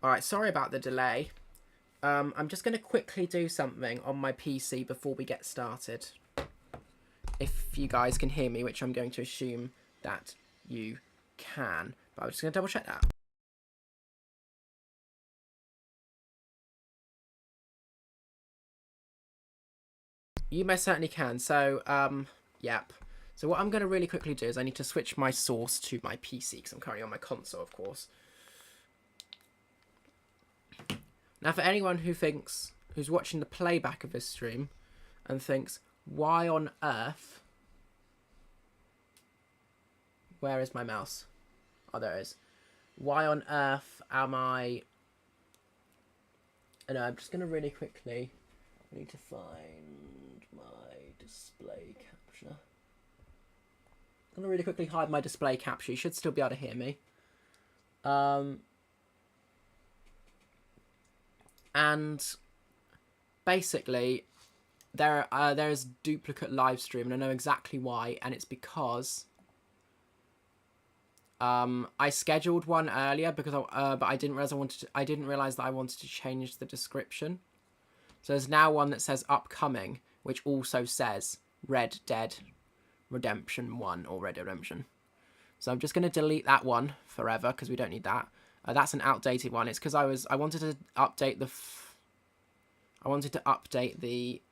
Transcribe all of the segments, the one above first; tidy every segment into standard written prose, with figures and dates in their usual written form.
Alright, sorry about the delay. I'm just going to quickly do something on my PC before we get started. If you guys can hear me, which I'm going to assume that you can. But I'm just going to double check that. You most certainly can. So, yep. So what I'm going to really quickly do is I need to switch my source to my PC, because I'm currently on my console, of course. Now, for anyone who's watching the playback of this stream and thinks, why on earth... Where is my mouse? Oh, there it is. Why on earth am I... No, I'm just going to really quickly... I need to find my display capture. I'm going to really quickly hide my display capture. You should still be able to hear me. And basically, there's duplicate live stream, and I know exactly why, and it's because I scheduled one earlier because but I didn't realize that I wanted to change the description. So there's now one that says upcoming, which also says Red Dead Redemption 1 or Red Dead Redemption. So I'm just going to delete that one forever because we don't need that. That's an outdated one. It's because I wanted to update the I wanted to update the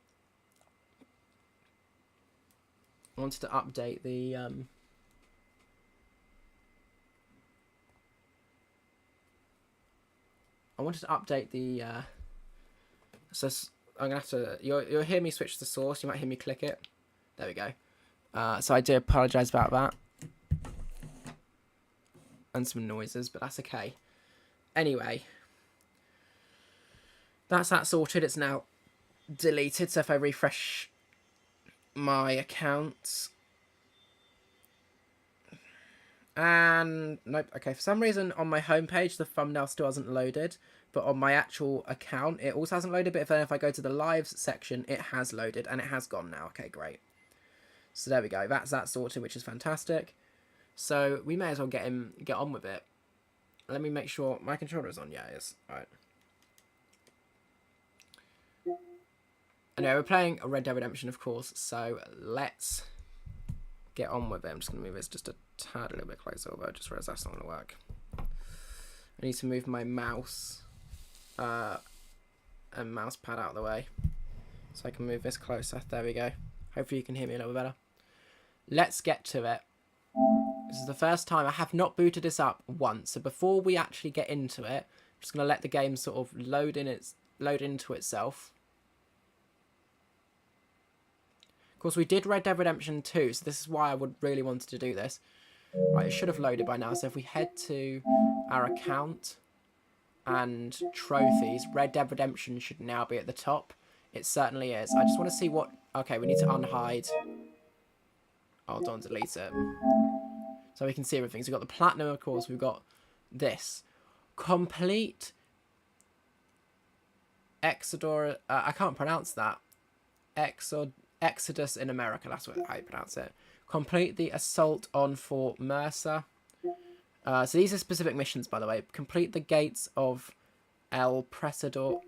so I'm gonna have to you'll hear me switch the source. You might hear me click it. There we go. So I do apologize about that and some noises, but that's okay. Anyway, that's that sorted. It's now deleted. So if I refresh my account, and nope. Okay, for some reason on my homepage the thumbnail still hasn't loaded, but on my actual account it also hasn't loaded. But if I go to the lives section, it has loaded and it has gone now. Okay, great. So there we go. That's that sorted, which is fantastic. So we may as well get on with it. Let me make sure my controller is on. Yeah, it is. All right. Anyway, we're playing Red Dead Redemption, of course. So let's get on with it. I'm just going to move this just a tad a little bit closer, although I just realised that's not going to work. I need to move my mouse and mouse pad out of the way so I can move this closer. There we go. Hopefully you can hear me a little bit better. Let's get to it. This is the first time I have not booted this up once, so before we actually get into it, I'm just going to let the game sort of load into itself. Of course, we did Red Dead Redemption 2, so this is why I would really wanted to do this. Right, it should have loaded by now, so if we head to our account and trophies, Red Dead Redemption should now be at the top. It certainly is. I just want to see what... Okay, we need to unhide. Oh, don't delete it. So we can see everything. So we've got the platinum, of course. We've got this. Complete Exodus... I can't pronounce that. Exodus in America. That's how you pronounce it. Complete the assault on Fort Mercer. So these are specific missions, by the way. Complete the gates of El Presidento.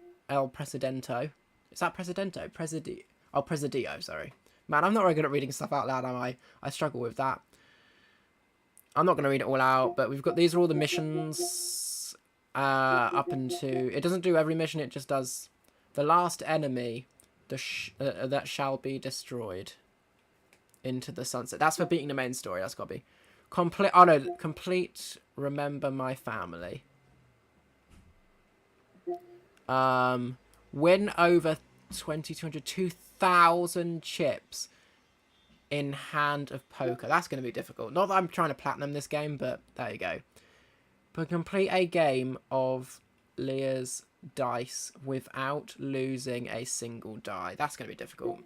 Is that Presidento? Presidio, sorry. Man, I'm not very good at reading stuff out loud, am I? I struggle with that. I'm not going to read it all out, but we've got... These are all the missions up into... It doesn't do every mission, it just does... The last enemy that shall be destroyed into the sunset. That's for beating the main story. That's got to be... Complete Remember My Family. Win over 2,000 chips in Hand of Poker. That's going to be difficult. Not that I'm trying to platinum this game, but there you go. But complete a game of Leah's dice without losing a single die. That's going to be difficult.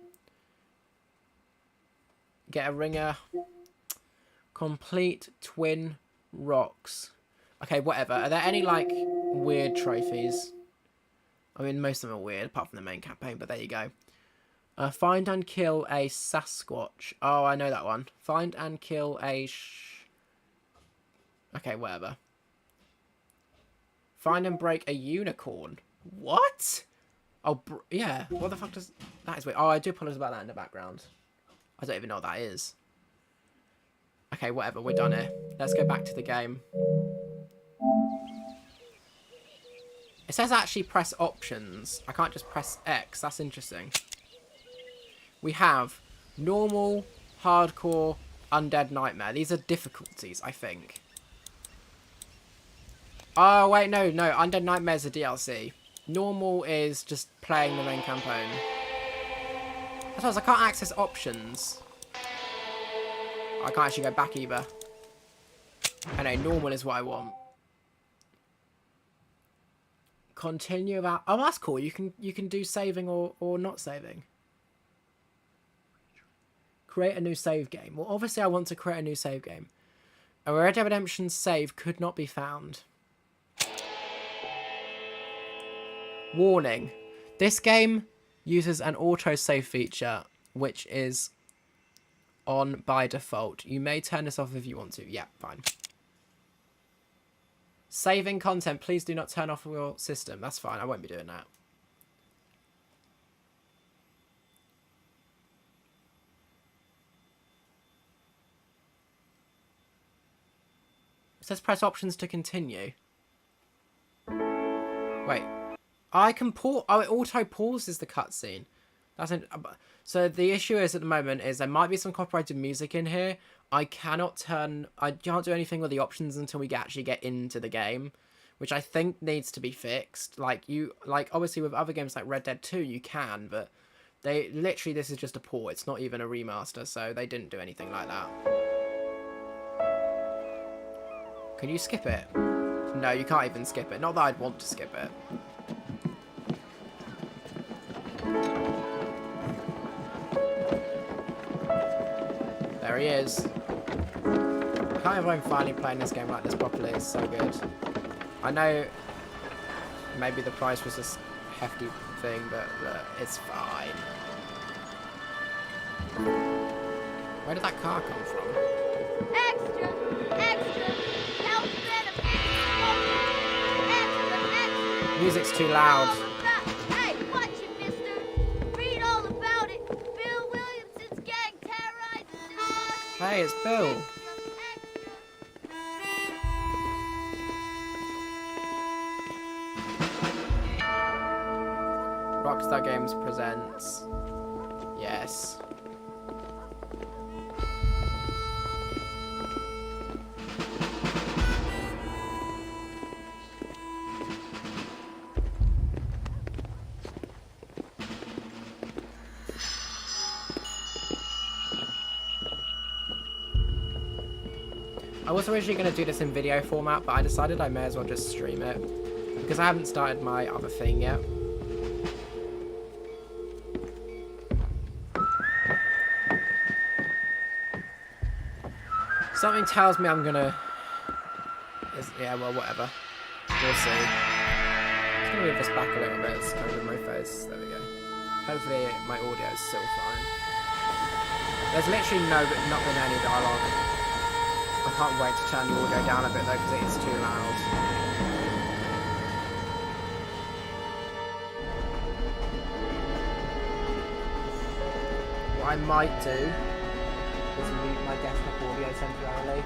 Get a ringer. Complete Twin Rocks. Okay, whatever. Are there any, like, weird trophies? I mean, most of them are weird, apart from the main campaign, but there you go. Find and kill a Sasquatch. Oh, I know that one. Find and kill a... Okay, whatever. Find and break a unicorn. What? Oh, yeah. What the fuck does... That is weird. Oh, I do apologize about that in the background. I don't even know what that is. Okay, whatever. We're done here. Let's go back to the game. It says actually press options. I can't just press X. That's interesting. We have normal, hardcore, undead nightmare. These are difficulties, I think. Oh, wait, no. Undead Nightmare is a DLC. Normal is just playing the main campaign. I suppose I can't access options. I can't actually go back either. I know, normal is what I want. Continue about... Oh, that's cool. You can do saving or not saving. Create a new save game. Well, obviously I want to create a new save game. A Red Dead Redemption save could not be found. Warning. This game uses an autosave feature, which is on by default. You may turn this off if you want to. Yeah, fine. Saving content. Please do not turn off your system. That's fine. I won't be doing that. It says press options to continue. Wait. I can pause. Oh, it auto pauses the cutscene. So the issue is at the moment is there might be some copyrighted music in here. I can't do anything with the options until we actually get into the game, which I think needs to be fixed. Like obviously with other games like Red Dead 2 you can, but they literally, this is just a port. It's not even a remaster, so they didn't do anything like that. Can you skip it? No, you can't even skip it. Not that I'd want to skip it. There he is. I can't believe I'm finally playing this game like this properly. It's so good. I know maybe the price was a hefty thing, but it's fine. Where did that car come from? Extra! Extra! Health benefits! Extra! Music's too loud. Hey, watch it, mister! Read all about it! Bill Williamson's gang terrorizes this... Hey, it's Bill. Rockstar Games presents. Yes. I was originally going to do this in video format, but I decided I may as well just stream it, because I haven't started my other thing yet. Something tells me I'm going to... Yeah, well, whatever. We'll see. I'm just going to move this back a little bit. It's kind of in my face. There we go. Hopefully my audio is still fine. There's literally not been any dialogue. I can't wait to turn the audio down a bit though, because it is too loud. What I might do is mute my desktop audio temporarily.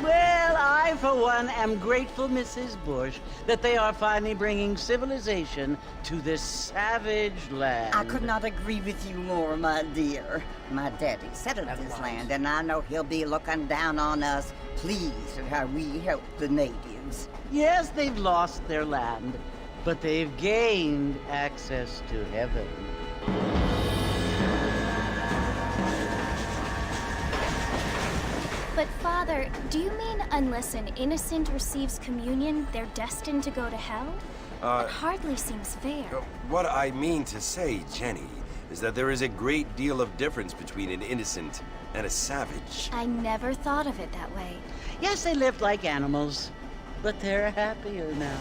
Well, I, for one, am grateful, Mrs. Bush, that they are finally bringing civilization to this savage land. I could not agree with you more, my dear. My daddy settled this land, and I know he'll be looking down on us, pleased at how we help the natives. Yes, they've lost their land, but they've gained access to heaven. But Father, do you mean unless an innocent receives communion, they're destined to go to hell? That hardly seems fair. What I mean to say, Jenny, is that there is a great deal of difference between an innocent and a savage. I never thought of it that way. Yes, they lived like animals, but they're happier now.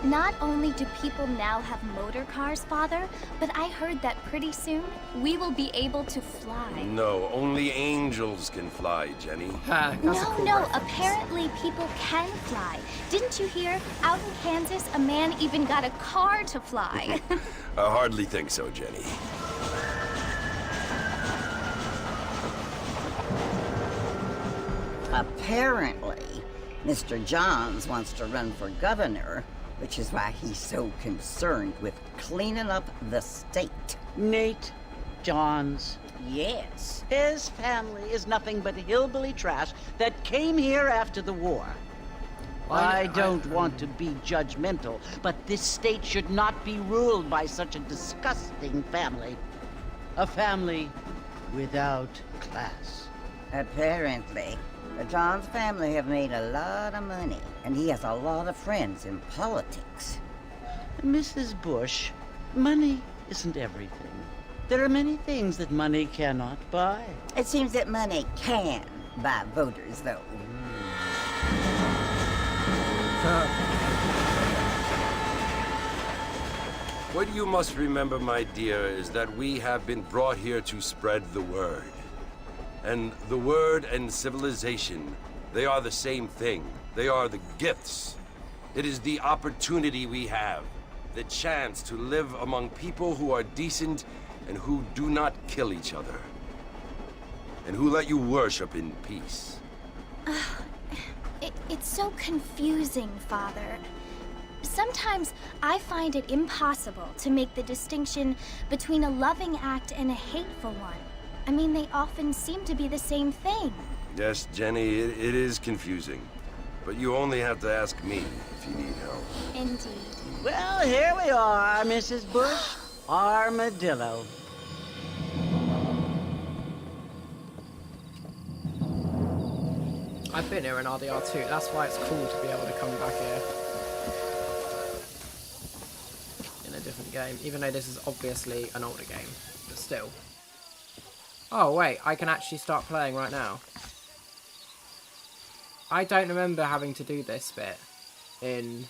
Not only do people now have motor cars, Father, but I heard that pretty soon we will be able to fly. No, only angels can fly, Jenny. That's a cool No, reference. apparently people can fly. Didn't you hear? Out in Kansas, a man even got a car to fly. I hardly think so, Jenny. Apparently, Mr. Johns wants to run for governor, which is why he's so concerned with cleaning up the state. Nate Johns. Yes. His family is nothing but hillbilly trash that came here after the war. I don't want to be judgmental, but this state should not be ruled by such a disgusting family. A family without class. Apparently, the Johns family have made a lot of money, and he has a lot of friends in politics. Mrs. Bush, money isn't everything. There are many things that money cannot buy. It seems that money can buy voters, though. What you must remember, my dear, is that we have been brought here to spread the word. And the word and civilization, they are the same thing. They are the gifts. It is the opportunity we have, the chance to live among people who are decent and who do not kill each other, and who let you worship in peace. It's so confusing, Father. Sometimes I find it impossible to make the distinction between a loving act and a hateful one. I mean, they often seem to be the same thing. Yes, Jenny, it is confusing. But you only have to ask me if you need help. Indeed. Well, here we are, Mrs. Bush. Armadillo. I've been here in RDR2. That's why it's cool to be able to come back here. In a different game. Even though this is obviously an older game. But still. Oh, wait. I can actually start playing right now. I don't remember having to do this bit in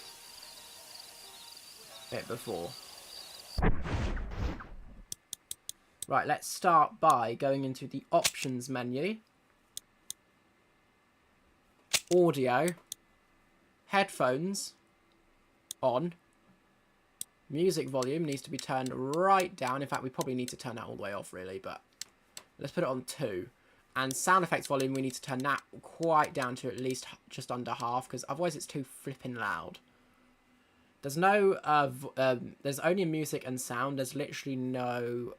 it before. Right, let's start by going into the options menu. Audio. Headphones. On. Music volume needs to be turned right down. In fact, we probably need to turn that all the way off, really, but let's put it on 2. And sound effects volume, we need to turn that quite down to at least just under half, because otherwise it's too flipping loud. There's no, there's only music and sound. There's literally no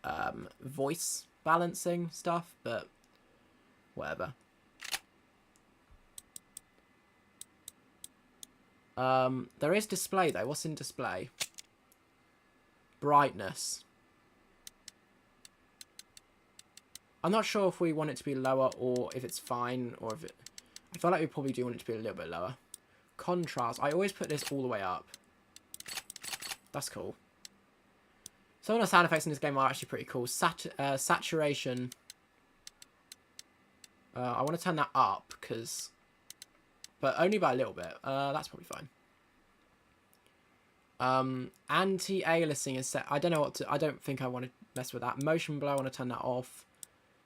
voice balancing stuff, but whatever. There is display, though. What's in display? Brightness. I'm not sure if we want it to be lower or if it's fine, or if it... I feel like we probably do want it to be a little bit lower. Contrast. I always put this all the way up. That's cool. Some of the sound effects in this game are actually pretty cool. Saturation. I want to turn that up, because... But only by a little bit. That's probably fine. Anti-aliasing is set. I don't know what to... I don't think I want to mess with that. Motion blur, I want to turn that off.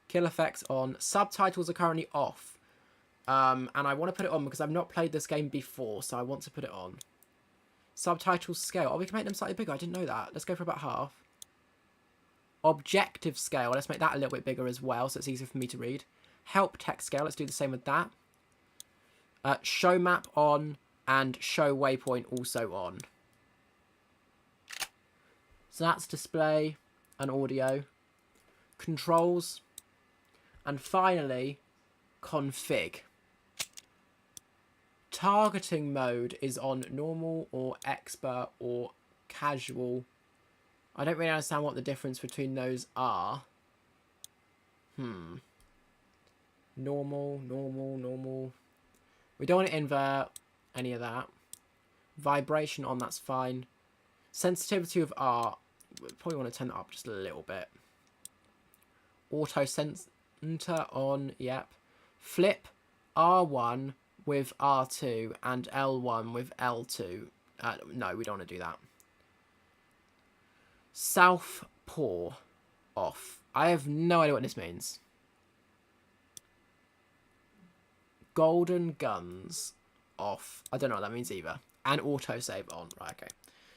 Kill effects on. Subtitles are currently off. And I want to put it on because I've not played this game before, so I want to put it on. Subtitles scale. Oh, we can make them slightly bigger. I didn't know that. Let's go for about half. Objective scale. Let's make that a little bit bigger as well, so it's easier for me to read. Help text scale. Let's do the same with that. Show map on and show waypoint also on. So that's display and audio. Controls. And finally, config. Targeting mode is on normal or expert or casual. I don't really understand what the difference between those are. Normal, normal, normal. We don't want to invert any of that. Vibration on, that's fine. Sensitivity of R, we probably want to turn it up just a little bit. Auto center on, yep. Flip R1 with R2 and L1 with L2. No, we don't want to do that. Southpaw off. I have no idea what this means. Golden guns off. I don't know what that means either. And autosave on. Right, okay.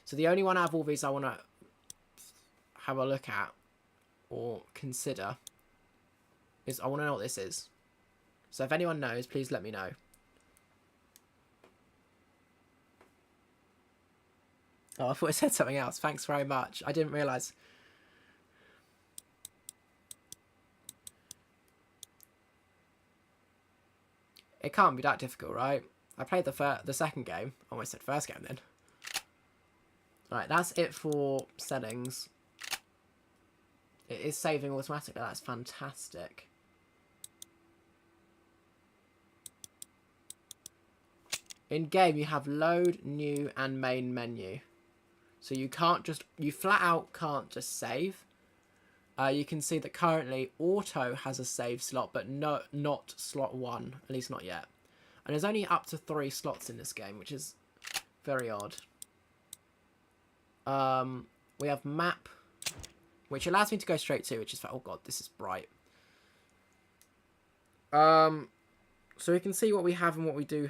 So the only one out of all these I want to have a look at or consider is I want to know what this is. So if anyone knows, please let me know. Oh, I thought it said something else. Thanks very much. I didn't realise. It can't be that difficult, right? I played the second game. I almost said first game then. Alright, that's it for settings. It is saving automatically. That's fantastic. In game, you have load, new, and main menu. So you can't just, you flat out can't just save. You can see that currently auto has a save slot, but not slot 1, at least not yet. And there's only up to 3 slots in this game, which is very odd. We have map, which allows me to go straight to, which is, oh god, this is bright. So we can see what we have and what we do,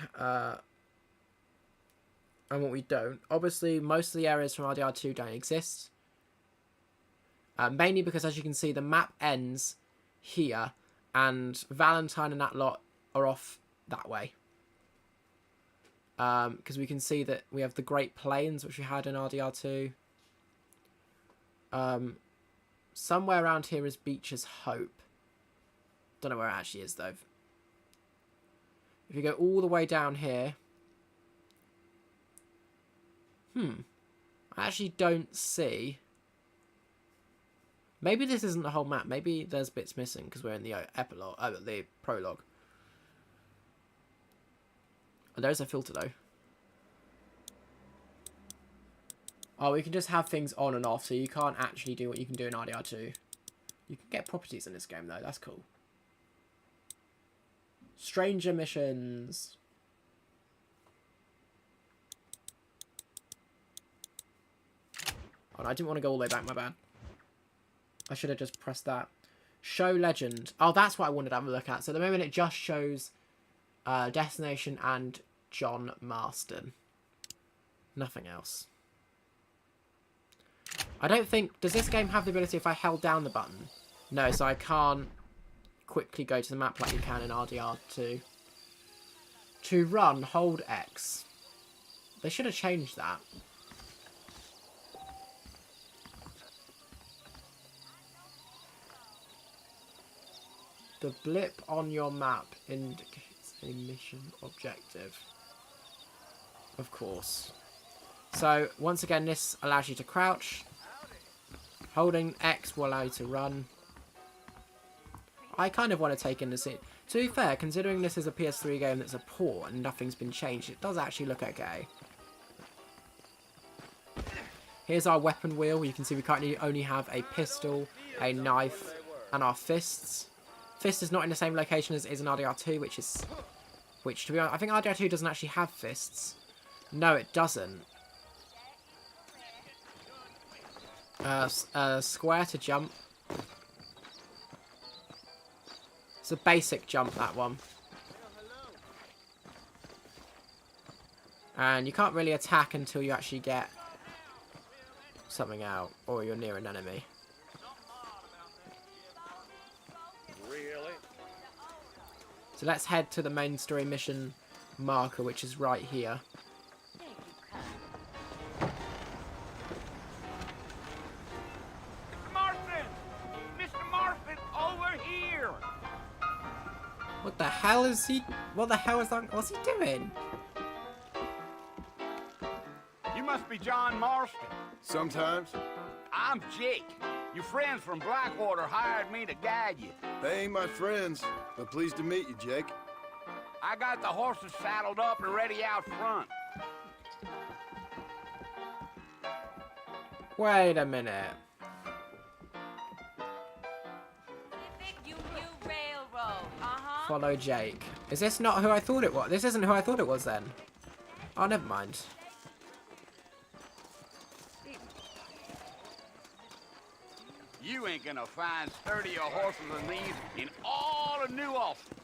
and what we don't. Obviously, most of the areas from RDR2 don't exist. Mainly because, as you can see, the map ends here, and Valentine and that lot are off that way. Because we can see that we have the Great Plains, which we had in RDR2. Somewhere around here is Beecher's Hope. Don't know where it actually is, though. If you go all the way down here... I actually don't see... Maybe this isn't the whole map. Maybe there's bits missing because we're in the epilogue, the prologue. Oh, there's a filter though. Oh, we can just have things on and off, so you can't actually do what you can do in RDR2. You can get properties in this game though. That's cool. Stranger missions. Oh, no, I didn't want to go all the way back. My bad. I should have just pressed that. Show legend. Oh, that's what I wanted to have a look at. So at the moment it just shows Destination and John Marston. Nothing else. I don't think... Does this game have the ability if I held down the button? No, so I can't quickly go to the map like you can in RDR2. To run, hold X. They should have changed that. The blip on your map indicates a mission objective. Of course. So, once again, this allows you to crouch. Holding X will allow you to run. I kind of want to take in the scene. To be fair, considering this is a PS3 game that's a port and nothing's been changed, it does actually look okay. Here's our weapon wheel. You can see we currently only have a pistol, a knife, and our fists. Fist is not in the same location as it is in RDR2, which to be honest, I think RDR2 doesn't actually have fists. No, it doesn't. Square to jump. It's a basic jump, that one. And you can't really attack until you actually get something out, or you're near an enemy. So let's head to the main story mission marker, which is right here. Mr. Marston! Mr. Marston, over here! What the hell is he... What the hell is that... What's he doing? You must be John Marston. Sometimes. I'm Jake. Your friends from Blackwater hired me to guide you. They ain't my friends, but pleased to meet you, Jake. I got the horses saddled up and ready out front. Wait a minute. Follow Jake. Is this not who I thought it was? This isn't who I thought it was then. Oh, never mind. ain't gonna find sturdier horses than these in all of New Ulster.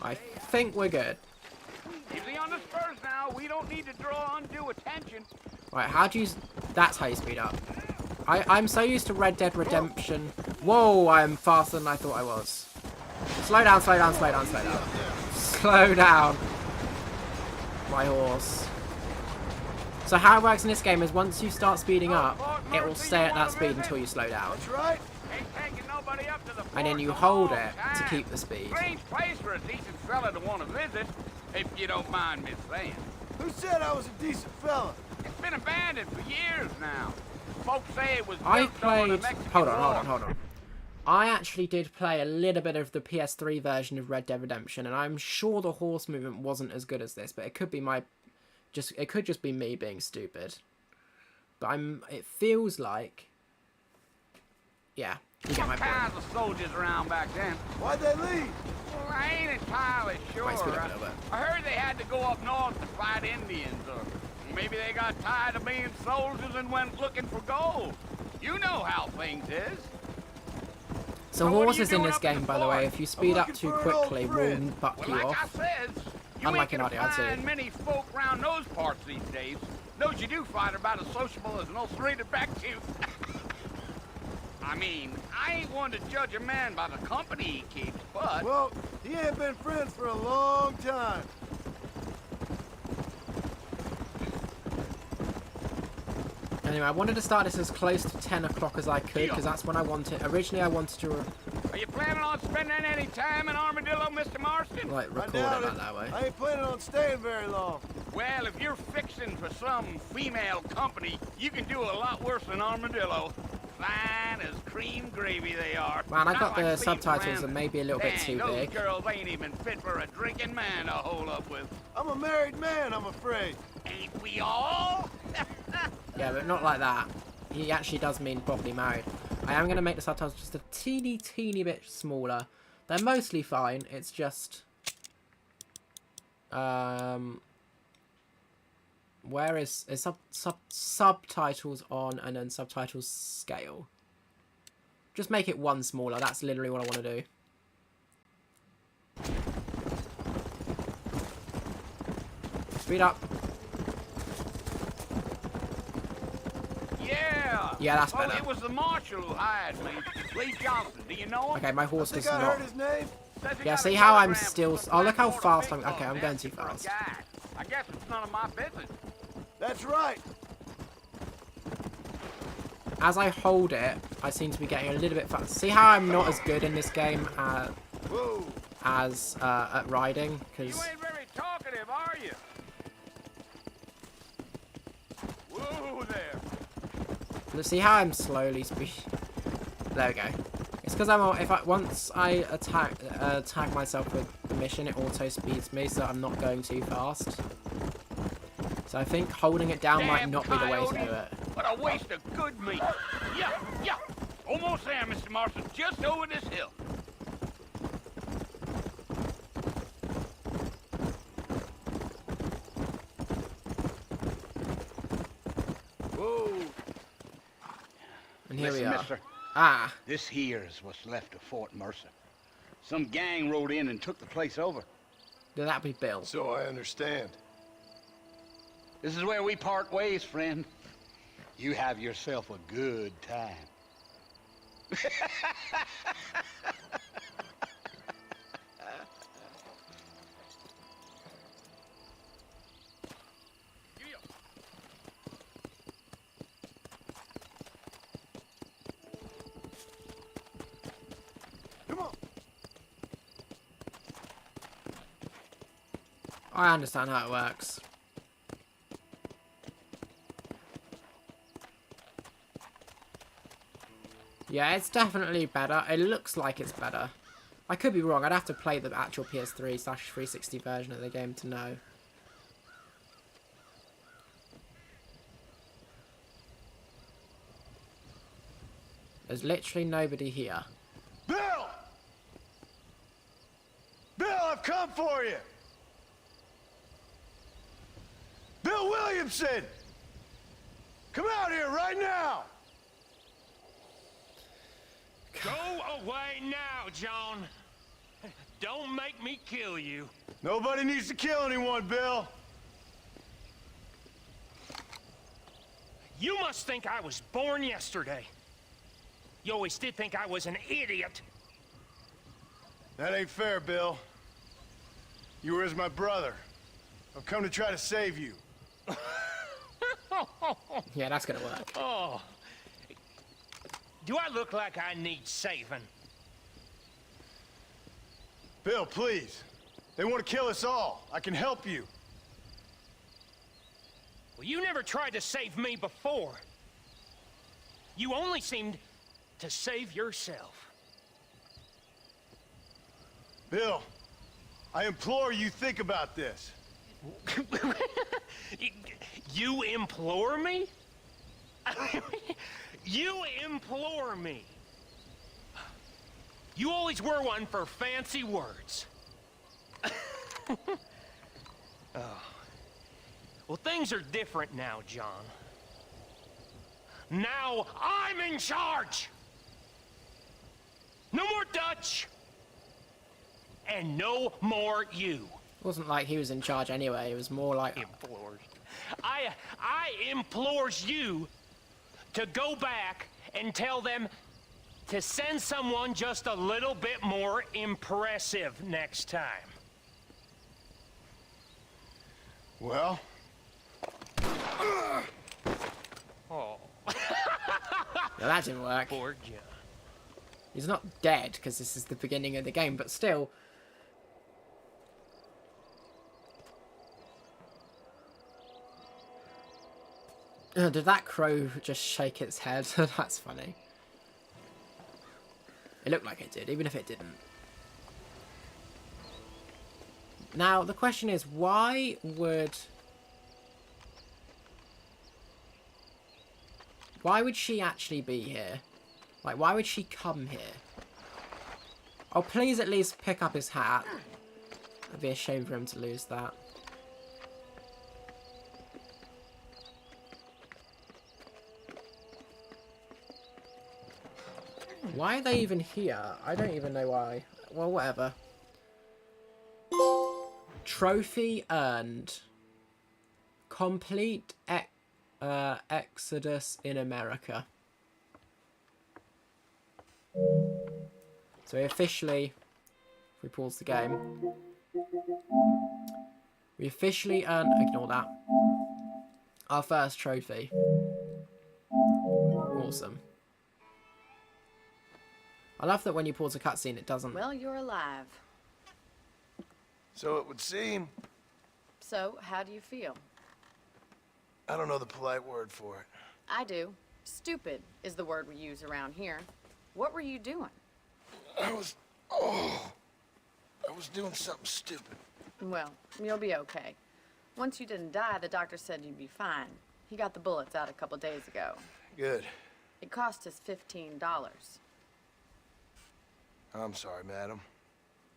I think we're good. Easy on the spurs now. We don't need to draw undue attention. Right, how do you... That's how you speed up. I'm so used to Red Dead Redemption. Whoa, I'm faster than I thought I was. Slow down, slow down, slow down, slow down. Slow down. My horse. So how it works in this game is once you start speeding up, it will stay at that speed until you slow down. That's right. Ain't taking nobody up to the And then fort you in a hold long it to time. keep the speed. Strange place for a decent fella to want to visit, if you don't mind me saying. Who said I was a decent fella? It's been abandoned for years now. Folks say it was I built during the played... Mexican Hold on, War. hold on. I actually did play a little bit of the PS3 version of Red Dead Redemption, and I'm sure the horse movement wasn't as good as this, but it could be it could just be me being stupid. But it feels like... Yeah, you get my All point. kinds of soldiers around back then. Why'd they leave? Well, I ain't entirely sure. Might speed up a little bit. I heard they had to go up north to fight Indians, or maybe they got tired of being soldiers and went looking for gold. You know how things is. So what are you horses in doing this up in game, the by the way, fort? if you speed up looking too for an old quickly, will friend. buck Well, you like off. I said, you Unlike ain't in gonna RDR2. find many folk around those parts these days. Those you do find are about as sociable as an ulcerated back tooth. I mean, I ain't one to judge a man by the company he keeps, but... Well, he ain't been friends for a long time. Anyway, I wanted to start this as close to 10 o'clock as I could, because that's when I wanted... Originally, I wanted to, Are you planning on spending any time in Armadillo, Mr. Marston? like, I record doubt it it. like that way. I ain't planning on staying very long. Well, if you're fixing for some female company, you can do a lot worse than Armadillo. Fine as cream gravy they are. Man, I Not got like the Steve subtitles Brandon. are maybe a little bit Dang, too those big. girls ain't even fit for a drinking man to hold up with. I'm a married man, I'm afraid. Ain't we all? Yeah, but not like that. He actually does mean properly married. I am going to make the subtitles just a teeny bit smaller. They're mostly fine. It's just... Where is subtitles on and then subtitles scale? Just make it one smaller. That's literally what I want to do. Speed up. Yeah. Yeah, that's Oh, better. it was the marshal who hired me. Lee Johnson. Do you know him? Okay, my I horse think does I not. heard his name. Says he Yeah, got a see how I'm telegram still... from Oh, look how Blackwater fast I'm... Big Okay, I'm Club going too asking for a fast. guide. I guess it's none of my business. That's right. As I hold it, I seem to be getting a little bit fast. See how I'm not as good in this game Whoa. as at riding? You Because... ain't very talkative, are you? Whoa there. See how I'm slowly speed. There we go. It's because once I tag myself with the mission, it auto speeds me, so I'm not going too fast. So I think holding it down might Damn not be the way to coyote. do it. What a waste of good meat. Yeah, yeah. Almost there, Mr. Marston. Just over this hill. Whoa. And here we Listen, are. mister. Ah, This here's what's left of Fort Mercer. Some gang rode in and took the place over. then that'd be Bill. So I understand. This is where we part ways, friend. You have yourself a good time. Come on. I understand how it works. Yeah, it's definitely better. It looks like it's better. I could be wrong. I'd have to play the actual PS3/360 version of the game to know. There's literally nobody here. Bill! Bill, I've come for you! Bill Williamson! Come out here right now! away now, John. Don't make me kill you. Nobody needs to kill anyone, Bill. You must think I was born yesterday. You always did think I was an idiot. That ain't fair, Bill. You were as my brother. I've come to try to save you. Yeah, that's gonna work. Oh. Do I look like I need saving? Bill, please. They want to kill us all. I can help you. Well, you never tried to save me before. You only seemed to save yourself. Bill, I implore you think about this. You implore me? You implore me. You always were one for fancy words. Oh. Well, things are different now, John. Now I'm in charge! No more Dutch! And no more you. It wasn't like he was in charge anyway. It was more like... Implores. I implores you to go back and tell them to send someone just a little bit more impressive next time. Well? Oh. No, that didn't work. Poor John. He's not dead, because this is the beginning of the game, but still... Did that crow just shake its head? That's funny. It looked like it did, even if it didn't. Now, the question is, why would she actually be here? Like, why would she come here? Oh, please at least pick up his hat. It'd be a shame for him to lose that. Why are they even here? I don't even know why. Well, whatever. Trophy earned. Complete Exodus in America. So we officially, if we pause the game, we officially earned, ignore that, our first trophy. Awesome. I love that when you pause a cutscene, it doesn't. Well, you're alive. So it would seem. So, how do you feel? I don't know the polite word for it. I do. Stupid is the word we use around here. What were you doing? I was doing something stupid. Well, you'll be okay. Once you didn't die, the doctor said you'd be fine. He got the bullets out a couple days ago. Good. It cost us $15. I'm sorry, madam.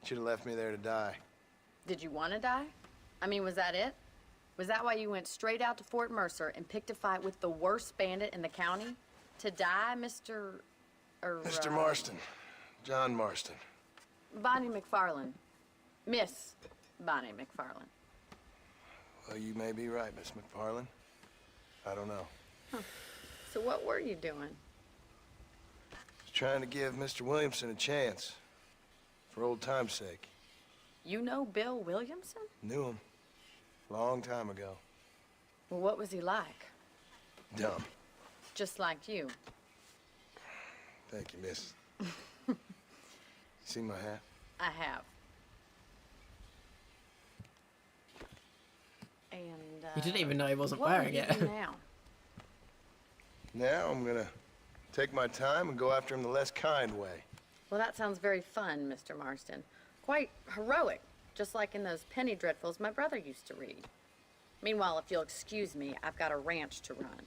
Should have left me there to die. Did you want to die? I mean, was that it? Was that why you went straight out to Fort Mercer and picked a fight with the worst bandit in the county? To die, Mr. Mr. Marston. John Marston. Bonnie McFarlane. Miss Bonnie McFarlane. Well, you may be right, Miss McFarlane. I don't know. Huh. So what were you doing? Just trying to give Mr. Williamson a chance. For old time's sake. You know Bill Williamson? Knew him. Long time ago. Well, what was he like? Dumb. Just like you. Thank you, miss. You see my hat? I have. And, You didn't even know he wasn't what wearing will you it. do now? Now I'm gonna take my time and go after him the less kind way. Well, that sounds very fun, Mr. Marston. Quite heroic, just like in those penny dreadfuls my brother used to read. Meanwhile, if you'll excuse me, I've got a ranch to run.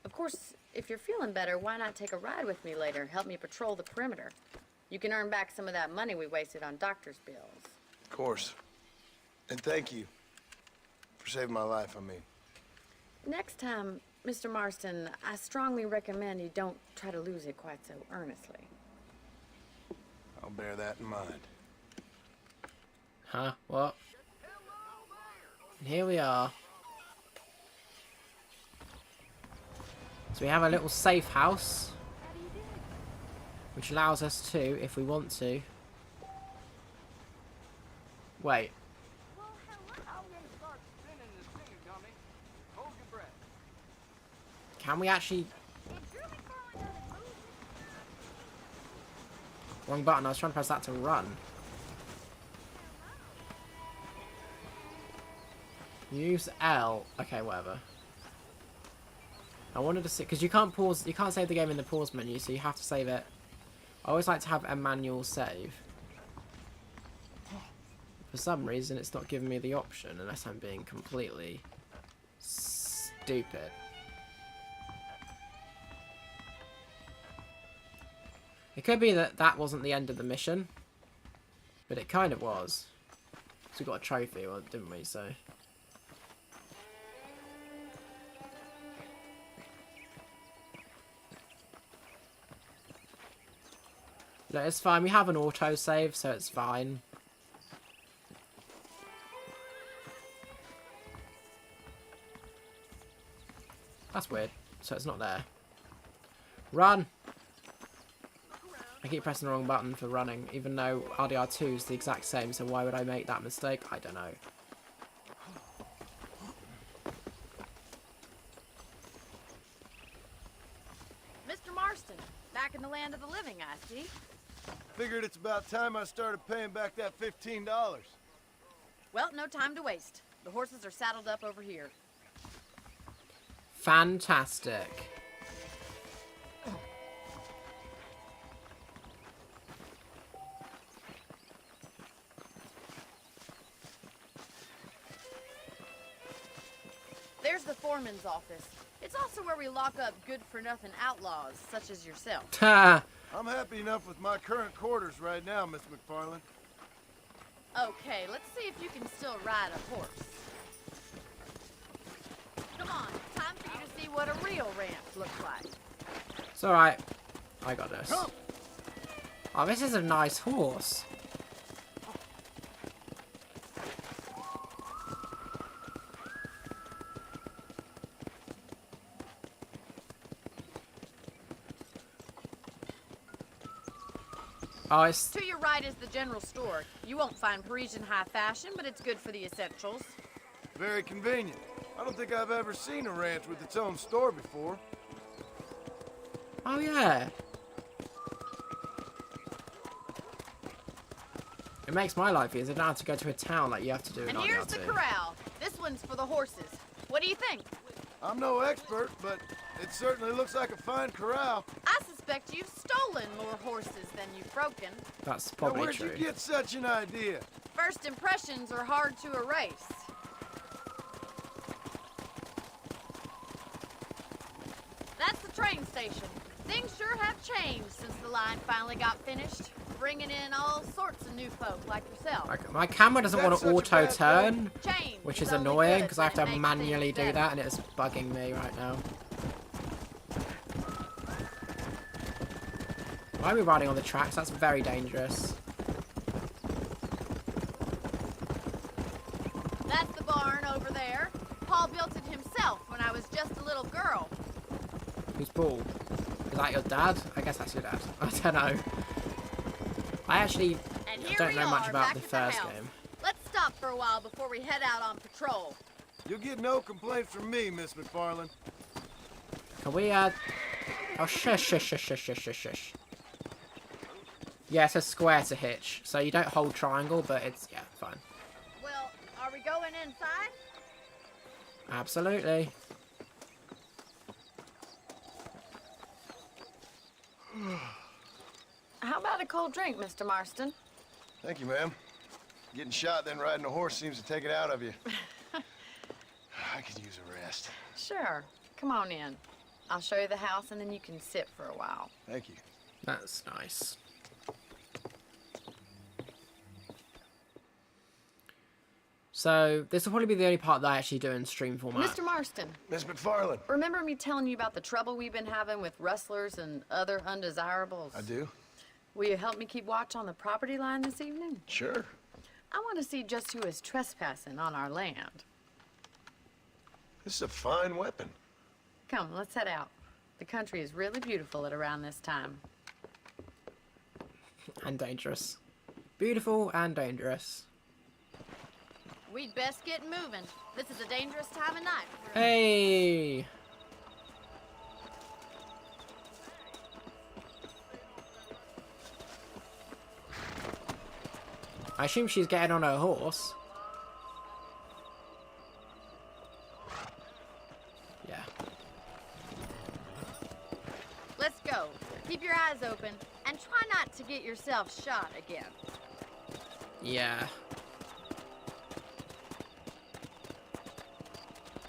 Of course, if you're feeling better, why not take a ride with me later? Help me patrol the perimeter. You can earn back some of that money we wasted on doctor's bills. Of course. And thank you for saving my life, I mean. Next time, Mr. Marston, I strongly recommend you don't try to lose it quite so earnestly. I'll bear that in mind. Huh? What? And here we are. So we have a little safe house, which allows us to, if we want to. Wait. Can we actually... Wrong button, I was trying to press that to run. Use L. Okay, whatever. I wanted to see, because you can't pause, you can't save the game in the pause menu, so you have to save it. I always like to have a manual save. For some reason, it's not giving me the option, unless I'm being completely stupid. It could be that that wasn't the end of the mission, but it kind of was. So we got a trophy, well, didn't we? So. No, it's fine. We have an autosave, so it's fine. That's weird. So it's not there. Run! I keep pressing the wrong button for running, even though RDR2 is the exact same, so why would I make that mistake? I don't know. Mr. Marston, back in the land of the living, I see. Figured it's about time I started paying back that $15. Well, no time to waste. The horses are saddled up over here. Fantastic. There's the foreman's office. It's also where we lock up good-for-nothing outlaws, such as yourself. Ha! I'm happy enough with my current quarters right now, Miss McFarland. Okay, let's see if you can still ride a horse. Come on, time for you to see what a real ranch looks like. It's alright. I got this. Oh, this is a nice horse. Oh, it's... To your right is the general store. You won't find Parisian high fashion, but it's good for the essentials. Very convenient. I don't think I've ever seen a ranch with its own store before. Oh, yeah. It makes my life easier. I don't have to go to a town like you have to do in And here's the RDR2. corral. This one's for the horses. What do you think? I'm no expert, but it certainly looks like a fine corral. I suspect you've stolen more horses than you've broken. That's Now, probably where'd true. you get such an idea? First impressions are hard to erase. That's the train station. Things sure have changed since the line finally got finished, bringing in all sorts of new folk like yourself. My camera doesn't want to That's such a bad auto-turn, Change which is only annoying good because I have when to it makes manually things do better. that, and it's bugging me right now. Why are we riding on the tracks? That's very dangerous. That's the barn over there. Paul built it himself when I was just a little girl. Who's Paul? Is that your dad? I guess that's your dad. I don't know. I actually And here don't we know much are, about back the at first house. game. Let's stop for a while before we head out on patrol. You'll get no complaints from me, Miss McFarland. Can we, oh, shush, shush, shush, shush, shush, shush, shush. Yeah, it's a square to hitch. So you don't hold triangle, but it's, yeah, fine. Well, are we going inside? Absolutely. How about a cold drink, Mr. Marston? Thank you, ma'am. Getting shot, then riding a horse seems to take it out of you. I could use a rest. Sure. Come on in. I'll show you the house and then you can sit for a while. Thank you. That's nice. So, this will probably be the only part that I actually do in stream format. Mr. Marston, Miss McFarland. remember me telling you about the trouble we've been having with rustlers and other undesirables? I do. Will you help me keep watch on the property line this evening? Sure. I want to see just who is trespassing on our land. This is a fine weapon. Come, let's head out. The country is really beautiful at around this time. And dangerous. Beautiful and dangerous. We'd best get moving. This is a dangerous time of night. Hey! I assume she's getting on her horse. Yeah. Let's go. Keep your eyes open and try not to get yourself shot again. Yeah.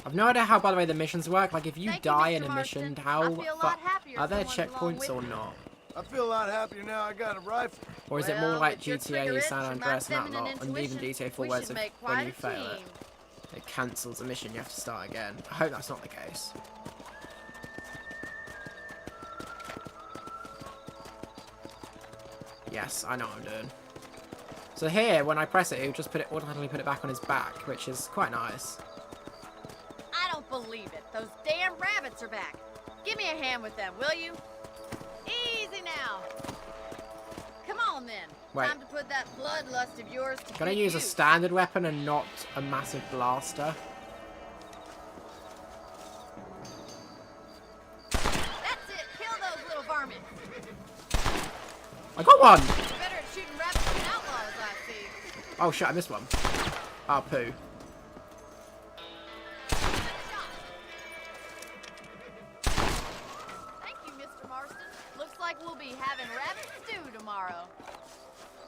I've no idea how, by the way, the missions work. Like, if you Thank you, die Mr. in a mission, Marston. how... I feel a lot happier Are there someone's along checkpoints with or me. not? I feel a lot happier now I got a rifle. Or is it more Well, like with your GTA, trigger San itch, Andreas your and that lot, and even intuition, GTA 4 we where should if- make when quite you a fail it, team. it cancels the mission, you have to start again. I hope that's not the case. Yes, I know what I'm doing. So here, when I press it, it'll just automatically put it back on his back, which is quite nice. I don't believe it. Those damn rabbits are back. Give me a hand with them, will you? Easy now. Come on then. Wait. Time to put that bloodlust of yours to Can I good use a use. standard weapon and not a massive blaster? That's it. Kill those little varmints. I got one! You're better at shooting rabbits than outlaws, I see. Oh shit, I missed one. Ah, poo. Thank you, Mr. Marston. Looks like we'll be having rabbit stew tomorrow.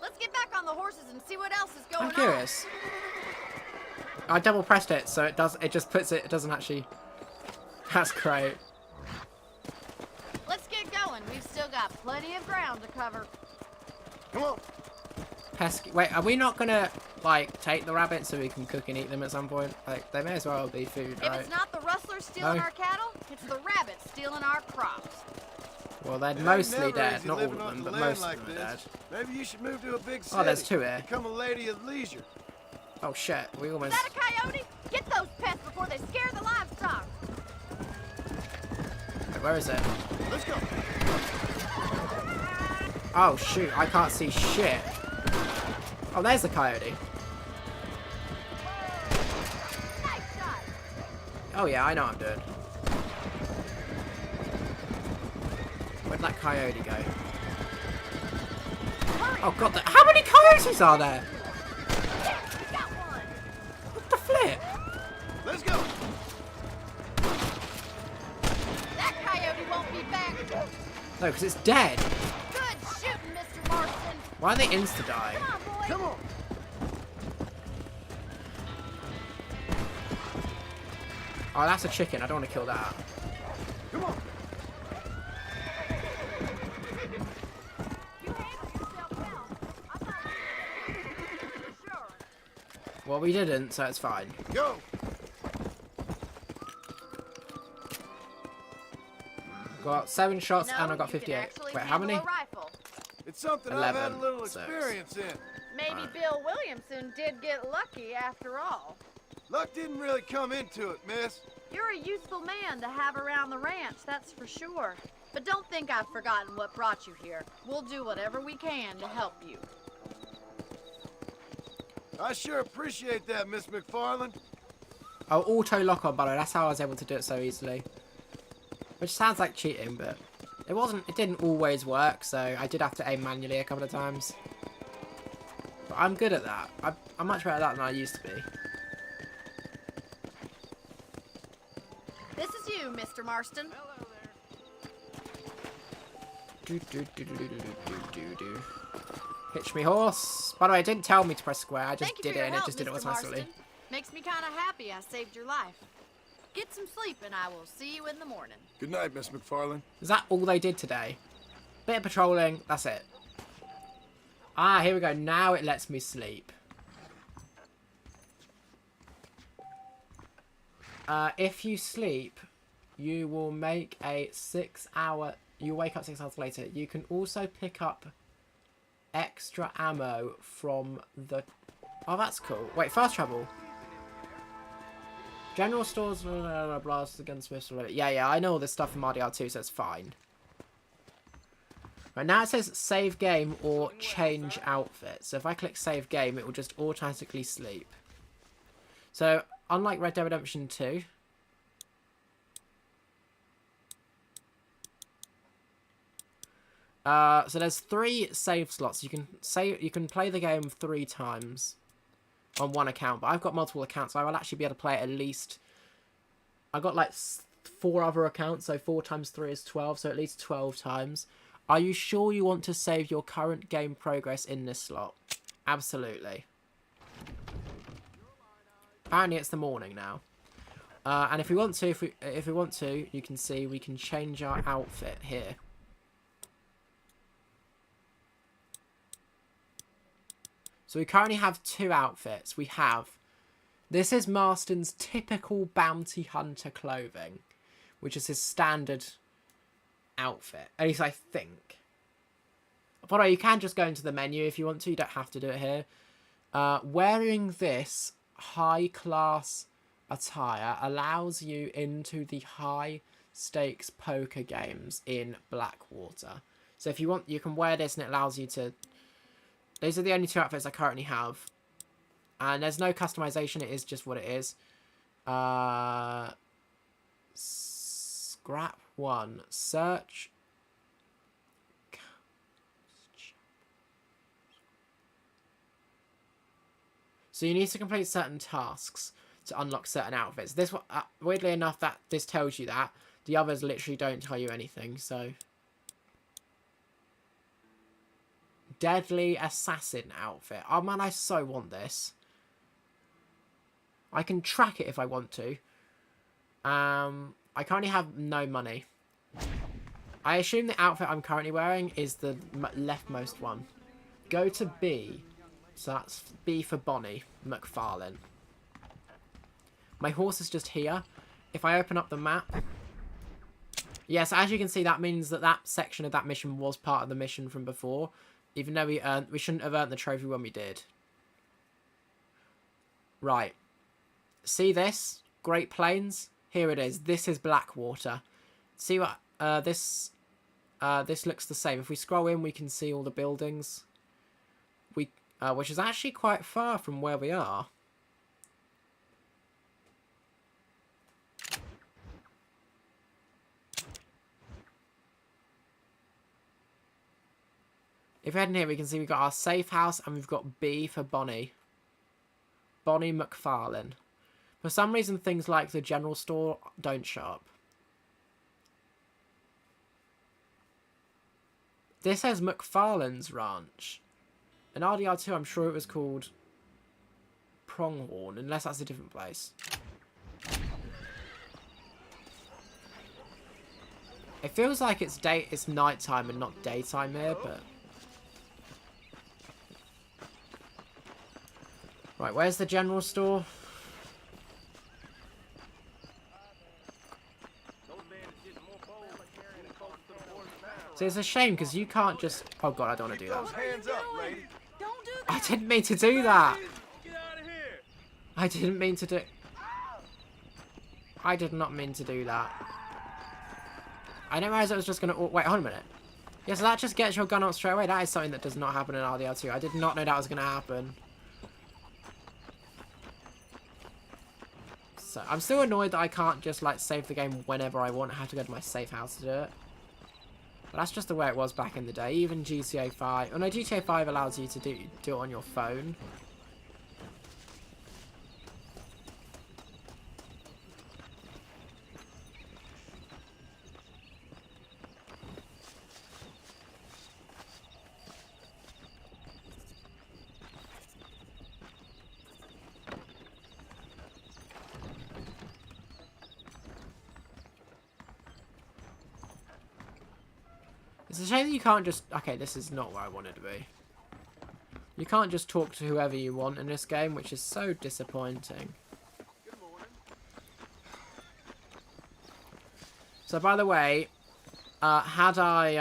Let's get back on the horses and see what else is going I'm on. curious. I double pressed it, so it just puts it doesn't actually... That's great. Let's get going. We've still got plenty of ground to cover. Come on. Pesky. Wait, are we not gonna, like, take the rabbits so we can cook and eat them at some point? Like, they may as well be food, If right? it's not the rustlers stealing No. our cattle, it's the rabbits stealing our crops. Well, they're It ain't mostly never dead. easy Not all living of on them, the but land most like of them are dead. this. Maybe you should move to a big city. Oh, there's two here. Become a lady of leisure. Oh shit, we Is almost... that a coyote? Get those pests before they scare the livestock. Wait, where is it? Let's go. Oh shoot, I can't see shit. Oh, there's the coyote. Nice shot. Oh yeah, I know what I'm doing. Where'd that coyote go? Oh god, how many coyotes are there? Yeah, we got one. What the flip? Let's go. That coyote won't be back. No, because it's dead. Good shooting, Mr. Marston. Why are they insta-die? Come on, boy. Come on. Oh, that's a chicken. I don't want to kill that. Come on. You handle yourself well. I thought you were sure. Well, we didn't, so it's fine. Go. Got 7 shots No, and I got you can 58. actually Wait, how handle many? a rifle. It's something I've had a 11, little so- experience in. Maybe Bill Williamson did get lucky after all. Luck didn't really come into it, miss. You're a useful man to have around the ranch, that's for sure. But don't think I've forgotten what brought you here. We'll do whatever we can to help you. I sure appreciate that, Miss McFarland. Oh, auto lock on, by the way. That's how I was able to do it so easily. Which sounds like cheating, but it wasn't. It didn't always work, so I did have to aim manually a couple of times. But I'm good at that. I'm much better at that than I used to be. This is you, Mr. Marston. Do, do, do, do, do, do, do, do, do. Hitch me horse. By the way, it didn't tell me to press square. I just Thank you did for it your and help, it just did it Mr. automatically. Marston. Makes me kind of happy I saved your life. Get some sleep and I will see you in the morning. Good night, Miss McFarland. Is that all they did today? Bit of patrolling. That's it. Ah, here we go. Now it lets me sleep. If you sleep, you will make a 6-hour... You wake up 6 hours later. You can also pick up extra ammo from the... Oh, that's cool. Wait, fast travel. General stores, blast, gunsmiths, yeah, I know all this stuff from RDR2, so it's fine. Right, now it says save game or change outfit. So if I click save game, it will just automatically sleep. So, unlike Red Dead Redemption 2... so there's 3 save slots. You can play the game 3 times on one account, but I've got multiple accounts, so I will actually be able to play it at least... I've got like 4 other accounts, so 4 times 3 is 12, so at least 12 times. Are you sure you want to save your current game progress in this slot? Absolutely. Apparently it's the morning now. And if we want to, you can see we can change our outfit here. So we currently have 2 outfits. We have... This is Marston's typical bounty hunter clothing, which is his standard outfit. At least I think. By the way, you can just go into the menu if you want to. You don't have to do it here. Wearing this high-class attire allows you into the high-stakes poker games in Blackwater. So if you want, you can wear this and it allows you to... These are the only 2 outfits I currently have. And there's no customization, it is just what it is. Scrap 1. Search. So you need to complete certain tasks to unlock certain outfits. This one, weirdly enough, that this tells you that. The others literally don't tell you anything, so... Deadly Assassin outfit. Oh man, I so want this. I can track it if I want to. I currently have no money. I assume the outfit I'm currently wearing is the leftmost one. Go to B. So that's B for Bonnie McFarlane. My horse is just here. If I open up the map... Yes, as you can see, that means that that section of that mission was part of the mission from before. Even though we shouldn't have earned the trophy when we did. Right. See this? Great Plains? Here it is. This is Blackwater. See what... this looks the same. If we scroll in, we can see all the buildings. Which is actually quite far from where we are. If we head in here, we can see we've got our safe house and we've got B for Bonnie. Bonnie McFarlane. For some reason, things like the general store don't show up. This says McFarlane's Ranch. In RDR2, I'm sure it was called Pronghorn, unless that's a different place. It feels like it's nighttime and not daytime here, but... Right, where's the general store? See, it's a shame because you can't just... Oh god, I don't want to do that. Hands up, lady. I didn't mean to do that. I didn't mean to do... I did not mean to do that. I didn't realize it was just going to... Wait, hold on a minute. Yeah, so that just gets your gun out straight away. That is something that does not happen in RDR2. I did not know that was going to happen. So, I'm still annoyed that I can't just, like, save the game whenever I want. I have to go to my safe house to do it. But that's just the way it was back in the day. Even GTA 5... Oh, no, GTA 5 allows you to do it on your phone. It's a shame that you can't just... Okay, this is not where I wanted to be. You can't just talk to whoever you want in this game, which is so disappointing. So, by the way, had I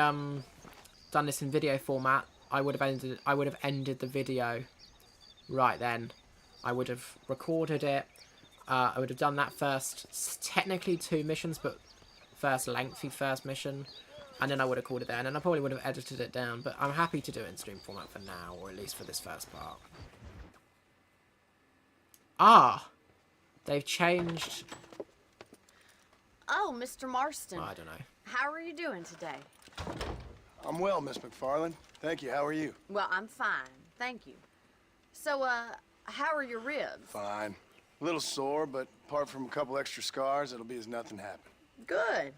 done this in video format, I would have ended the video right then. I would have recorded it. I would have done that first, technically 2 missions, but lengthy first mission, and then I would have called it there, and then I probably would have edited it down, but I'm happy to do it in stream format for now, or at least for this first part. Ah! They've changed... Oh, Mr. Marston. I don't know. How are you doing today? I'm well, Miss McFarland. Thank you. How are you? Well, I'm fine. Thank you. So, how are your ribs? Fine. A little sore, but apart from a couple extra scars, it'll be as nothing happened. Good.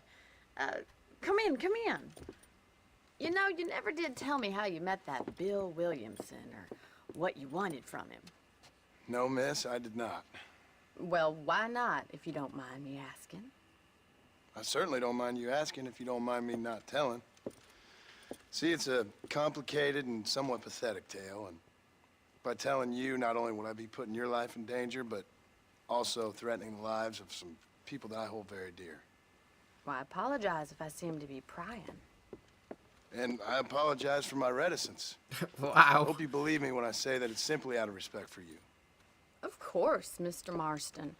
Come in, come in. You know, you never did tell me how you met that Bill Williamson, or what you wanted from him. No, miss, I did not. Well, why not, if you don't mind me asking? I certainly don't mind you asking if you don't mind me not telling. See, it's a complicated and somewhat pathetic tale, and by telling you, not only will I be putting your life in danger, but also threatening the lives of some people that I hold very dear. Well, I apologize if I seem to be prying. And I apologize for my reticence. Wow. I hope you believe me when I say that it's simply out of respect for you. Of course, Mr. Marston.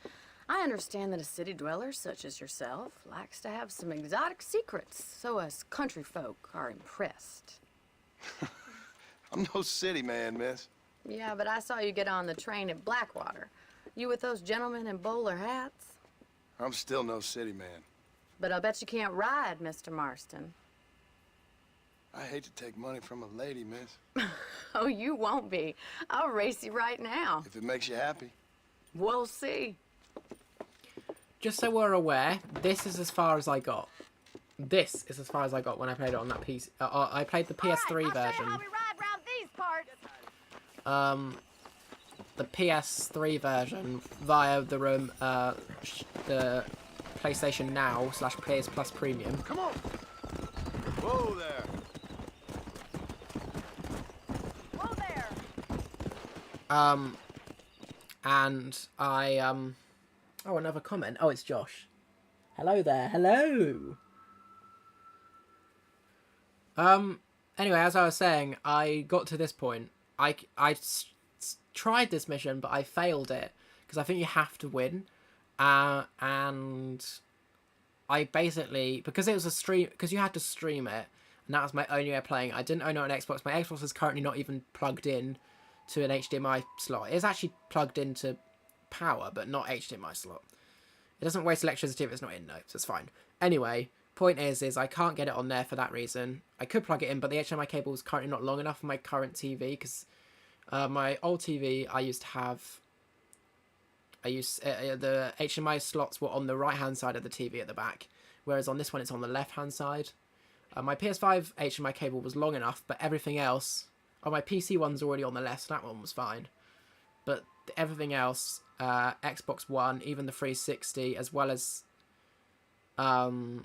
I understand that a city dweller such as yourself likes to have some exotic secrets, so us country folk are impressed. I'm no city man, miss. Yeah, but I saw you get on the train at Blackwater. You with those gentlemen in bowler hats? I'm still no city man. But I'll bet you can't ride, Mr. Marston. I hate to take money from a lady, miss. Oh, you won't be. I'll race you right now. If it makes you happy. We'll see. Just so we're aware, this is as far as I got. This is as far as I got when I played it on that PC. I played the PS3 version. How we ride round these parts. The PS3 version via the the PlayStation Now / PS Plus Premium. Come on! Whoa there! Whoa there. And I oh, another comment. Oh, it's Josh. Hello there. Hello. Anyway, as I was saying, I got to this point. I tried this mission, but I failed it because I think you have to win. And I basically, because it was a stream, because you had to stream it, and that was my only way of playing. I didn't own it on Xbox. My Xbox is currently not even plugged in to an HDMI slot. It's actually plugged into power, but not HDMI slot. It doesn't waste electricity if it's not in, though, so it's fine. Anyway, point is I can't get it on there for that reason. I could plug it in, but the HDMI cable is currently not long enough for my current TV, because my old TV the HDMI slots were on the right hand side of the TV at the back, whereas on this one it's on the left hand side. My PS5 HDMI cable was long enough, but everything else, my PC one's already on the left, so that one was fine. But everything else, Xbox One, even the 360, as well as actually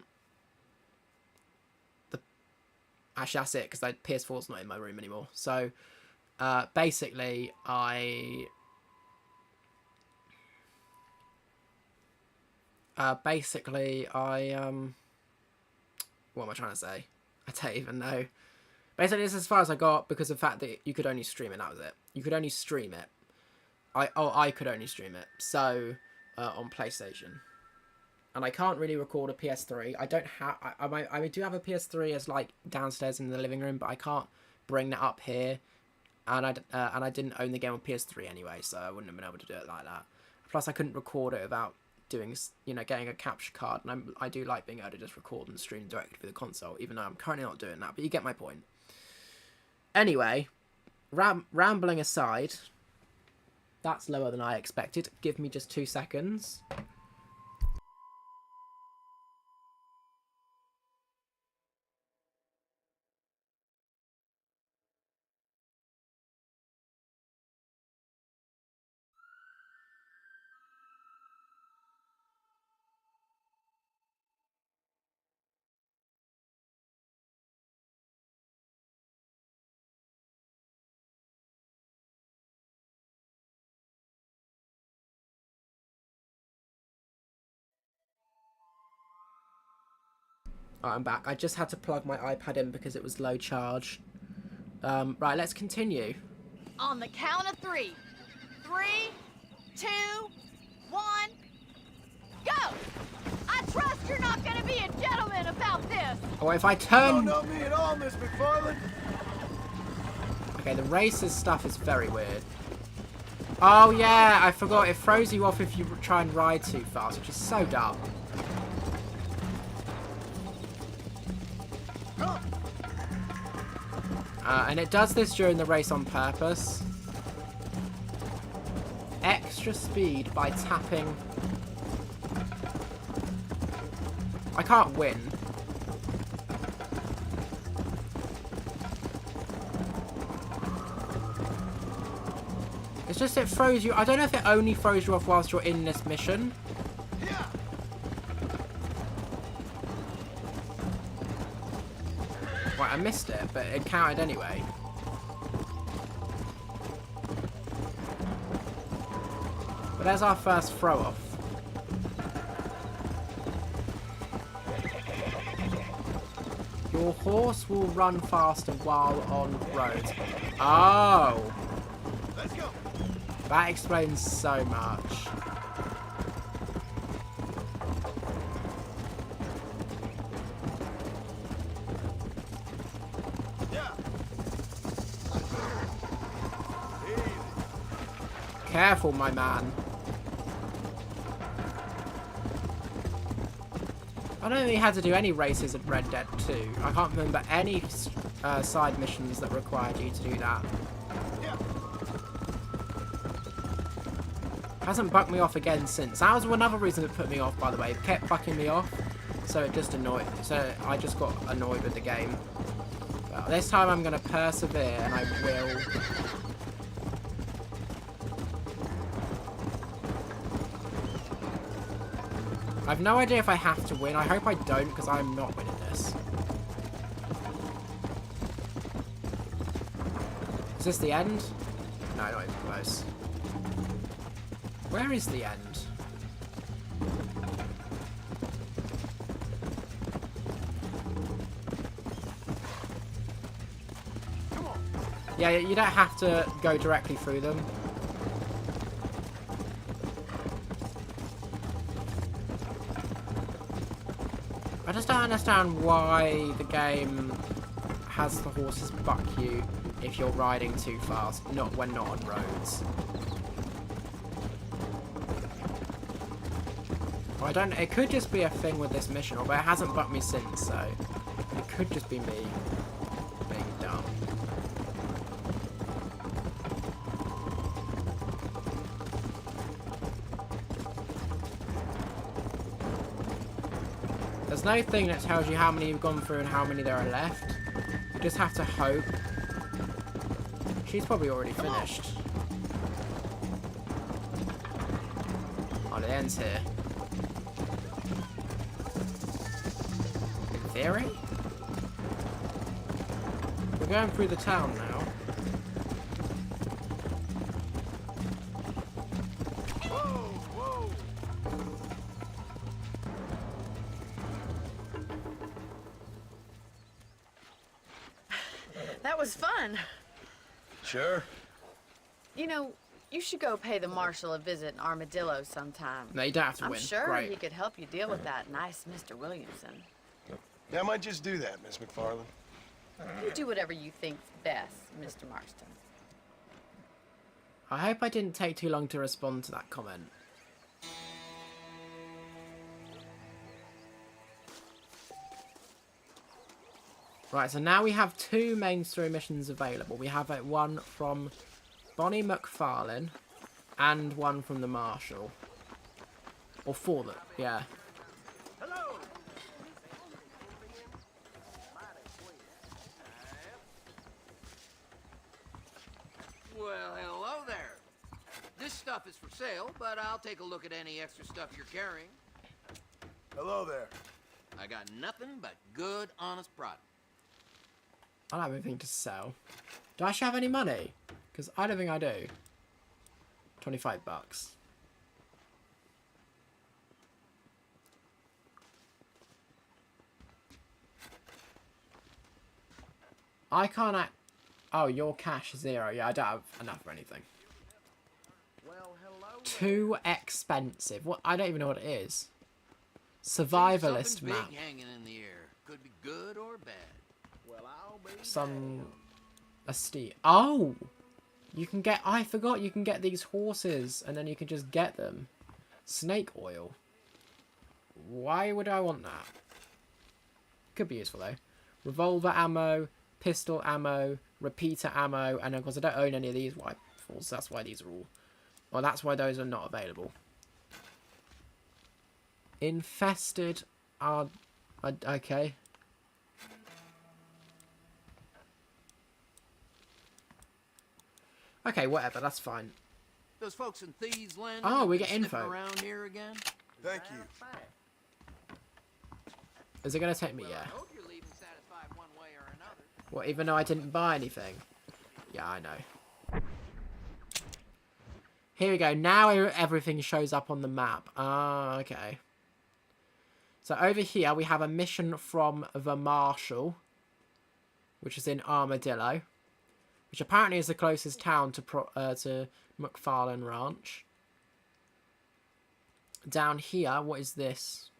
that's it, because the PS4's not in my room anymore. So basically what am I trying to say? I don't even know. Basically, this is as far as I got because of the fact that you could only stream it. That was it. You could only stream it. I could only stream it. So on PlayStation, and I can't really record a PS3. I don't have. I do have a PS3 as like downstairs in the living room, but I can't bring that up here. And I didn't own the game on PS3 anyway, so I wouldn't have been able to do it like that. Plus, I couldn't record it without doing, getting a capture card, and I do like being able to just record and stream directly through the console, even though I'm currently not doing that, but you get my point. Anyway, rambling aside, that's lower than I expected. Give me just 2 seconds. I'm back. I just had to plug my iPad in because it was low charge. Right, let's continue. On the count of 3. 3, 2, 1, go! I trust you're not gonna be a gentleman about this! Or if I You turn... don't know me at all, Miss McFarland. Okay, the races stuff is very weird. Oh yeah, I forgot. It throws you off if you try and ride too fast, which is so dumb. And it does this during the race on purpose. Extra speed by tapping. I can't win. It's just it throws you. I don't know if it only throws you off whilst you're in this mission. Right, I missed it, but it counted anyway. But there's our first throw off. Your horse will run faster while on roads. Oh! Let's go. That explains so much. Yeah. Careful, my man. I don't think you had to do any races in Red Dead 2. I can't remember any side missions that required you to do that. Yeah. Hasn't bucked me off again since. That was another reason it put me off, by the way. It kept bucking me off, so it just annoyed. So I just got annoyed with the game. But this time I'm going to persevere, and I will. I've no idea if I have to win. I hope I don't, because I'm not winning this. Is this the end? No, not even close. Where is the end? Come on. Yeah, you don't have to go directly through them. I just don't understand why the game has the horses buck you if you're riding too fast, not when not on roads. Well, I don't. It could just be a thing with this mission, although it hasn't bucked me since, so it could just be me being dumb. There's no thing that tells you how many you've gone through and how many there are left. You just have to hope. She's probably already finished. Oh, the end's here. In theory? We're going through the town now. That was fun. Sure. You know, you should go pay the marshal a visit in Armadillo sometime. No, you don't have to I'm win. sure Great. he could help you deal with that nice Mr. Williamson. Yeah, I might just do that, Miss McFarland. You do whatever you think's best, Mr. Marston. I hope I didn't take too long to respond to that comment. Right, so now we have 2 main story missions available. We have one from Bonnie McFarlane and one from the Marshal. Or for them, yeah. Well, hello there. This stuff is for sale, but I'll take a look at any extra stuff you're carrying. Hello there. I got nothing but good, honest product. I don't have anything to sell. Do I actually have any money? Because I don't think I do. 25 bucks. I can't Oh, your cash 0. Yeah, I don't have enough for anything. Well, hello. Too expensive. What? I don't even know what it is. Seems Survivalist something map. big hanging in the air. Could be good or bad. Well, I'll be Some estate. Oh, you can get. I forgot you can get these horses, and then you can just get them. Snake oil. Why would I want that? Could be useful though. Revolver ammo, pistol ammo, repeater ammo, and of course I don't own any of these rifles. That's why these are all. Well, that's why those are not available. Infested are okay. Okay, whatever. That's fine. Those folks in Thieves Landing. Oh, we been get sniffing info. around here again. Thank you. Is it gonna take me? Well, Yeah. I hope you're leaving satisfied one way or another. Well, even though I didn't buy anything. Yeah, I know. Here we go. Now everything shows up on the map. Ah, okay. So over here we have a mission from the Marshal, which is in Armadillo, which apparently is the closest town to McFarlane Ranch. Down here, what is this?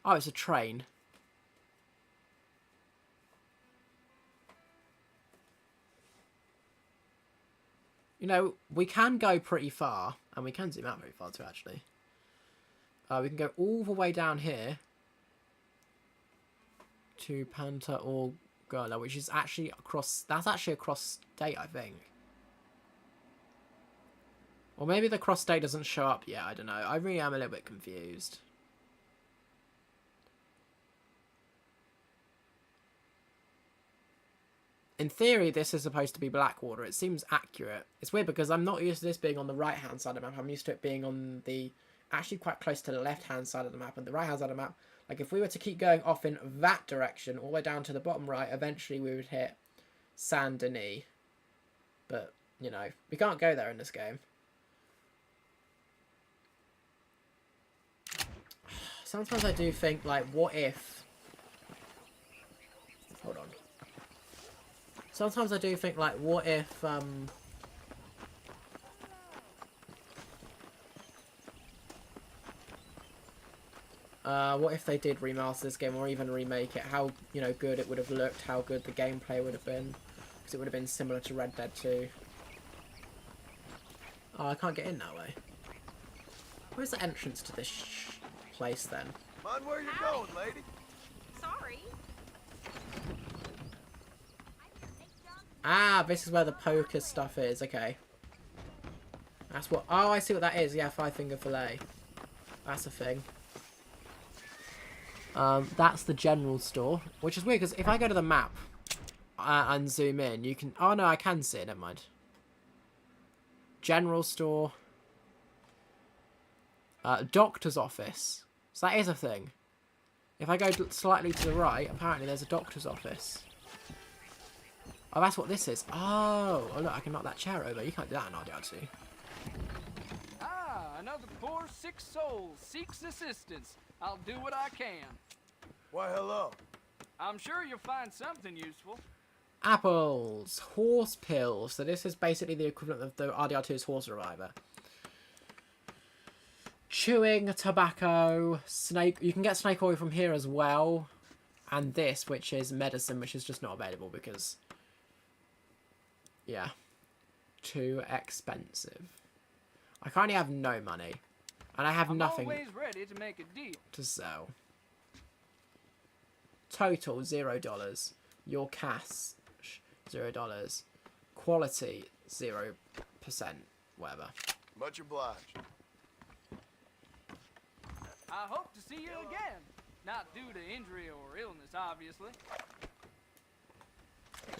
Oh, it's a train. You know, we can go pretty far, and we can zoom out very far too, actually. We can go all the way down here to Panta Orgola, which is actually across... That's actually across state, I think. Or maybe the cross state doesn't show up yet, I don't know. I really am a little bit confused. In theory, this is supposed to be Blackwater. It seems accurate. It's weird because I'm not used to this being on the right-hand side of the map. I'm used to it being on the... actually quite close to the left-hand side of the map. And the right-hand side of the map, like if we were to keep going off in that direction, all the way down to the bottom right, eventually we would hit Saint Denis. But, you know, we can't go there in this game. Sometimes I do think, like, what if... Hold on. Sometimes I do think, like, what if, what if they did remaster this game or even remake it? How, you know, good it would have looked, how good the gameplay would have been. Because it would have been similar to Red Dead 2. Oh, I can't get in that way. Where's the entrance to this place, then? Mind where you're going, lady. Sorry. Ah, this is where the poker stuff is. Okay. That's what... Oh, I see what that is. Yeah, 5-finger fillet. That's a thing. That's the general store. Which is weird, because if I go to the map and zoom in, you can... Oh, no, I can see it. Never mind. General store. Doctor's office. So that is a thing. If I go slightly to the right, apparently there's a doctor's office. Oh, that's what this is. Oh, look, I can knock that chair over. You can't do that in RDR2. Ah, another poor sick soul seeks assistance. I'll do what I can. Why, hello. I'm sure you'll find something useful. Apples. Horse pills. So this is basically the equivalent of the RDR2's Horse Reviver. Chewing tobacco. Snake. You can get snake oil from here as well. And this, which is medicine, which is just not available because... Yeah. Too expensive. I currently have no money. And I have nothing always ready to make a deal. to sell. Total $0. Your cash $0. Quality 0%. Whatever. Much obliged. I hope to see you again. Not due to injury or illness, obviously.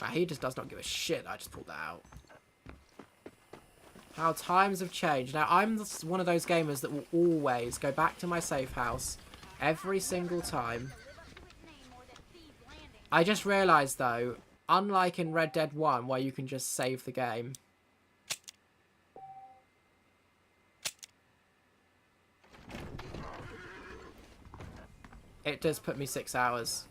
Wow, he just does not give a shit. I just pulled that out. How times have changed. Now, I'm one of those gamers that will always go back to my safe house every single time. I just realised, though, unlike in Red Dead 1, where you can just save the game, it does put me 6 hours.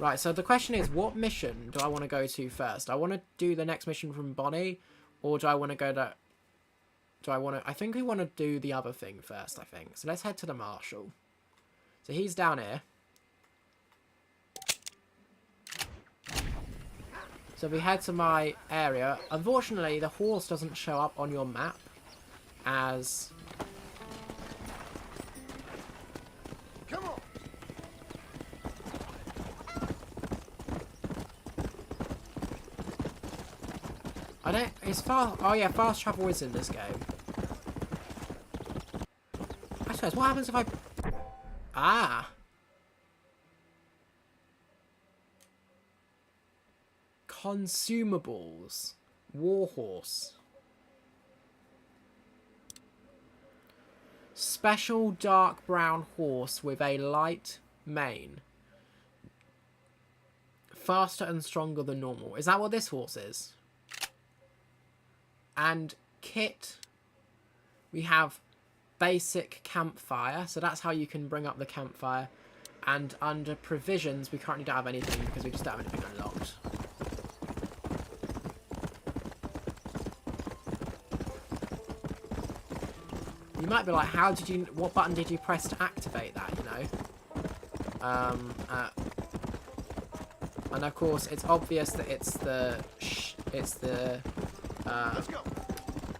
Right, so the question is, what mission do I want to go to first? I want to do the next mission from Bonnie, or do I want to go to... I think we want to do the other thing first, I think. So let's head to the Marshal. So he's down here. So if we head to my area, unfortunately the horse doesn't show up on your map as... Come on. I don't... It's fast... Oh yeah, fast travel is in this game. I suppose, what happens if I... Ah! Consumables. Warhorse. Special dark brown horse with a light mane. Faster and stronger than normal. Is that what this horse is? And kit. We have basic campfire. So that's how you can bring up the campfire. And under provisions, we currently don't have anything because we just don't have anything unlocked. You might be like, what button did you press to activate that, you know? And of course, it's obvious that it's the,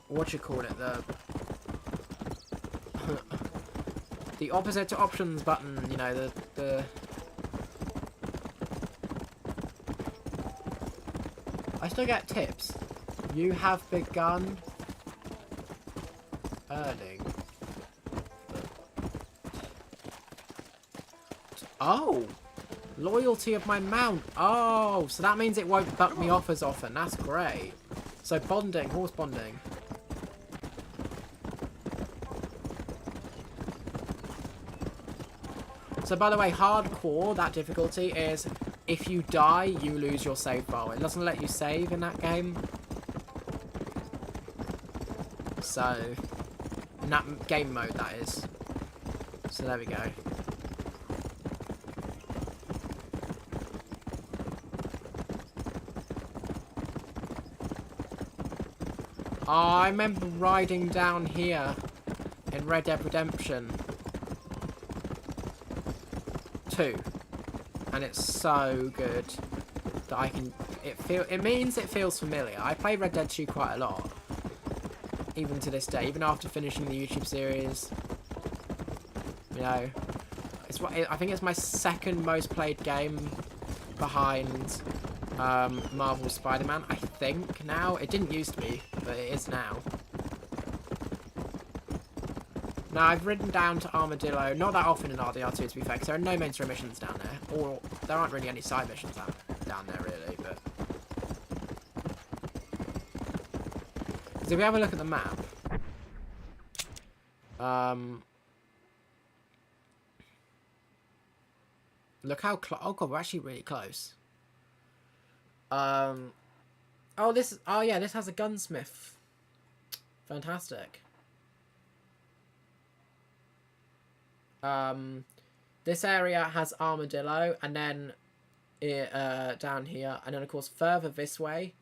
what you call it, the opposite to options button, you know, I still get tips. You have begun earning. Oh! Loyalty of my mount. Oh, so that means it won't buck me off as often. That's great. So bonding, horse bonding. So by the way, hardcore, that difficulty is if you die, you lose your save file. It doesn't let you save in that game. So, in that game mode, that is. So there we go. Oh, I remember riding down here in Red Dead Redemption 2, and it's so good that I can. It means it feels familiar. I play Red Dead 2 quite a lot, even to this day, even after finishing the YouTube series. You know, I think it's my second most played game behind Marvel Spider-Man. I think now. It didn't used to be, but it is now. Now, I've ridden down to Armadillo, not that often in RDR2 to be fair, because there are no mainstream missions down there, or there aren't really any side missions down there really, but... Because if we have a look at the map... Look how close... Oh god, we're actually really close. Oh, yeah, this has a gunsmith. Fantastic. This area has Armadillo, and then down here, and then of course further this way,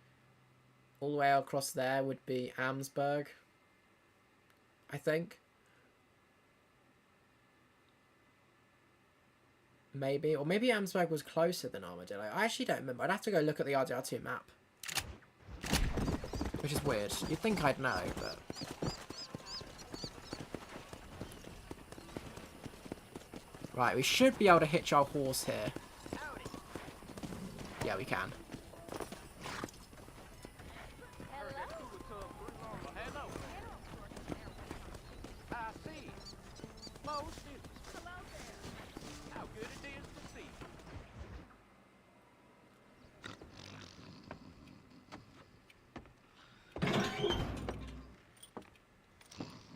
all the way across there would be Amsburg, I think. Maybe, or maybe Amsburg was closer than Armadillo. I actually don't remember. I'd have to go look at the RDR2 map. Which is weird. You'd think I'd know, but... Right, we should be able to hitch our horse here. Yeah, we can.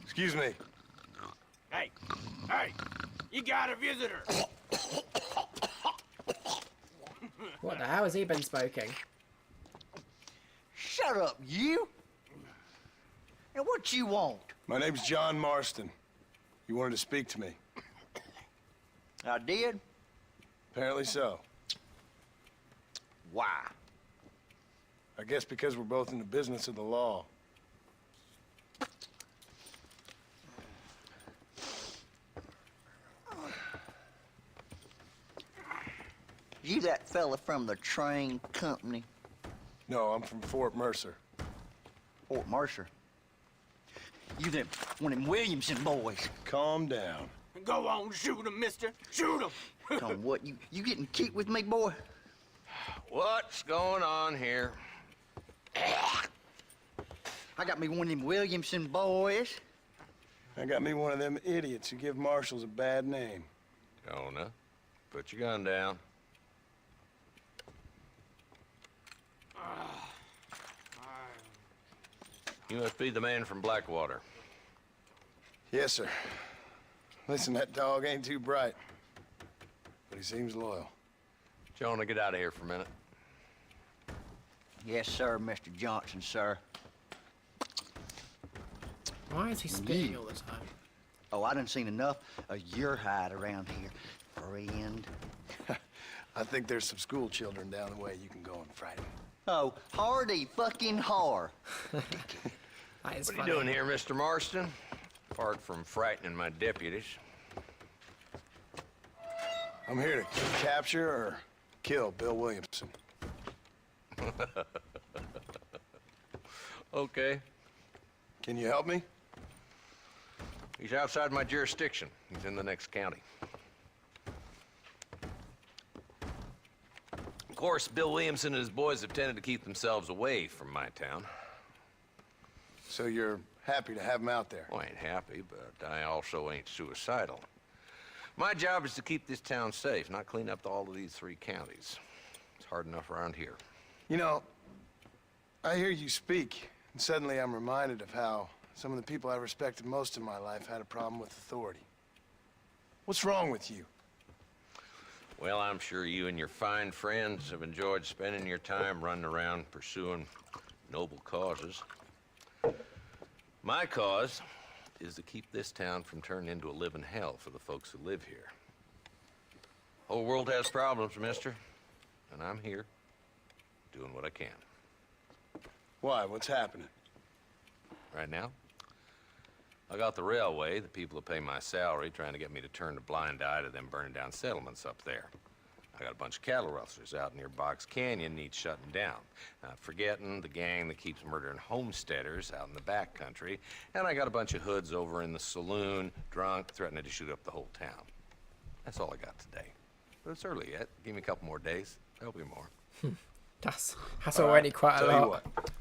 Excuse me. Hey, you got a visitor. What the hell has he been smoking? Shut up, you. And what you want? My name's John Marston. You wanted to speak to me. I did. Apparently so. Why? I guess because we're both in the business of the law. You that fella from the train company? No, I'm from Fort Mercer. Fort Mercer? You them one of them Williamson boys. Calm down. Go on, shoot him, mister. Shoot him. Come on, what, you getting kicked with me, boy? What's going on here? I got me one of them Williamson boys. I got me one of them idiots who give marshals a bad name. Jonah, put your gun down. You must be the man from Blackwater. Yes, sir. Listen, that dog ain't too bright, but he seems loyal. Jonah, get out of here for a minute. Yes, sir, Mr. Johnson, sir. Why is he spitting all the time? Oh, I done seen enough of your hide around here, friend. I think there's some school children down the way you can go and frighten. Oh, hardy fucking har. That is What are funny. you doing here, Mr. Marston? Apart from frightening my deputies. I'm here to capture or kill Bill Williamson. Okay. Can you help me? He's outside my jurisdiction. He's in the next county. Of course, Bill Williamson and his boys have tended to keep themselves away from my town. So you're happy to have him out there? Well, I ain't happy, but I also ain't suicidal. My job is to keep this town safe, not clean up all of these 3 counties. It's hard enough around here. You know, I hear you speak, and suddenly I'm reminded of how some of the people I respected most in my life had a problem with authority. What's wrong with you? Well, I'm sure you and your fine friends have enjoyed spending your time running around pursuing noble causes. My cause is to keep this town from turning into a living hell for the folks who live here. Whole world has problems, mister, and I'm here doing what I can. Why? What's happening? Right now, I got the railway, the people who pay my salary, trying to get me to turn a blind eye to them burning down settlements up there. I got a bunch of cattle rustlers out near Box Canyon needs shutting down. Not forgetting the gang that keeps murdering homesteaders out in the back country. And I got a bunch of hoods over in the saloon, drunk, threatening to shoot up the whole town. That's all I got today. But it's early yet. Give me a couple more days. There'll be more. That's already quite a Tell you lot. what.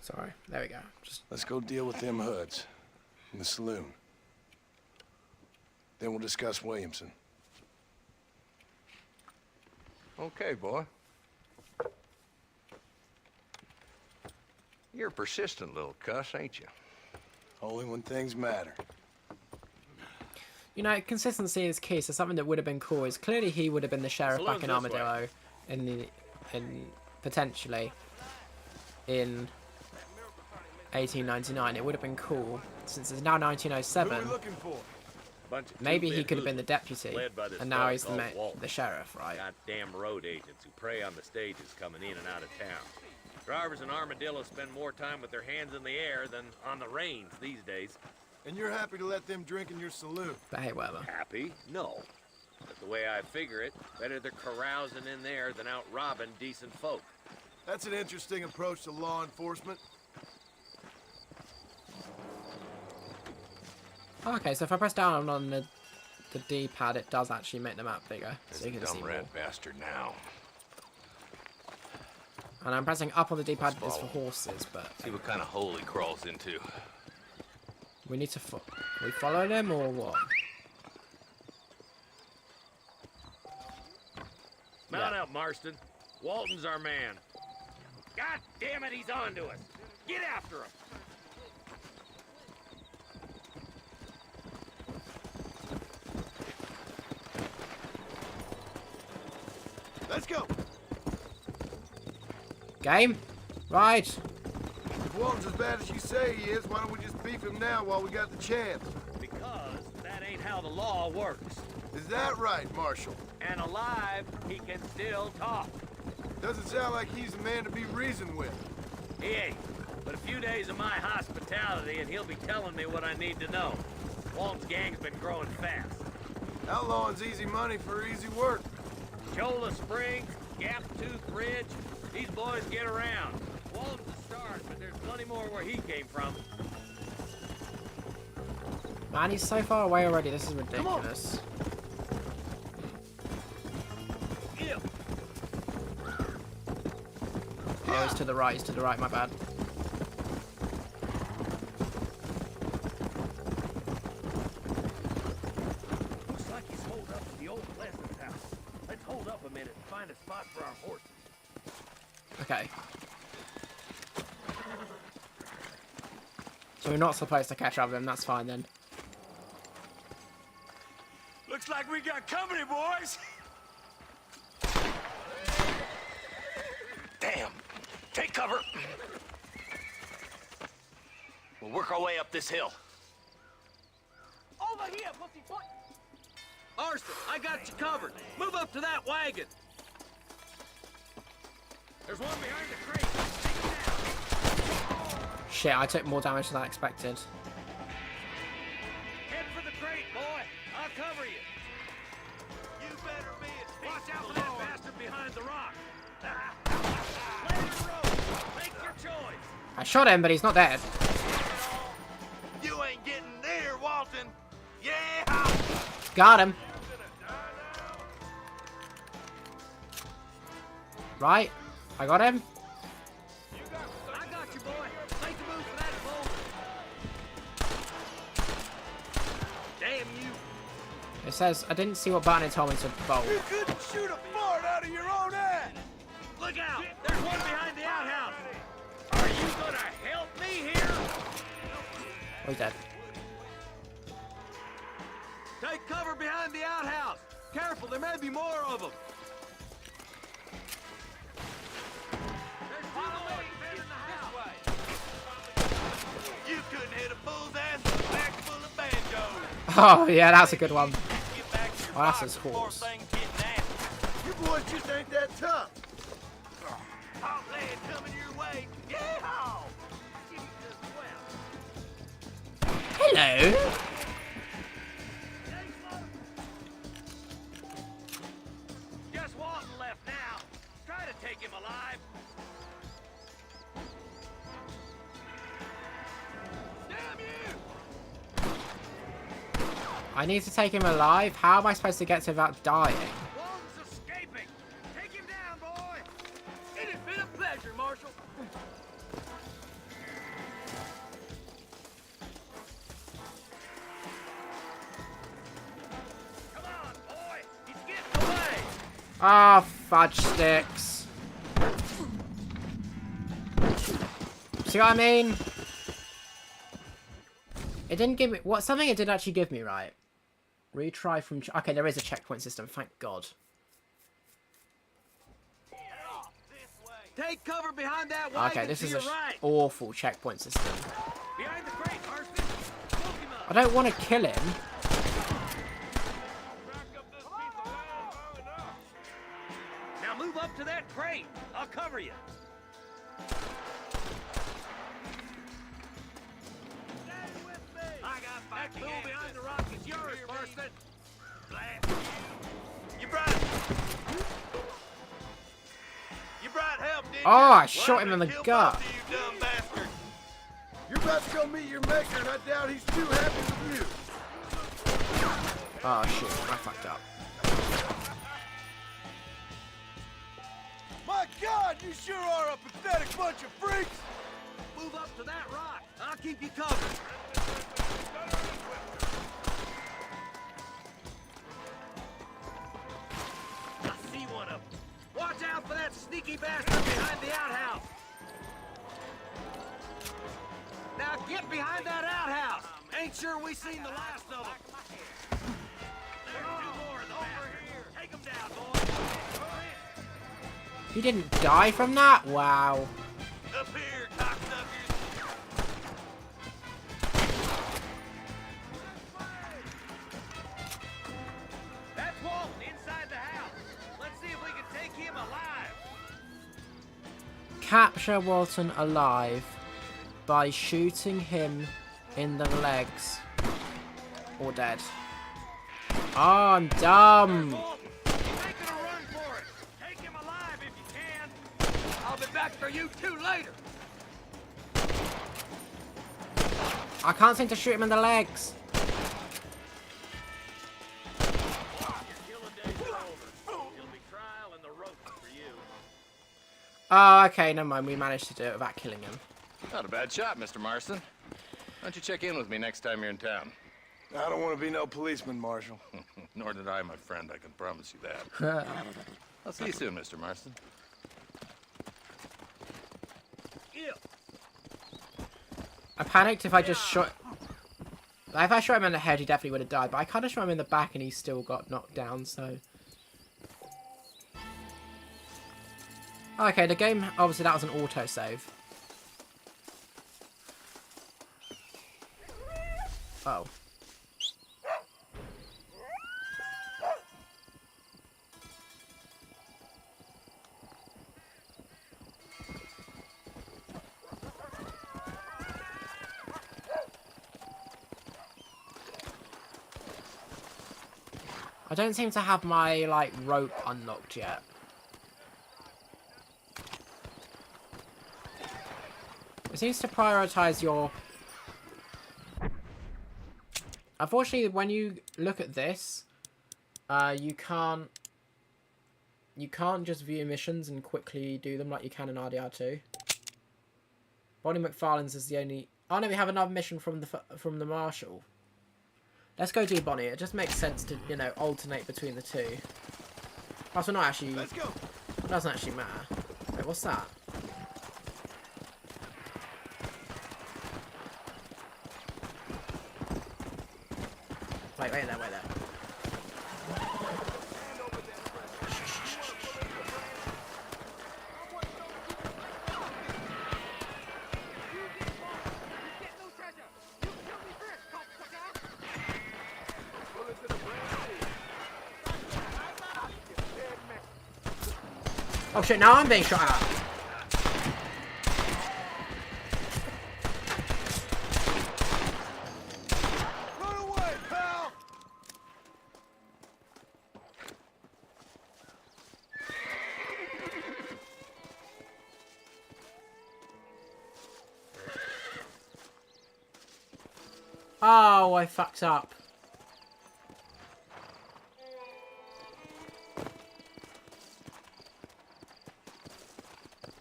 Sorry, there we go. Just Let's go deal with them hoods in the saloon. Then we'll discuss Williamson. Okay, boy. You're a persistent little cuss, ain't you? Only when things matter. You know, consistency is key. So something that would have been cool is clearly he would have been the sheriff back in Armadillo, in potentially in 1899. It would have been cool since it's now 1907. Maybe he could have been the deputy, and now he's the sheriff, right? Goddamn road agents who prey on the stages coming in and out of town. Drivers in Armadillo spend more time with their hands in the air than on the reins these days. And you're happy to let them drink in your saloon? But hey, whatever. Happy? No. But the way I figure it, better they're carousing in there than out robbing decent folk. That's an interesting approach to law enforcement. Okay, so if I press down on the D-pad, it does actually make the map bigger, so you can see Dumb more. rat bastard now. And I'm pressing up on the D-pad is for horses, but See what kind of hole he crawls into. we need to we follow them or what? Mount out, Marston. Walton's our man. God damn it, he's on to us. Get after him. Let's go. Game? Right. If Walton's as bad as you say he is, why don't we just beef him now while we got the chance? Because that ain't how the law works. Is that right, Marshal? And alive, he can still talk. Doesn't sound like he's a man to be reasoned with. He ain't. But a few days of my hospitality and he'll be telling me what I need to know. Walton's gang's been growing fast. Outlawing's easy money for easy work. Cholla Springs, Gap Tooth Ridge, these boys get around. Walton's a start, but there's plenty more where he came from. Man, he's so far away already. This is ridiculous. Ew. Oh, he's to the right. He's to the right. My bad. Looks like he's holed up at the old Pleasant house. Let's hold up a minute and find a spot for our horses. Okay. So we're not supposed to catch up with him. That's fine then. Looks like we got company, boys! Damn! Take cover! We'll work our way up this hill. Over here, pussyfoot! Marston, I got you covered. Move up to that wagon. There's one behind the crate. Take it down. Shit, I took more damage than I expected. Head for the crate, boy. I'll cover you. You better be at Watch out for that bastard behind the rock. Let it roll. Make your choice. I shot him, but he's not dead. You ain't getting near Walton. Yeah! Got him. Right. I got him. I got you, boy. Make a move for that bolt. Damn you. It says, I didn't see what button it told me to bolt. You couldn't shoot a fart out of your own ass! Look out! There's one behind the outhouse. Are you gonna help me here? Oh, he's dead. Take cover behind the outhouse. Careful, there may be more of them. There's two more in the house. You couldn't hit a bull's ass with a bag full of banjos. Oh, yeah, that's a good one. Get back to your Oh, that's box his before horse. things get nasty. You boys just ain't that tough. Hot lead coming your way. Yeehaw! Hello. Just Walton left now. Try to take him alive. Damn you! I need to take him alive. How am I supposed to get to without dying? Walton's escaping. Take him down, boy. It has been a pleasure, Marshal. Come on, boy. He's getting away. Ah, fudge sticks. See what I mean? It didn't give me... What? Something it did actually give me, right? Retry from... Okay, there is a checkpoint system. Thank God. Take cover behind that wagon. Okay, this to is your an right. awful checkpoint system. Behind the crate, Marston. Smoke him up. I don't want to kill him. Now move up to that crate. I'll cover you. I got back. That tool behind the rock is yours, Marston. You brought help, didn't you? Oh, I Well, shot I'm him in gonna the kill gut. both of you dumb bastards. You're about to go meet your maker, and I doubt he's too happy with you. Oh, shit. I fucked up. My God, you sure are a pathetic bunch of freaks! Move up to that rock. I'll keep you covered. I see one of them. Watch out for that sneaky bastard behind the outhouse. Now get behind that outhouse. Ain't sure we seen the last of them. There's two more of them over here. Take them down, boys. He didn't die from that? Wow. Up here, cocksuckers. Capture Walton alive by shooting him in the legs or dead. Oh, I'm dumb. Making a run for it. Take him alive if you can. I'll be back for you two later. I can't seem to shoot him in the legs. Oh, okay, never mind. We managed to do it without killing him. Not a bad shot, Mr. Marston. Why don't you check in with me next time you're in town? I don't want to be no policeman, Marshal. Nor did I, my friend. I can promise you that. I'll see you soon, Mr. Marston. I panicked if I just shot... If I shot him in the head, he definitely would have died. But I kind of shot him in the back and he still got knocked down, so... Okay, the game... Obviously, that was an autosave. Oh. I don't seem to have my, like, rope unlocked yet. It seems to prioritize your... Unfortunately, when you look at this, you can't just view missions and quickly do them like you can in RDR2. Bonnie McFarlane's is the only... Oh no, we have another mission from the Marshal. Let's go do Bonnie. It just makes sense to, you know, alternate between the two. Also, not actually... Let's go. It doesn't actually matter. Wait, what's that? Wait there. Oh shit, now I'm being shot at. Run away, pal! Oh, I fucked up.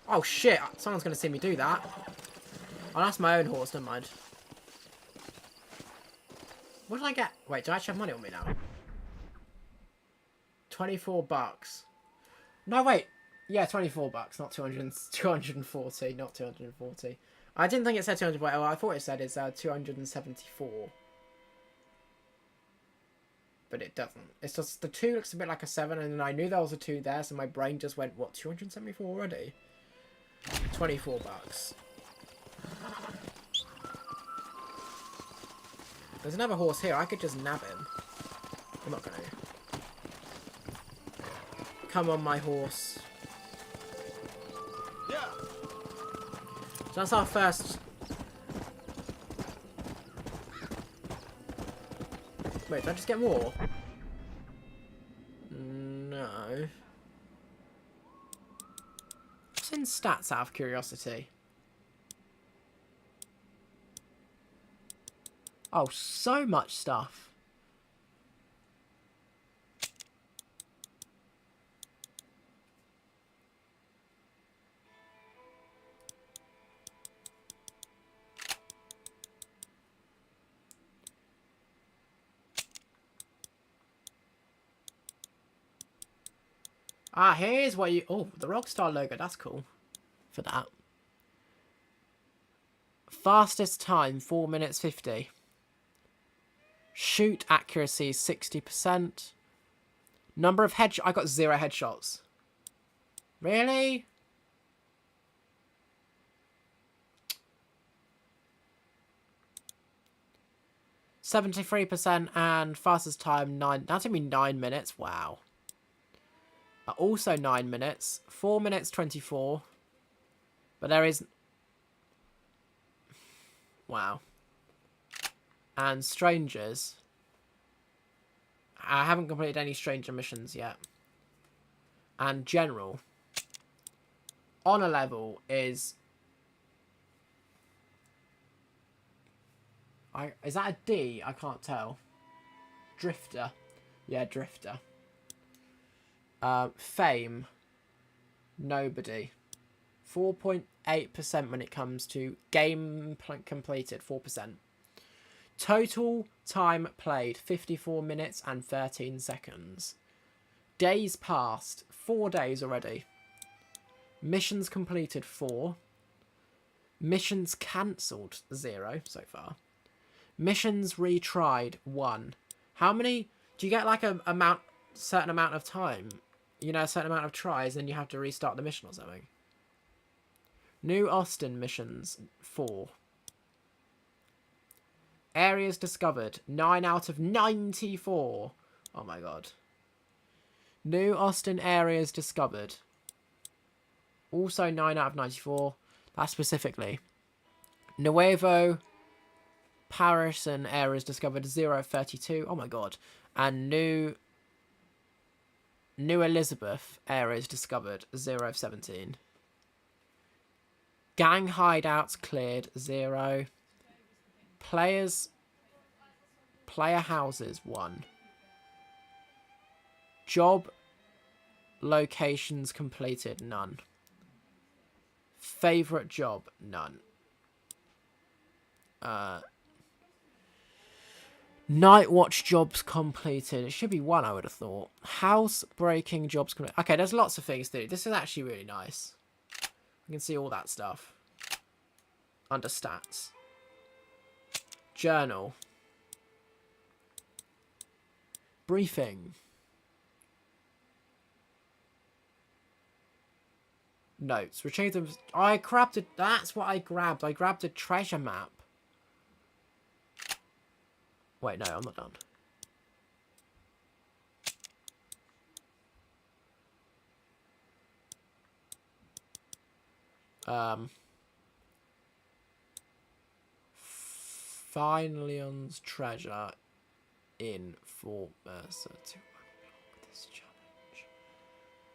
Oh shit, someone's gonna see me do that. Oh, that's my own horse, never mind. What did I get? Wait, do I actually have money on me now? 24 bucks. No, wait. Yeah, 24 bucks, not 240, not 240. I didn't think it said 200, well, I thought it said it's 274. But it doesn't. It's just, the 2 looks a bit like a 7, and then I knew there was a 2 there, so my brain just went, what, 274 already? 24 bucks. There's another horse here. I could just nab him. I'm not going to. Come on, my horse. Yeah. So that's our first... Wait, did I just get more? No. What's in stats, out of curiosity? Oh, so much stuff. Ah, here's what you... Oh, the Rockstar logo. That's cool. For that. Fastest time, 4 minutes 50. Shoot accuracy, 60%. Number of headshots. I got 0 headshots. Really? %, and fastest time 9. That took me 9 minutes. Wow. Also 9 minutes. 4 minutes 24. But there is... Wow. And strangers. I haven't completed any stranger missions yet. And general. Honor level is... Is that a D? I can't tell. Drifter. Yeah, Drifter. Fame. Nobody. 4.8% when it comes to game completed. 4%. Total time played. 54 minutes and 13 seconds. Days passed. 4 days already. Missions completed. 4. Missions cancelled. 0 so far. Missions retried. 1. How many? Do you get like a certain amount of time? You know, a certain amount of tries, and you have to restart the mission or something. New Austin missions. 4. Areas discovered. 9 out of 94. Oh my god. New Austin areas discovered. Also 9 out of 94. That specifically. Nuevo Parison areas discovered. 0 of 32. Oh my god. And New Elizabeth areas discovered. 0 of 17. Gang hideouts cleared. 0. Player houses. 1. Job locations completed. None. Favorite job. None. Night watch jobs completed. It should be 1, I would have thought. House breaking jobs completed. Okay, there's lots of things to do. This is actually really nice. You can see all that stuff. Under stats. Journal. Briefing. Notes. Retrieve them. I grabbed it. That's what I grabbed. I grabbed a treasure map. Wait, no, I'm not done. Find Leon's treasure in Fort Mercer to unlock this challenge.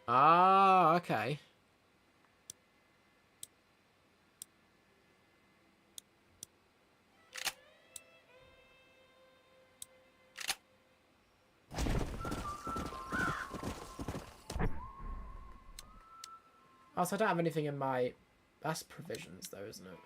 Ah, okay. Oh, so I don't have anything in my... That's provisions, though, isn't it?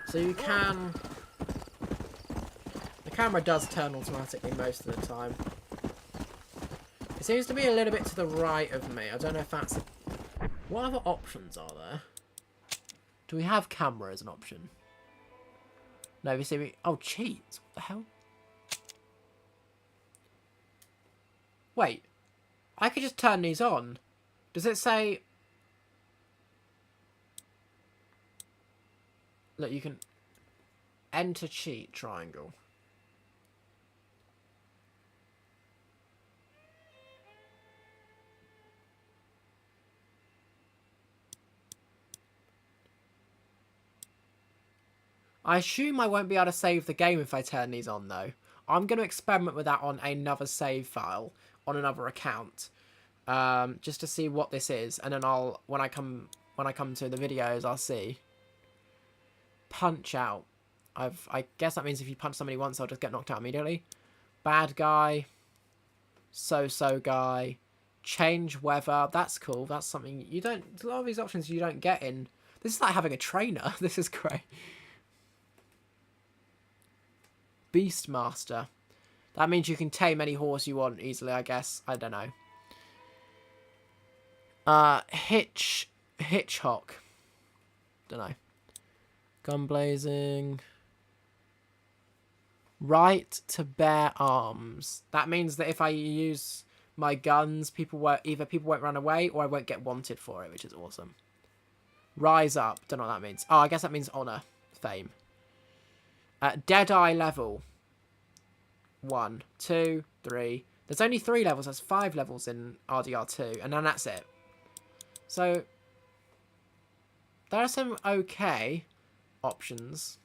So you can... The camera does turn automatically most of the time. It seems to be a little bit to the right of me. I don't know if that's... What other options are there? Do we have camera as an option? No, we see we... Oh, cheats. What the hell? Wait. I could just turn these on. Does it say... Look, you can... Enter cheat triangle. I assume I won't be able to save the game if I turn these on, though. I'm going to experiment with that on another save file, on another account, just to see what this is, and then I'll when I come to the videos, I'll see. Punch out. I guess that means if you punch somebody once, I'll just get knocked out immediately. Bad guy. So-so guy. Change weather. That's cool. That's something you don't... A lot of these options you don't get in... This is like having a trainer. This is great. Beastmaster. That means you can tame any horse you want easily, I guess. I don't know. Hitchhawk. Don't know. Gun blazing. Right to bear arms. That means that if I use my guns, people won't run away or I won't get wanted for it, which is awesome. Rise up. Don't know what that means. Oh, I guess that means honor. Fame. Deadeye level. 1, 2, 3. There's only 3 levels. There's 5 levels in RDR2. And then that's it. So, there are some okay options.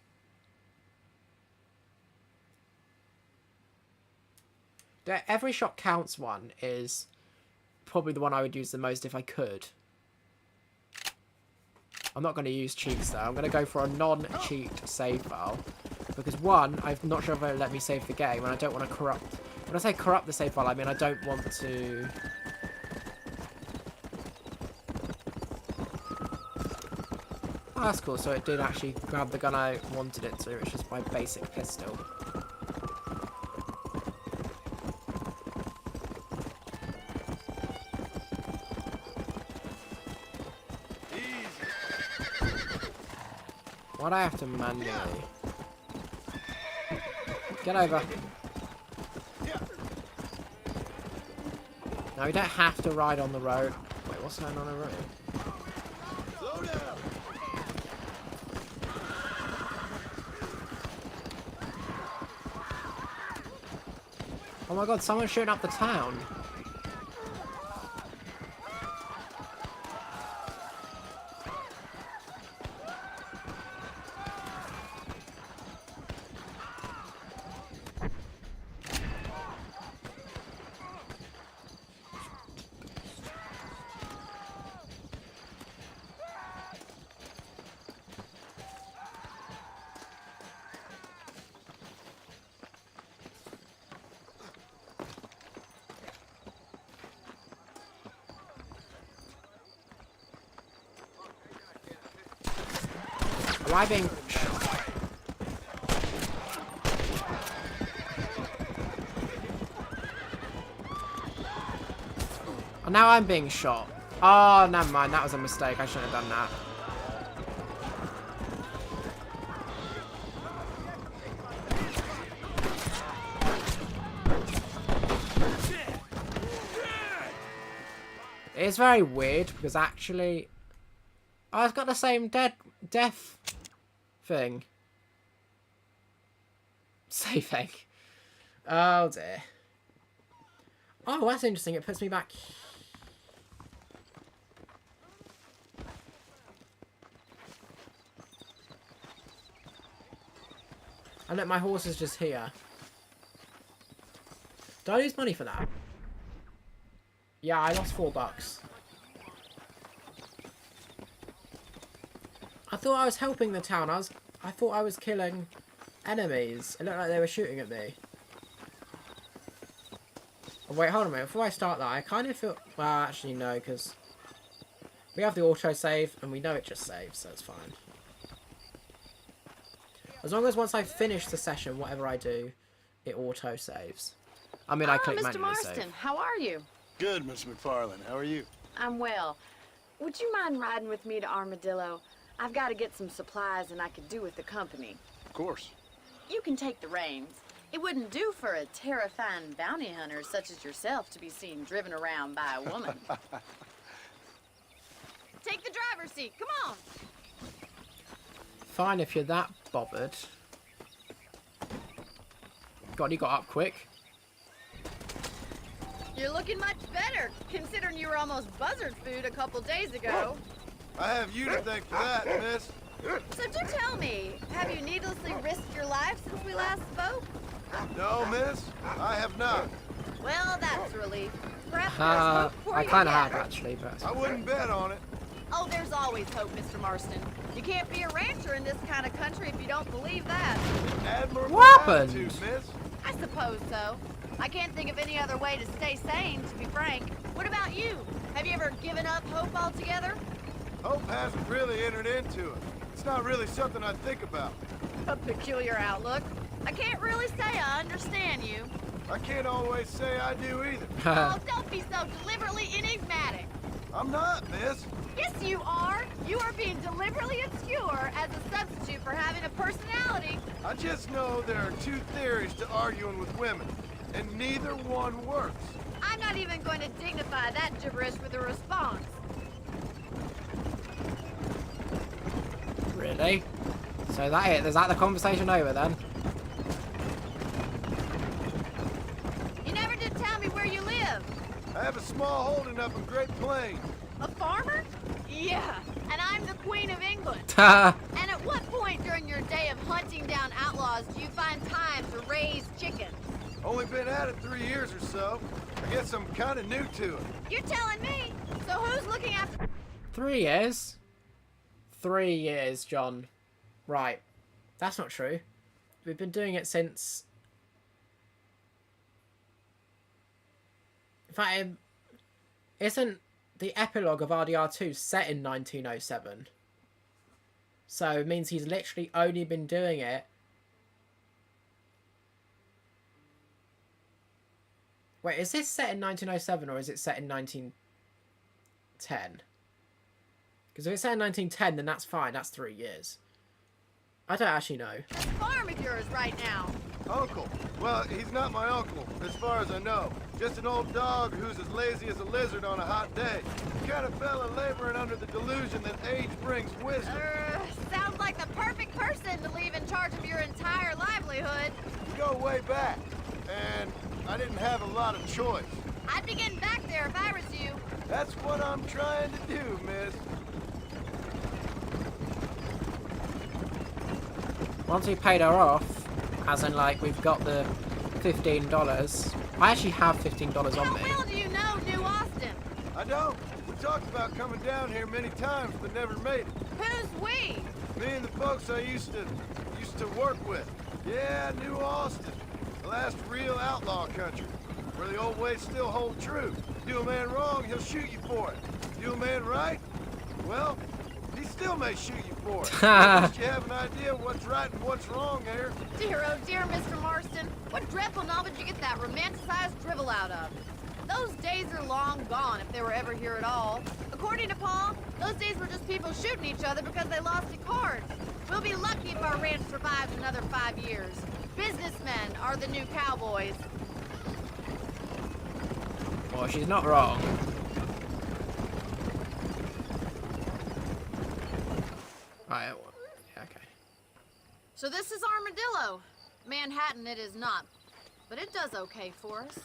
The every shot counts one is probably the one I would use the most if I could. I'm not going to use cheats though. I'm going to go for a non-cheat save file. Because one, I'm not sure if it'll let me save the game, and I don't want to corrupt... When I say corrupt the save file, I mean I don't want to... Oh, that's cool. So it did actually grab the gun I wanted it to, which is my basic pistol. Why'd I have to manually? Get over. Now you don't have to ride on the road. Wait, what's going on the road? Slow down. Oh my god, someone's shooting up the town. Am I being... Oh, now I'm being shot. Oh, never mind. That was a mistake. I shouldn't have done that. It's very weird because actually... Oh, it's got the same death thing. Saving. Oh dear. Oh, that's interesting. It puts me back. And look, my horse is just here. Did I lose money for that? Yeah, I lost $4. I thought I was helping the town. I thought I was killing enemies. It looked like they were shooting at me. Oh, wait, hold on a minute. Before I start that, I kind of feel... Well, actually, no, because... We have the auto-save, and we know it just saves, so it's fine. As long as once I finish the session, whatever I do, it auto-saves. I mean, I click Mr. manually Marston, save. how are you? Good, Miss McFarland. How are you? I'm well. Would you mind riding with me to Armadillo? I've got to get some supplies and I could do with the company. Of course. You can take the reins. It wouldn't do for a terrifying bounty hunter such as yourself to be seen driven around by a woman. Take the driver's seat. Come on. Fine if you're that bothered. God, you got up quick. You're looking much better, considering you were almost buzzard food a couple days ago. I have you to thank for that, miss. So do tell me, have you needlessly risked your life since we last spoke? No, miss, I have not. Well, that's a relief. Perhaps there's hope for I you kind of yet. have, actually, but... I wouldn't bet on it. Oh, there's always hope, Mr. Marston. You can't be a rancher in this kind of country if you don't believe that. Admirable What happened? attitude, miss. I suppose so. I can't think of any other way to stay sane, to be frank. What about you? Have you ever given up hope altogether? Hope hasn't really entered into it. It's not really something I think about. A peculiar outlook. I can't really say I understand you. I can't always say I do either. Oh, don't be so deliberately enigmatic. I'm not, miss. Yes, you are. You are being deliberately obscure as a substitute for having a personality. I just know there are two theories to arguing with women, and neither one works. I'm not even going to dignify that gibberish with a response. Really? So that it? Is that the conversation over then? You never did tell me where you live. I have a small holding up in Great Plains. A farmer? Yeah, and I'm the Queen of England. Ha! And at what point during your day of hunting down outlaws do you find time to raise chickens? Only been at it 3 years or so. I guess I'm kind of new to it. You're telling me. So who's looking after... 3 years? 3 years, John. Right. That's not true. We've been doing it since... In fact, isn't the epilogue of RDR2 set in 1907? So it means he's literally only been doing it... Wait, is this set in 1907 or is it set in 1910? Because if it's set in 1910, then that's fine. That's 3 years. I don't actually know. this farm of yours right now? Uncle. Well, he's not my uncle, as far as I know. Just an old dog who's as lazy as a lizard on a hot day. The kind of fella laboring under the delusion that age brings wisdom. Sounds like the perfect person to leave in charge of your entire livelihood. We go way back, and I didn't have a lot of choice. I'd be getting back there if I was you. That's what I'm trying to do, miss. Once we paid her off, as in like we've got the $15. I actually have $15 on How me. well do you know New Austin? I don't. We talked about coming down here many times, but never made it. Who's we? Me and the folks I used to work with. Yeah, New Austin. The last real outlaw country, where the old ways still hold true. Do a man wrong, he'll shoot you for it. Do a man right, well, he still may shoot you for it. At least you have an idea of what's right and what's wrong there. Dear, oh dear, Mr. Marston. What dreadful novel did you get that romanticized drivel out of? Those days are long gone, if they were ever here at all. According to Paul, those days were just people shooting each other because they lost at cards. We'll be lucky if our ranch survives another 5 years. Businessmen are the new cowboys. Well, she's not wrong. Right, yeah, okay. So this is Armadillo. Manhattan it is not, but it does okay for us.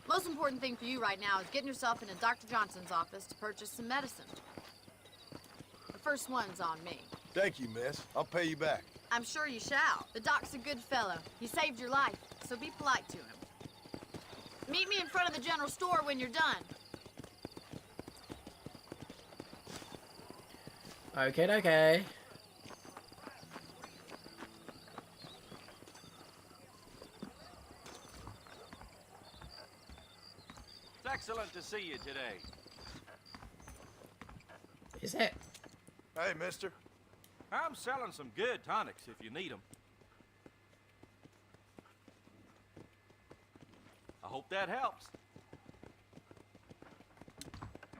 Most important thing for you right now is getting yourself into Dr. Johnson's office to purchase some medicine. The first one's on me. Thank you, miss. I'll pay you back. I'm sure you shall. The doc's a good fellow. He saved your life, so be polite to him. Meet me in front of the general store when you're done. Okay. It's excellent to see you today. Is it? Hey, mister. I'm selling some good tonics if you need them. I hope that helps.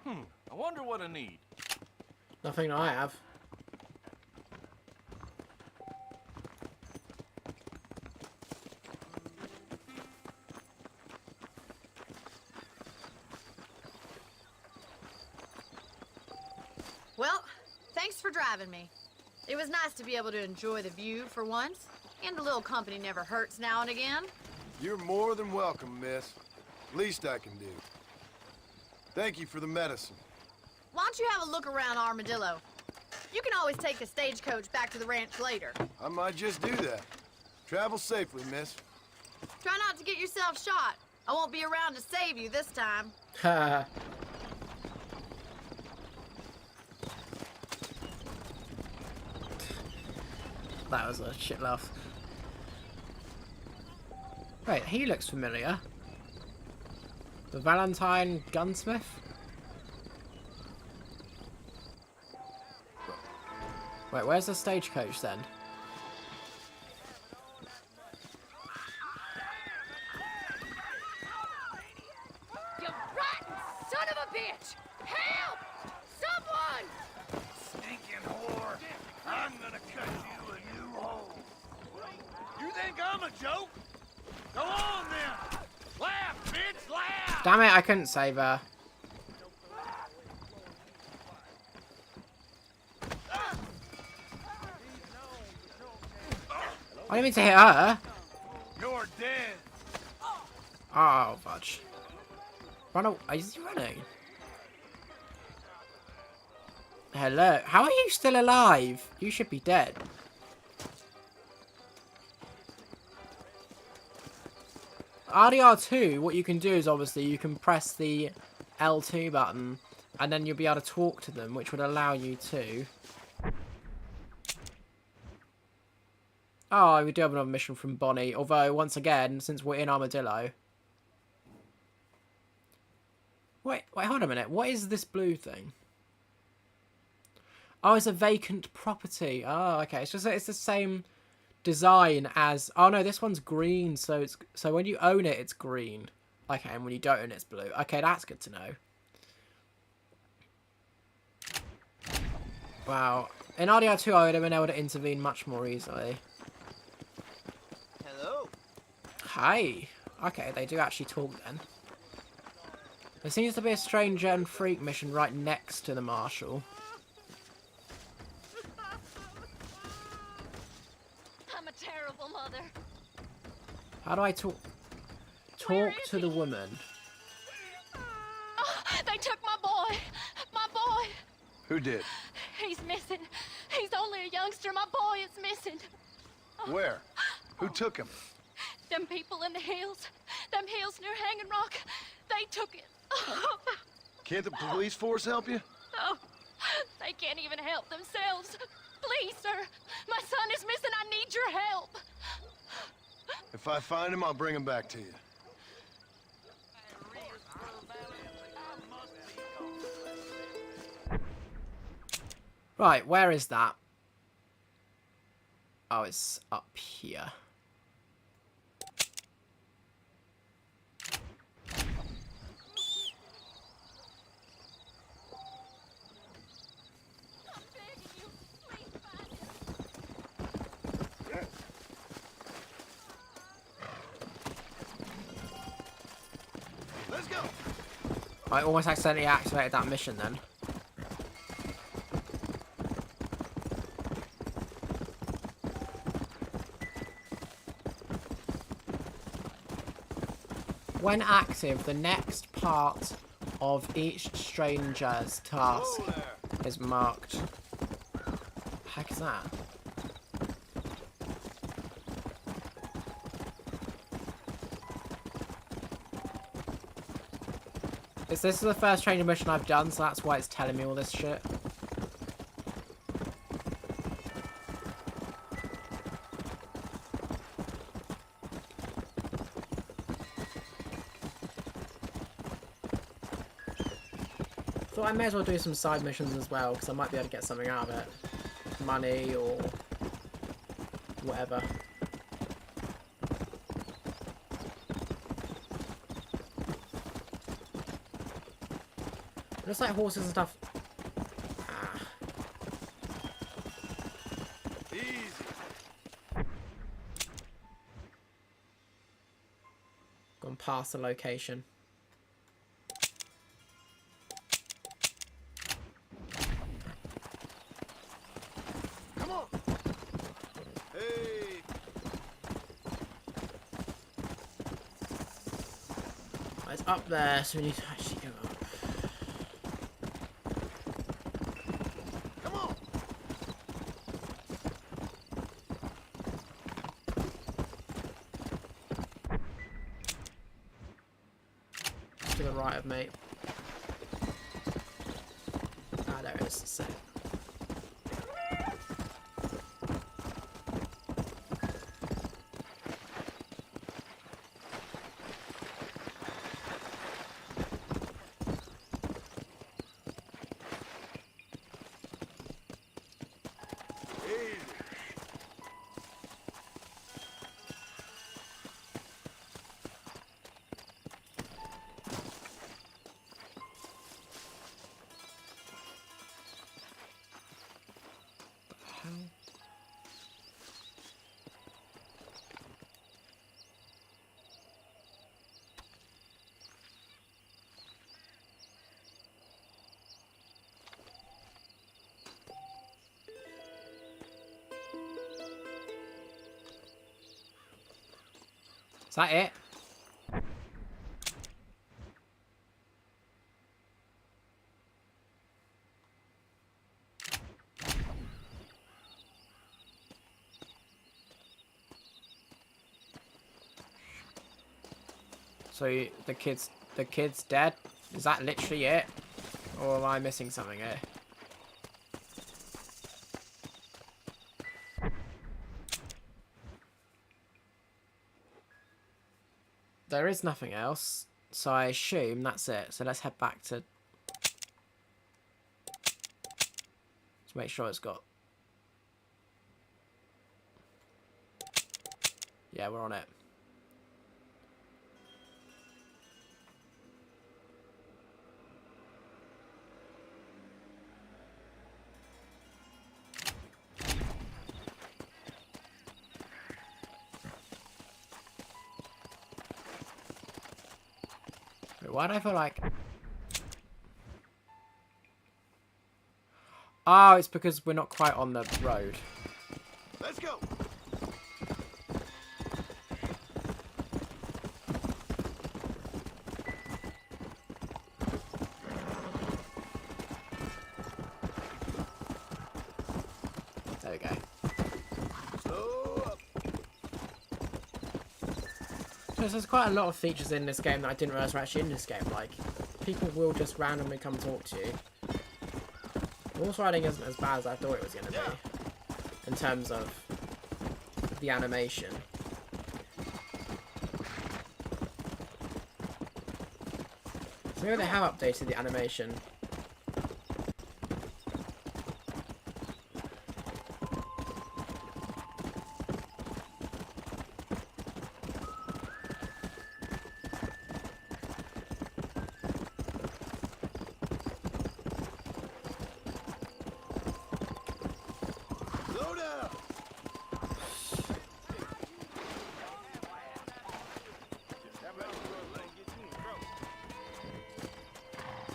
I wonder what I need. Nothing I have. Well, thanks for driving me. It was nice to be able to enjoy the view for once, and a little company never hurts now and again. You're more than welcome, miss. Least I can do. Thank you for the medicine. Why don't you have a look around Armadillo? You can always take the stagecoach back to the ranch later. I might just do that. Travel safely, miss. Try not to get yourself shot. I won't be around to save you this time. Ha. That was a shit laugh. Wait, he looks familiar. The Valentine gunsmith? Wait, where's the stagecoach then? You rotten son of a bitch! Help! Someone! Stinking whore! I'm gonna cut you a new hole. joke? Go on, then. Laugh, bitch, laugh! Damn it, I couldn't save her. I didn't mean to hit her. You're dead. Oh, fudge. Run away. Is he running? Hello. How are you still alive? You should be dead. RDR2, what you can do is obviously you can press the L2 button and then you'll be able to talk to them, which would allow you to... Oh, we do have another mission from Bonnie, although, once again, since we're in Armadillo... Wait, hold a minute. What is this blue thing? Oh, it's a vacant property. Oh, okay. It's the same design as... Oh, no, this one's green, so when you own it, it's green. Okay, and when you don't own it, it's blue. Okay, that's good to know. Wow. In RDR2, I would have been able to intervene much more easily. Hello. Hi. Okay, they do actually talk then. There seems to be a stranger and freak mission right next to the marshal. I'm a terrible mother. How do I talk to the woman? Oh, they took my boy. My boy. Who did? He's missing. He's only a youngster. My boy is missing. Where? Who took him? Them people in the hills. Them hills near Hanging Rock. They took it. Can't the police force help you? Oh, they can't even help themselves. Please, sir. My son is missing. I need your help. If I find him, I'll bring him back to you. Right, where is that? Oh, it's up here. Let's go. I almost accidentally activated that mission then. When active, the next part of each stranger's task is marked. What the heck is that? This is the first training mission I've done, so that's why it's telling me all this shit. So I may as well do some side missions as well, because I might be able to get something out of it. Money or whatever. Looks like horses and stuff. Ah. Easy. Gone past the location. Come on. Hey. Oh, it's up there, so we need to actually go up. To the right of me. Ah, there it is. So. that it? So the kid's dead? Is that literally it? Or am I missing something here? There is nothing else, so I assume that's it. So let's head back to make sure it's got... Yeah, we're on it. Why do I feel like... Oh, it's because we're not quite on the road. Let's go. There we go. So there's quite a lot of features in this game that I didn't realise were actually in this game. Like, people will just randomly come talk to you. Horse riding isn't as bad as I thought it was going to be. In terms of the animation. So maybe they have updated the animation.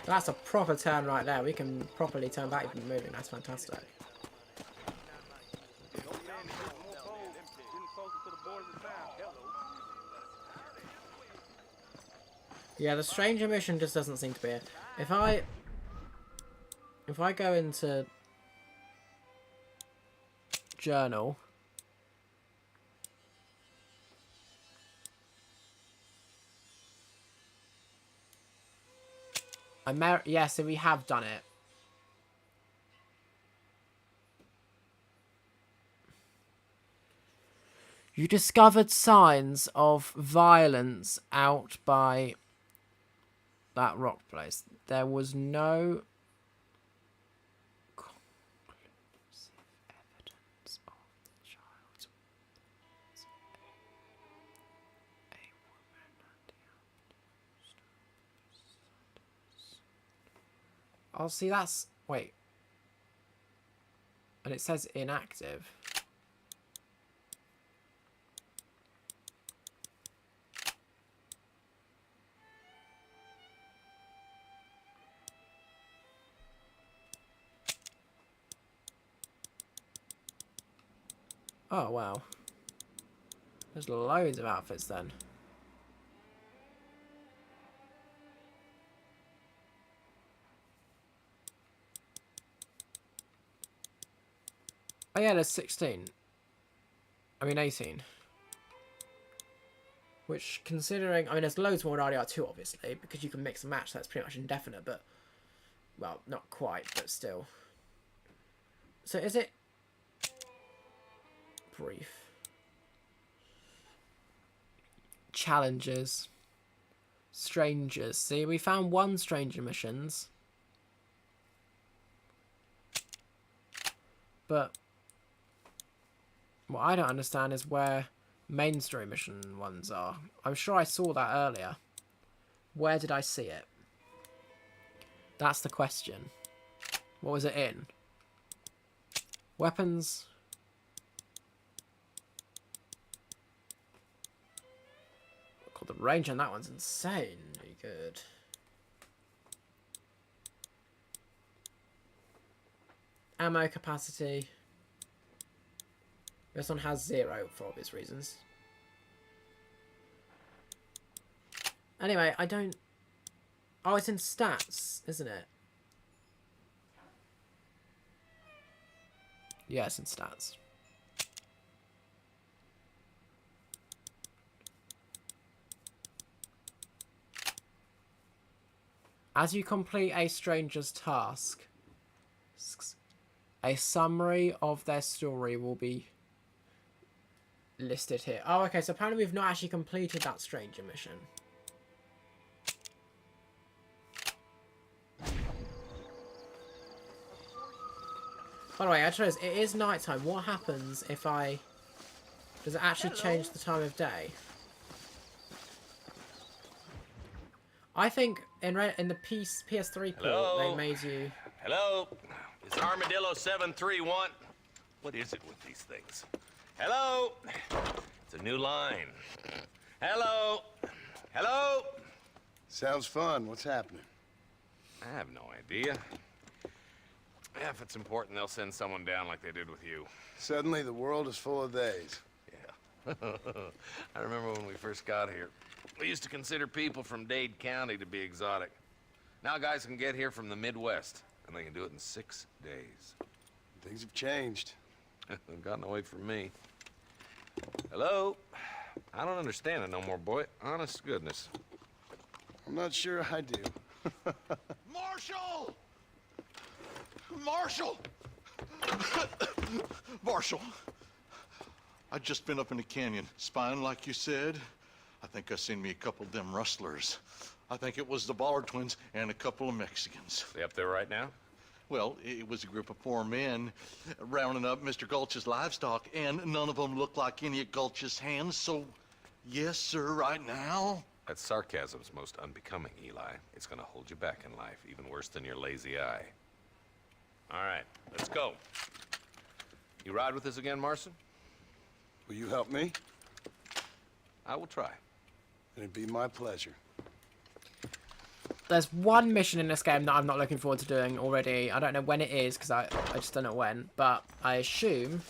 That's a proper turn right there. We can properly turn back even moving. That's fantastic. Yeah, the stranger mission just doesn't seem to be it. If I go into journal, yeah, so we have done it. You discovered signs of violence out by that rock place. There was no conclusive evidence of the child's a woman and oh, see, that's... Wait. And it says inactive. Oh, wow. There's loads of outfits then. Oh yeah, there's 16. I mean 18. Which, considering... I mean, there's loads more in RDR2, obviously, because you can mix and match, so that's pretty much indefinite, but... Well, not quite, but still. So is it... Brief. Challenges. Strangers. See, we found one stranger missions. But... what I don't understand is where main story mission ones are. I'm sure I saw that earlier. Where did I see it? That's the question. What was it in? Weapons. God, the range on that one's insanely good. Ammo capacity. This one has 0 for obvious reasons. Anyway, I don't... Oh, it's in stats, isn't it? Yeah, it's in stats. As you complete a stranger's task, a summary of their story will be listed here. Oh, okay, so apparently we've not actually completed that stranger mission. By the way, I chose it is nighttime. What happens if I... Does it actually change the time of day? I think in the PS3 port, they made you... Hello? It's Armadillo 731. What is it with these things? Hello? It's a new line. Hello? Hello? Sounds fun. What's happening? I have no idea. Yeah, if it's important, they'll send someone down like they did with you. Suddenly, the world is full of days. Yeah. I remember when we first got here. We used to consider people from Dade County to be exotic. Now guys can get here from the Midwest, and they can do it in 6 days. Things have changed. They've gotten away from me. Hello? I don't understand it no more, boy. Honest to goodness. I'm not sure I do. Marshal! Marshal! Marshal! I'd just been up in the canyon, spying like you said. I think I seen me a couple of them rustlers. I think it was the Ballard twins and a couple of Mexicans. They up there right now? Well, it was a group of 4 men rounding up Mr. Gulch's livestock, and none of them looked like any of Gulch's hands, so yes, sir, right now. That sarcasm's most unbecoming, Eli. It's gonna hold you back in life, even worse than your lazy eye. All right, let's go. You ride with us again, Marston? Will you help me? I will try. It'd be my pleasure. There's one mission in this game that I'm not looking forward to doing already. I don't know when it is, because I just don't know when, but I assume...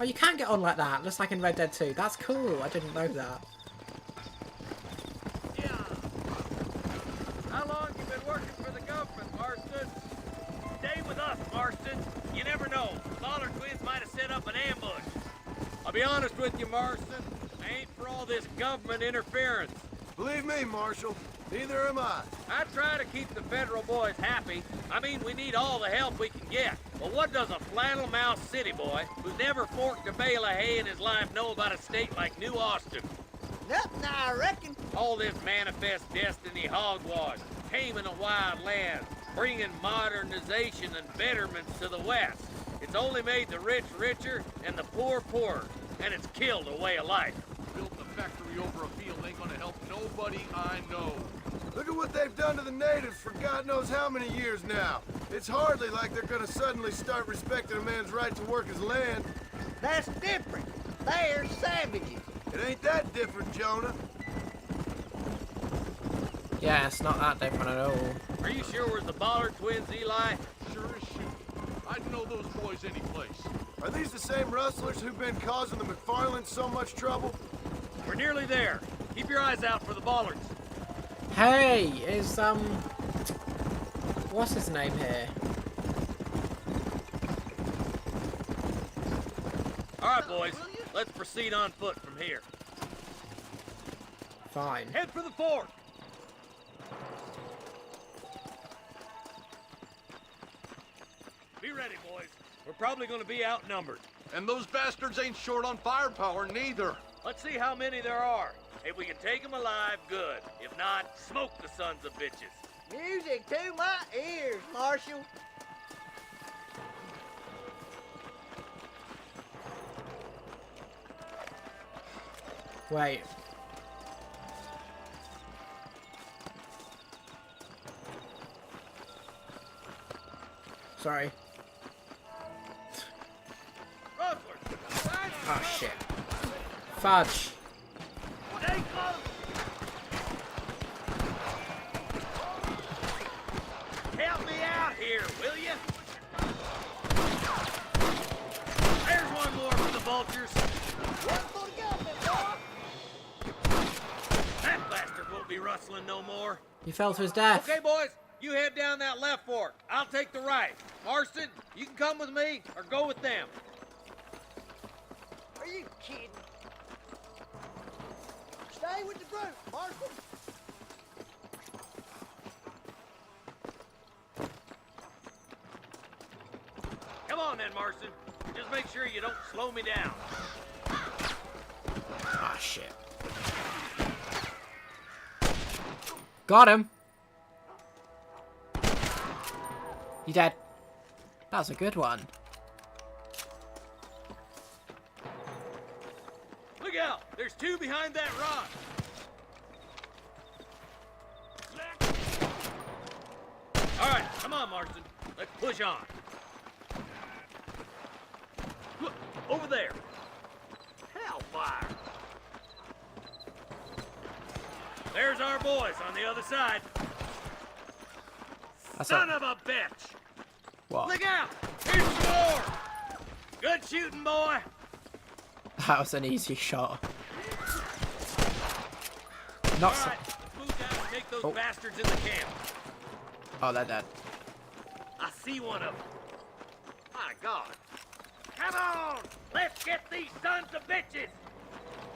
Oh, you can get on like that, just like in Red Dead 2. That's cool. I didn't know that. Yeah. How long you been working for the government, Marston? Stay with us, Marston. You never know. The Ballard twins might have set up an ambush. I'll be honest with you, Marston. I ain't for all this government interference. Believe me, Marshal. Neither am I. I try to keep the federal boys happy. I mean, we need all the help we can get. But what does a flannel-mouthed city boy who's never forked a bale of hay in his life know about a state like New Austin? Nothing, I reckon. All this manifest destiny hogwash, taming a wild land, bringing modernization and betterments to the West. It's only made the rich richer and the poor poorer, and it's killed a way of life. Building a factory over a field ain't gonna help nobody I know. Look at what they've done to the natives for God knows how many years now. It's hardly like they're gonna suddenly start respecting a man's right to work his land. That's different. They're savages. It ain't that different, Jonah. Yeah, it's not that different at all. Are you sure we're the Ballard twins, Eli? Sure as shoot. I'd know those boys any place. Are these the same rustlers who've been causing the McFarlands so much trouble? We're nearly there. Keep your eyes out for the Ballards. Hey, is, what's his name here? All right, boys. Let's proceed on foot from here. Fine. Head for the fort. Be ready, boys. We're probably going to be outnumbered. And those bastards ain't short on firepower, neither. Let's see how many there are. If we can take them alive, good. If not, smoke the sons of bitches. Music to my ears, Marshal. Wait. Sorry. Oh shit. Fudge. Stay close. Help me out here, will you? There's one more for the vultures. One for rustling no more. He fell to his death. Okay, boys, you head down that left fork. I'll take the right. Marston, you can come with me or go with them. Are you kidding? Stay with the group, Marston. Come on then, Marston. Just make sure you don't slow me down. Ah, shit. Got him. You dead. That was a good one. Look out! There's two behind that rock. All right, come on, Marston. Let's push on. Look, over there. Hellfire. There's our boys on the other side. Son of a bitch! What? Look out! Here's some more! Good shooting, boy! That was an easy shot. Not so. Alright, move down and take those bastards in the camp. Oh, they're dead. I see one of them. My God. Come on! Let's get these sons of bitches!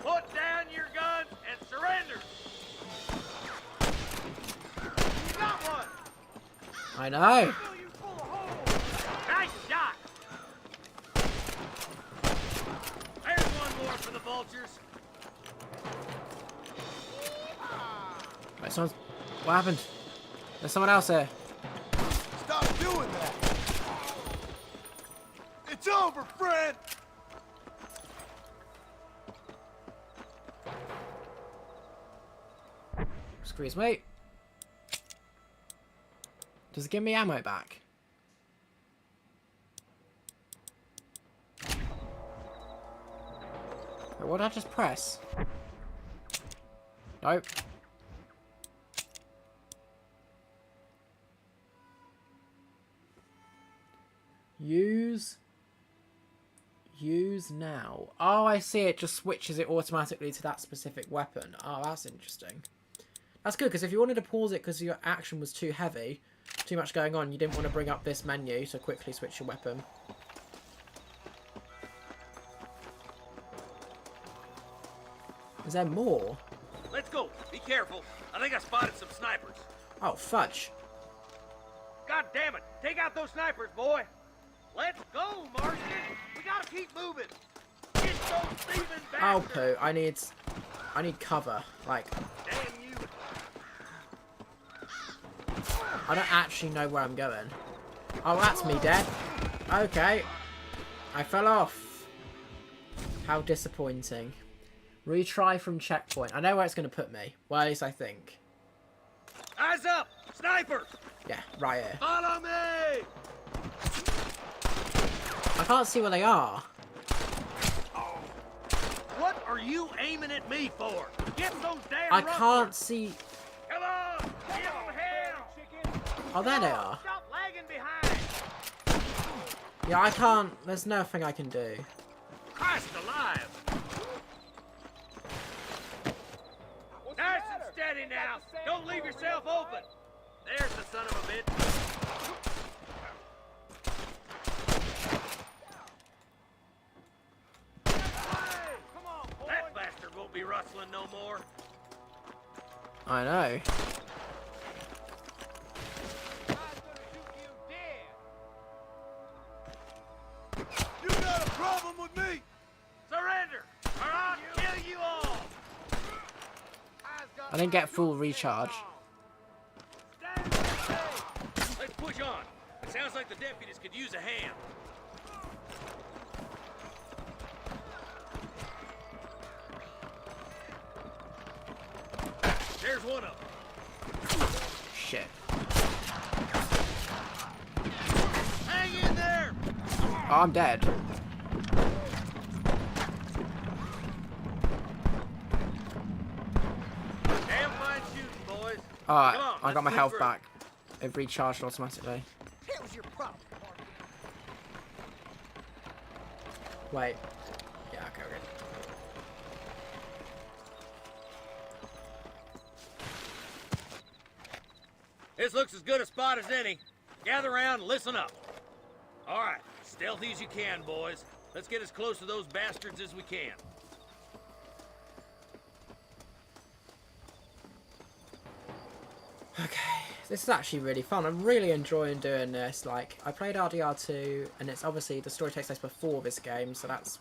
Put down your guns and surrender! You got one! I know. Nice shot! There's one more for the vultures. Wait, someone's... What happened? There's someone else here. Stop doing that. It's over, friend. Excuse me. Does it give me ammo back? Wait, what did I just press? Nope. Use now. Oh, I see. It just switches it automatically to that specific weapon. Oh, that's interesting. That's good, because if you wanted to pause it because your action was too heavy, too much going on, you didn't want to bring up this menu to quickly switch your weapon. Is there more? Let's go. Be careful. I think I spotted some snipers. Oh, fudge. God damn it. Take out those snipers, boy. Let's go, Marston. We gotta keep moving. Get those thieving Oh, bastards. poo. I need cover. Like, Damn you. I don't actually know where I'm going. Oh, that's me dead. Okay. I fell off. How disappointing. Retry from checkpoint. I know where it's going to put me. Well, at least I think. Eyes up. Sniper. Yeah, right here. Follow me. I can't see where they are. What are you aiming at me for? Get those damn I rustlers. can't see. Come on. Give them hell. Oh, there they are. Stop lagging behind. Yeah, I can't. There's nothing I can do. Christ alive. Nice and steady now. Don't leave yourself open. There's the son of a bitch. That bastard won't be rustling no more. I know. You got a problem with me? Surrender, or I'll kill you all. I didn't get full recharge. Let's push on. It sounds like the deputies could use a hand. There's one of them. Shit. Hang in there. Oh, I'm dead. Damn fine shooting, boys. Alright, Come on, I got let's my move health through. back. It recharged automatically. What was your problem? Wait. Yeah, okay, okay. This looks as good a spot as any. Gather around and listen up. All right, stealthy as you can, boys. Let's get as close to those bastards as we can. Okay, this is actually really fun. I'm really enjoying doing this. Like, I played RDR2, and it's obviously, the story takes place before this game, so that's...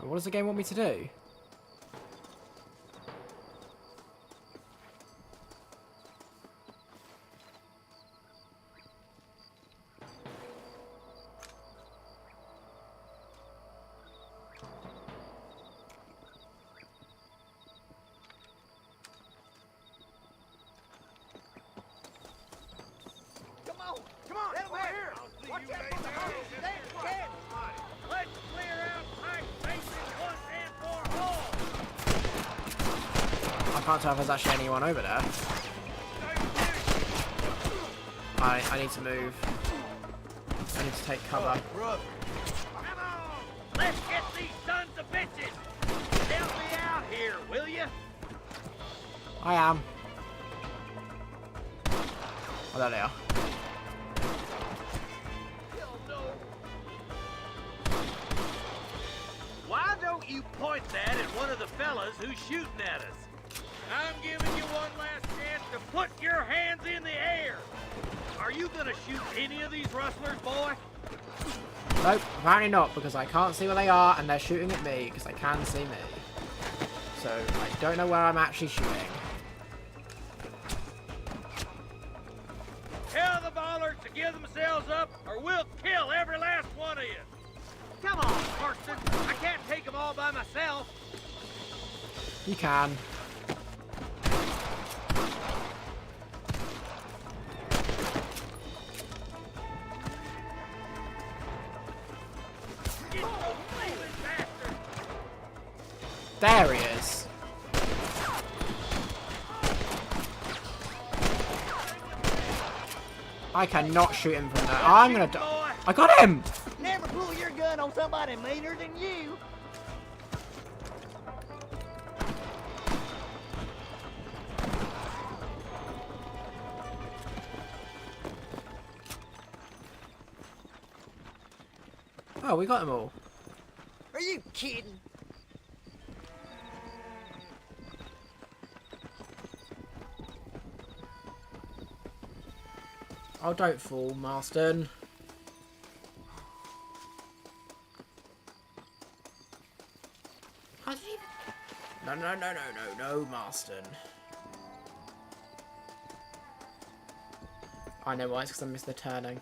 What does the game want me to do? Come on, get over here! Watch out for the hole! Let's clear out tight spaces once and for all! I can't tell if there's actually anyone over there. I need to move. I need to take cover. Brother. Come on! Let's get these sons of bitches! Help me out here, will you? I am. Oh, there they are. Why don't you point that at one of the fellas who's shooting at us? I'm giving you one last chance to put your hands in the air. Are you gonna shoot any of these rustlers, boy? Nope, apparently not, because I can't see where they are, and they're shooting at me, because they can see me. So, I don't know where I'm actually shooting. Tell the ballers to give themselves up, or we'll kill every last one of you. Come on, Marston. I can't take them all by myself. You can. Get those flaming bastards. There he is. I cannot shoot him from there. I'm gonna die. I got him! Never pull your gun on somebody meaner than you. Oh, we got them all. Are you kidding? Oh, don't fall, Marston. How did he... No, Marston. I know why, it's because I missed the turning.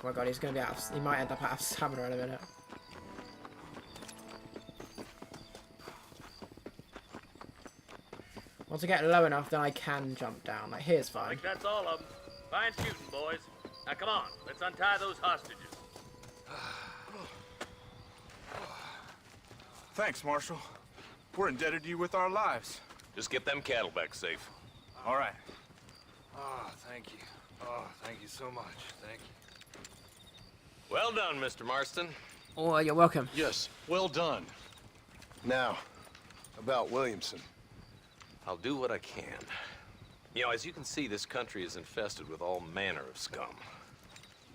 Oh my god, he's gonna be out of, he might end up out of stamina in a minute. Once I get low enough, then I can jump down. Like, here's I fine. think that's all of them. Fine shooting, boys. Now come on, let's untie those hostages. Thanks, Marshal. We're indebted to you with our lives. Just get them cattle back safe. All right. Oh, thank you. Oh, thank you so much. Thank you. Well done, Mr. Marston. Oh, you're welcome. Yes, well done. Now, about Williamson. I'll do what I can. You know, as you can see, this country is infested with all manner of scum.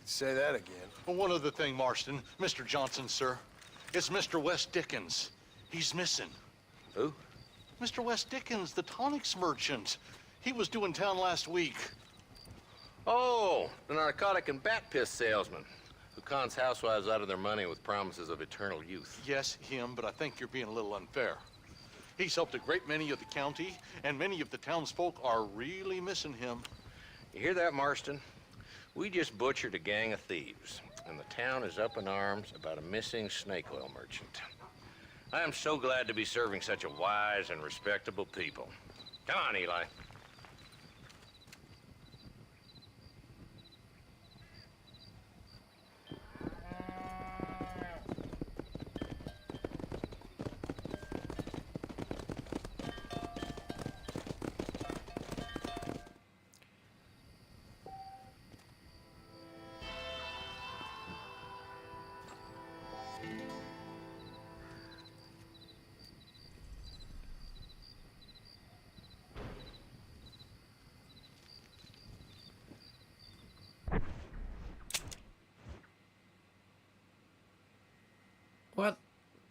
Say that again. Well, one other thing, Marston. Mr. Johnson, sir. It's Mr. Wes Dickens. He's missing. Who? Mr. Wes Dickens, the tonics merchant. He was due in town last week. Oh, the narcotic and bat piss salesman who cons housewives out of their money with promises of eternal youth. Yes, him, but I think you're being a little unfair. He's helped a great many of the county, and many of the townsfolk are really missing him. You hear that, Marston? We just butchered a gang of thieves, and the town is up in arms about a missing snake oil merchant. I am so glad to be serving such a wise and respectable people. Come on, Eli.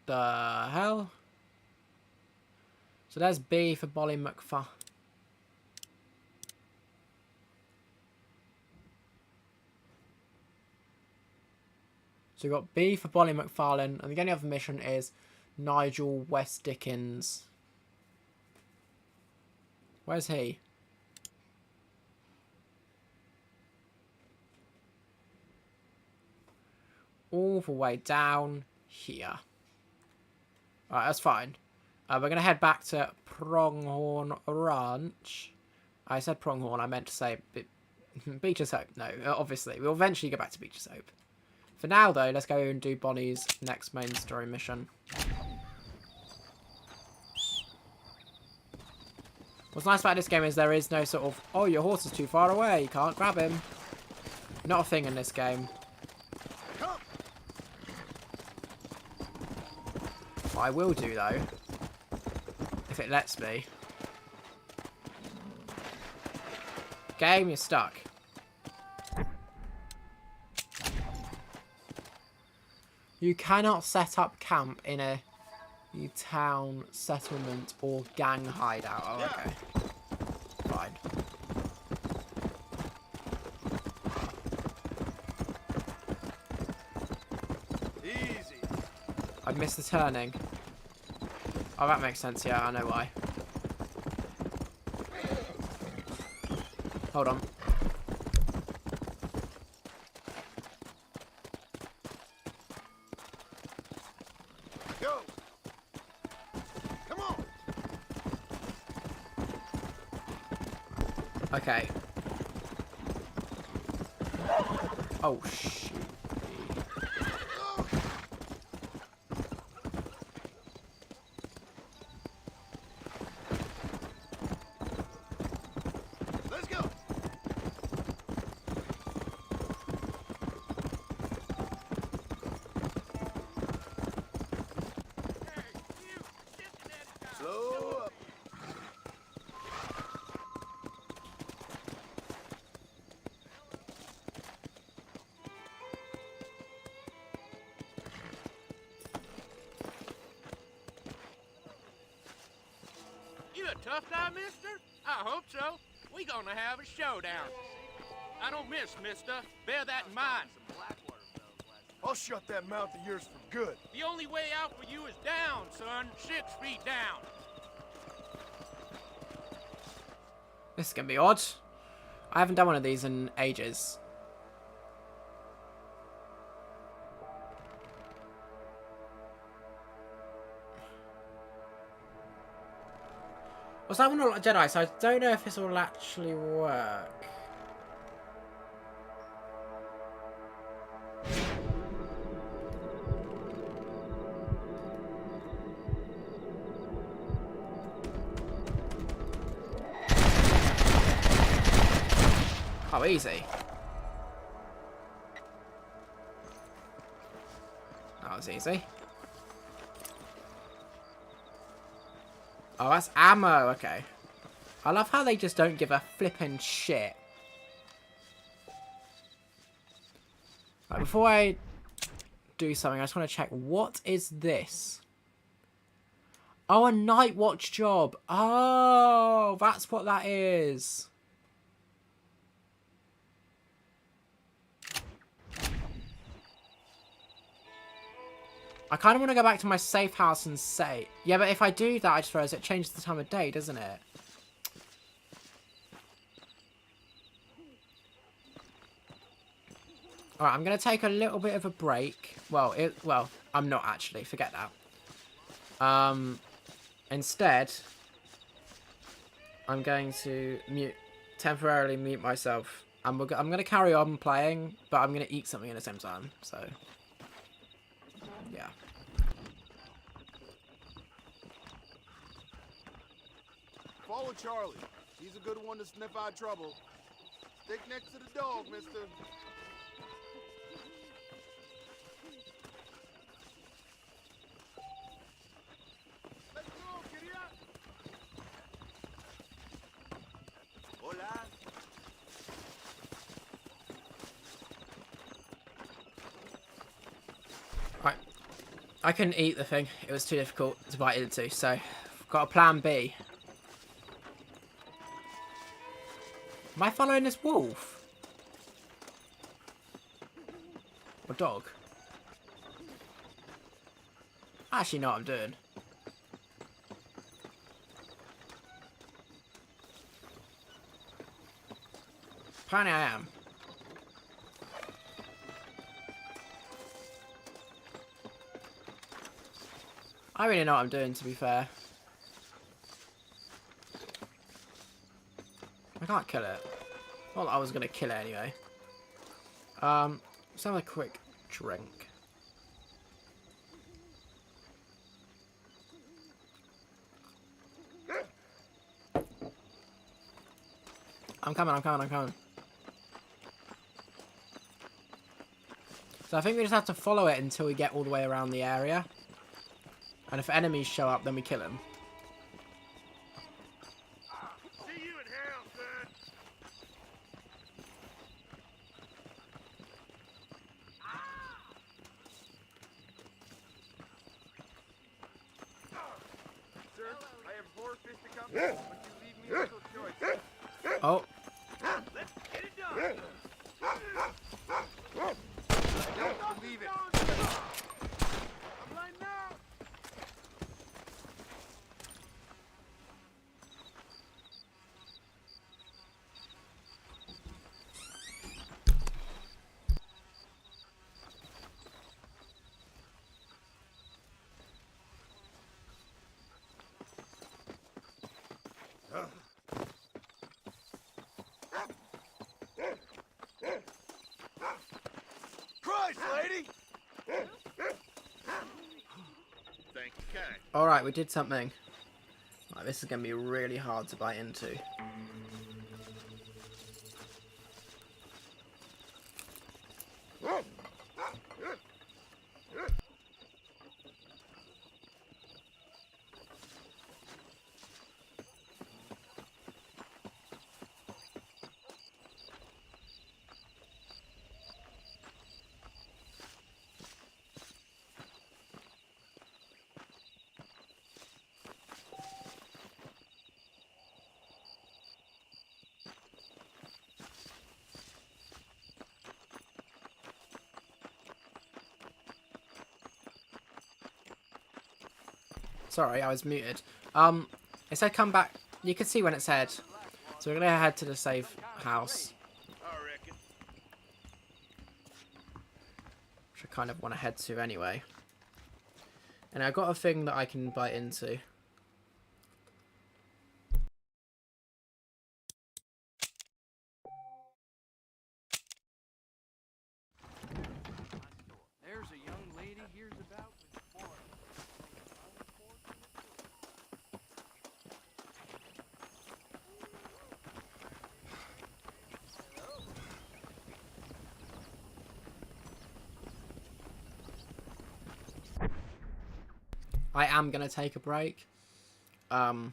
the hell? So there's B for Bolly McFarlane. So we've got B for Bolly McFarlane, and the only other mission is Nigel West Dickens. Where's he? All the way down here. Alright, that's fine. We're going to head back to Pronghorn Ranch. I said Pronghorn, I meant to say Beecher's Hope. No, obviously. We'll eventually go back to Beecher's Hope. For now, though, let's go and do Bonnie's next main story mission. What's nice about this game is there is no sort of, oh, your horse is too far away, you can't grab him. Not a thing in this game. What I will do, though, if it lets me. Game, you're stuck. You cannot set up camp in a town, settlement, or gang hideout. Oh, okay. Fine. Easy. I missed the turning. Oh, that makes sense. Yeah, I know why. Hold on. Go. Come on. Okay. Oh, shoot. Let's go. Slow up. You a tough guy, mister? I hope so. We gonna have a showdown. I don't miss, mister. Bear that in mind. I'll shut that mouth of yours for good. The only way out for you is down, son. 6 feet down. This is going to be odd. I haven't done one of these in ages. Also, I haven't done a lot of Jedi, so I don't know if this will actually work. Oh, easy. That was easy. Oh, that's ammo. Okay. I love how they just don't give a flippin' shit. Right, before I do something, I just want to check. What is this? Oh, a night watch job. Oh, that's what that is. I kind of want to go back to my safe house and say... Yeah, but if I do that, I just realised it changes the time of day, doesn't it? Alright, I'm going to take a little bit of a break. Well, I'm not actually. Forget that. Instead, I'm going to temporarily mute myself. And I'm going to carry on playing, but I'm going to eat something at the same time, so... Yeah. Follow Charlie. He's a good one to sniff out trouble. Stick next to the dog, mister. Let's go, querida. Hola. I couldn't eat the thing. It was too difficult to bite into, so I've got a plan B. Am I following this wolf? Or dog? I actually know what I'm doing. Apparently I am. I really know what I'm doing, to be fair. I can't kill it. Well, I was going to kill it anyway. Let's have a quick drink. I'm coming. So I think we just have to follow it until we get all the way around the area. And if enemies show up, then we kill them. See you in hell, son. Sir, I have 4 fish to come, but you leave me a little choice. Oh. Let's get it done. I don't believe it. I'm lighting out. Christ, lady! Thank you, kind. Alright, we did something. Right, this is going to be really hard to bite into. Sorry, I was muted. It said come back. You can see when it said. So we're going to head to the safe house. Which I kind of want to head to anyway. And I got a thing that I can bite into. There's a young lady hears about before. I am going to take a break to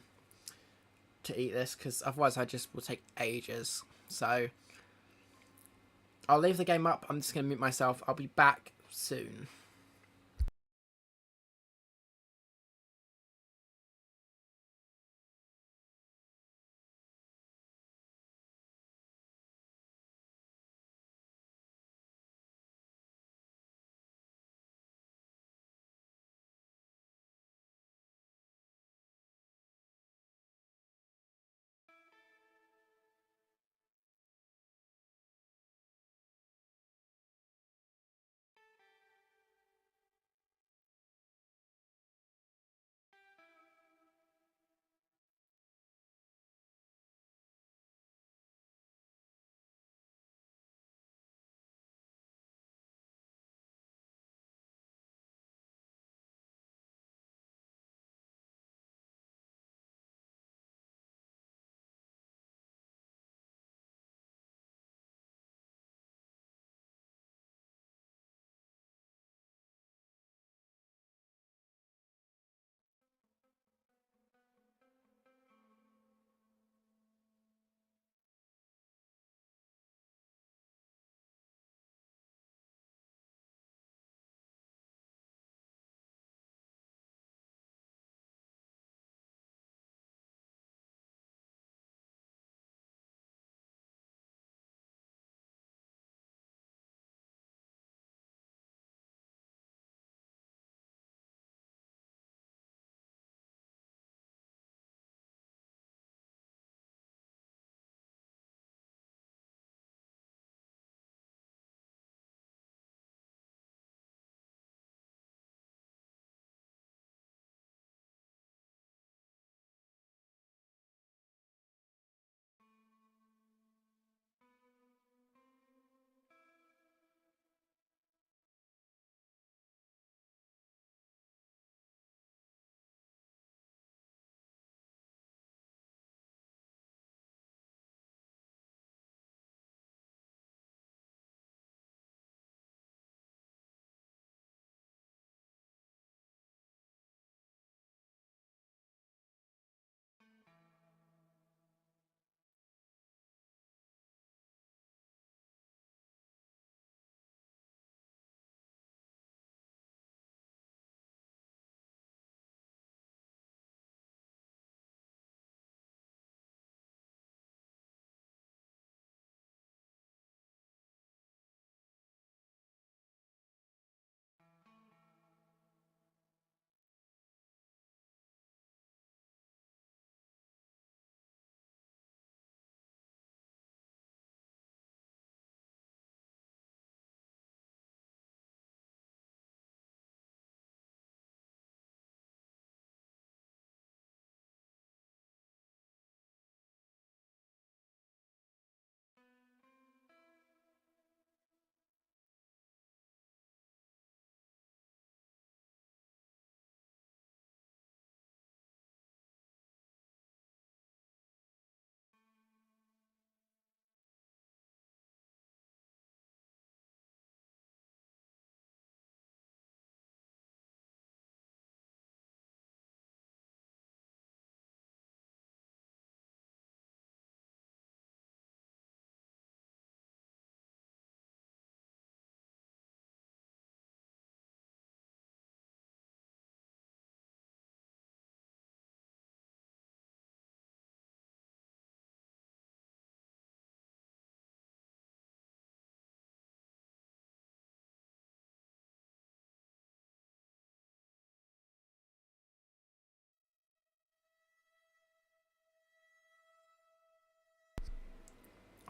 eat this, because otherwise I just will take ages. So I'll leave the game up. I'm just going to mute myself. I'll be back soon.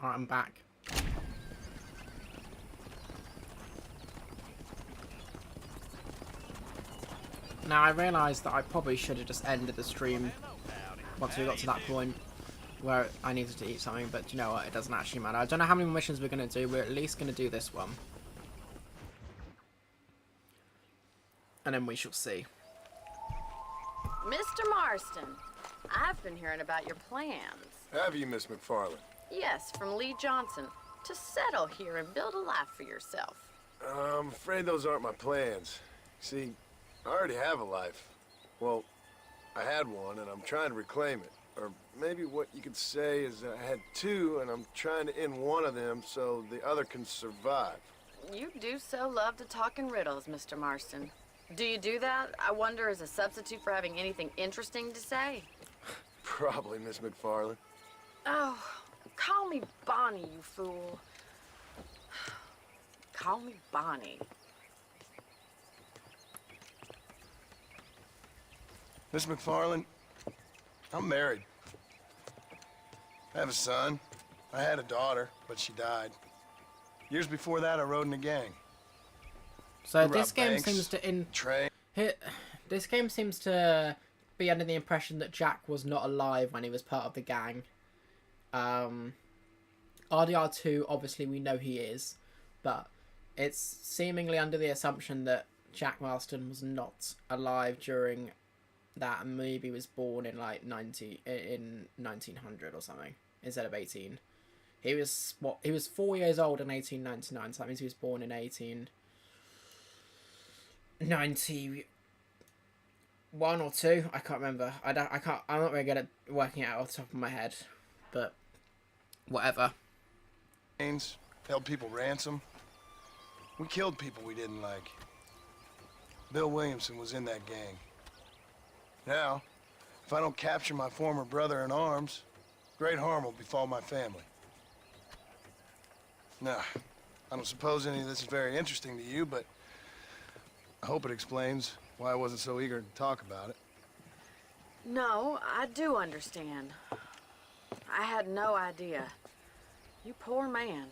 Alright, I'm back. Now, I realised that I probably should have just ended the stream once we got to that point where I needed to eat something, but you know what, it doesn't actually matter. I don't know how many missions we're going to do, we're at least going to do this one. And then we shall see. Mr. Marston, I've been hearing about your plans. Have you, Miss McFarland? Yes, from Lee Johnson. To settle here and build a life for yourself. I'm afraid those aren't my plans. See, I already have a life. Well, I had one, and I'm trying to reclaim it. Or maybe what you could say is that I had two, and I'm trying to end one of them so the other can survive. You do so love to talk in riddles, Mr. Marston. Do you do that, I wonder, as a substitute for having anything interesting to say? Probably, Miss McFarland. Oh, call me Bonnie, you fool. Call me Bonnie. Miss McFarland, I'm married. I have a son. I had a daughter, but she died. Years before that, I rode in a gang. So this game seems to this game seems to be under the impression that Jack was not alive when he was part of the gang. RDR2, obviously we know he is, but it's seemingly under the assumption that Jack Marston was not alive during that, and maybe was born in like 1900 or something instead of 18. He was 4 years old in 1899, so that means he was born in 1891 or 2. I can't remember. I'm not very good at working it out off the top of my head, but whatever. Held people ransom. We killed people we didn't like. Bill Williamson was in that gang. Now, if I don't capture my former brother in arms, great harm will befall my family. Now, I don't suppose any of this is very interesting to you, but I hope it explains why I wasn't so eager to talk about it. No, I do understand. I had no idea. You poor man.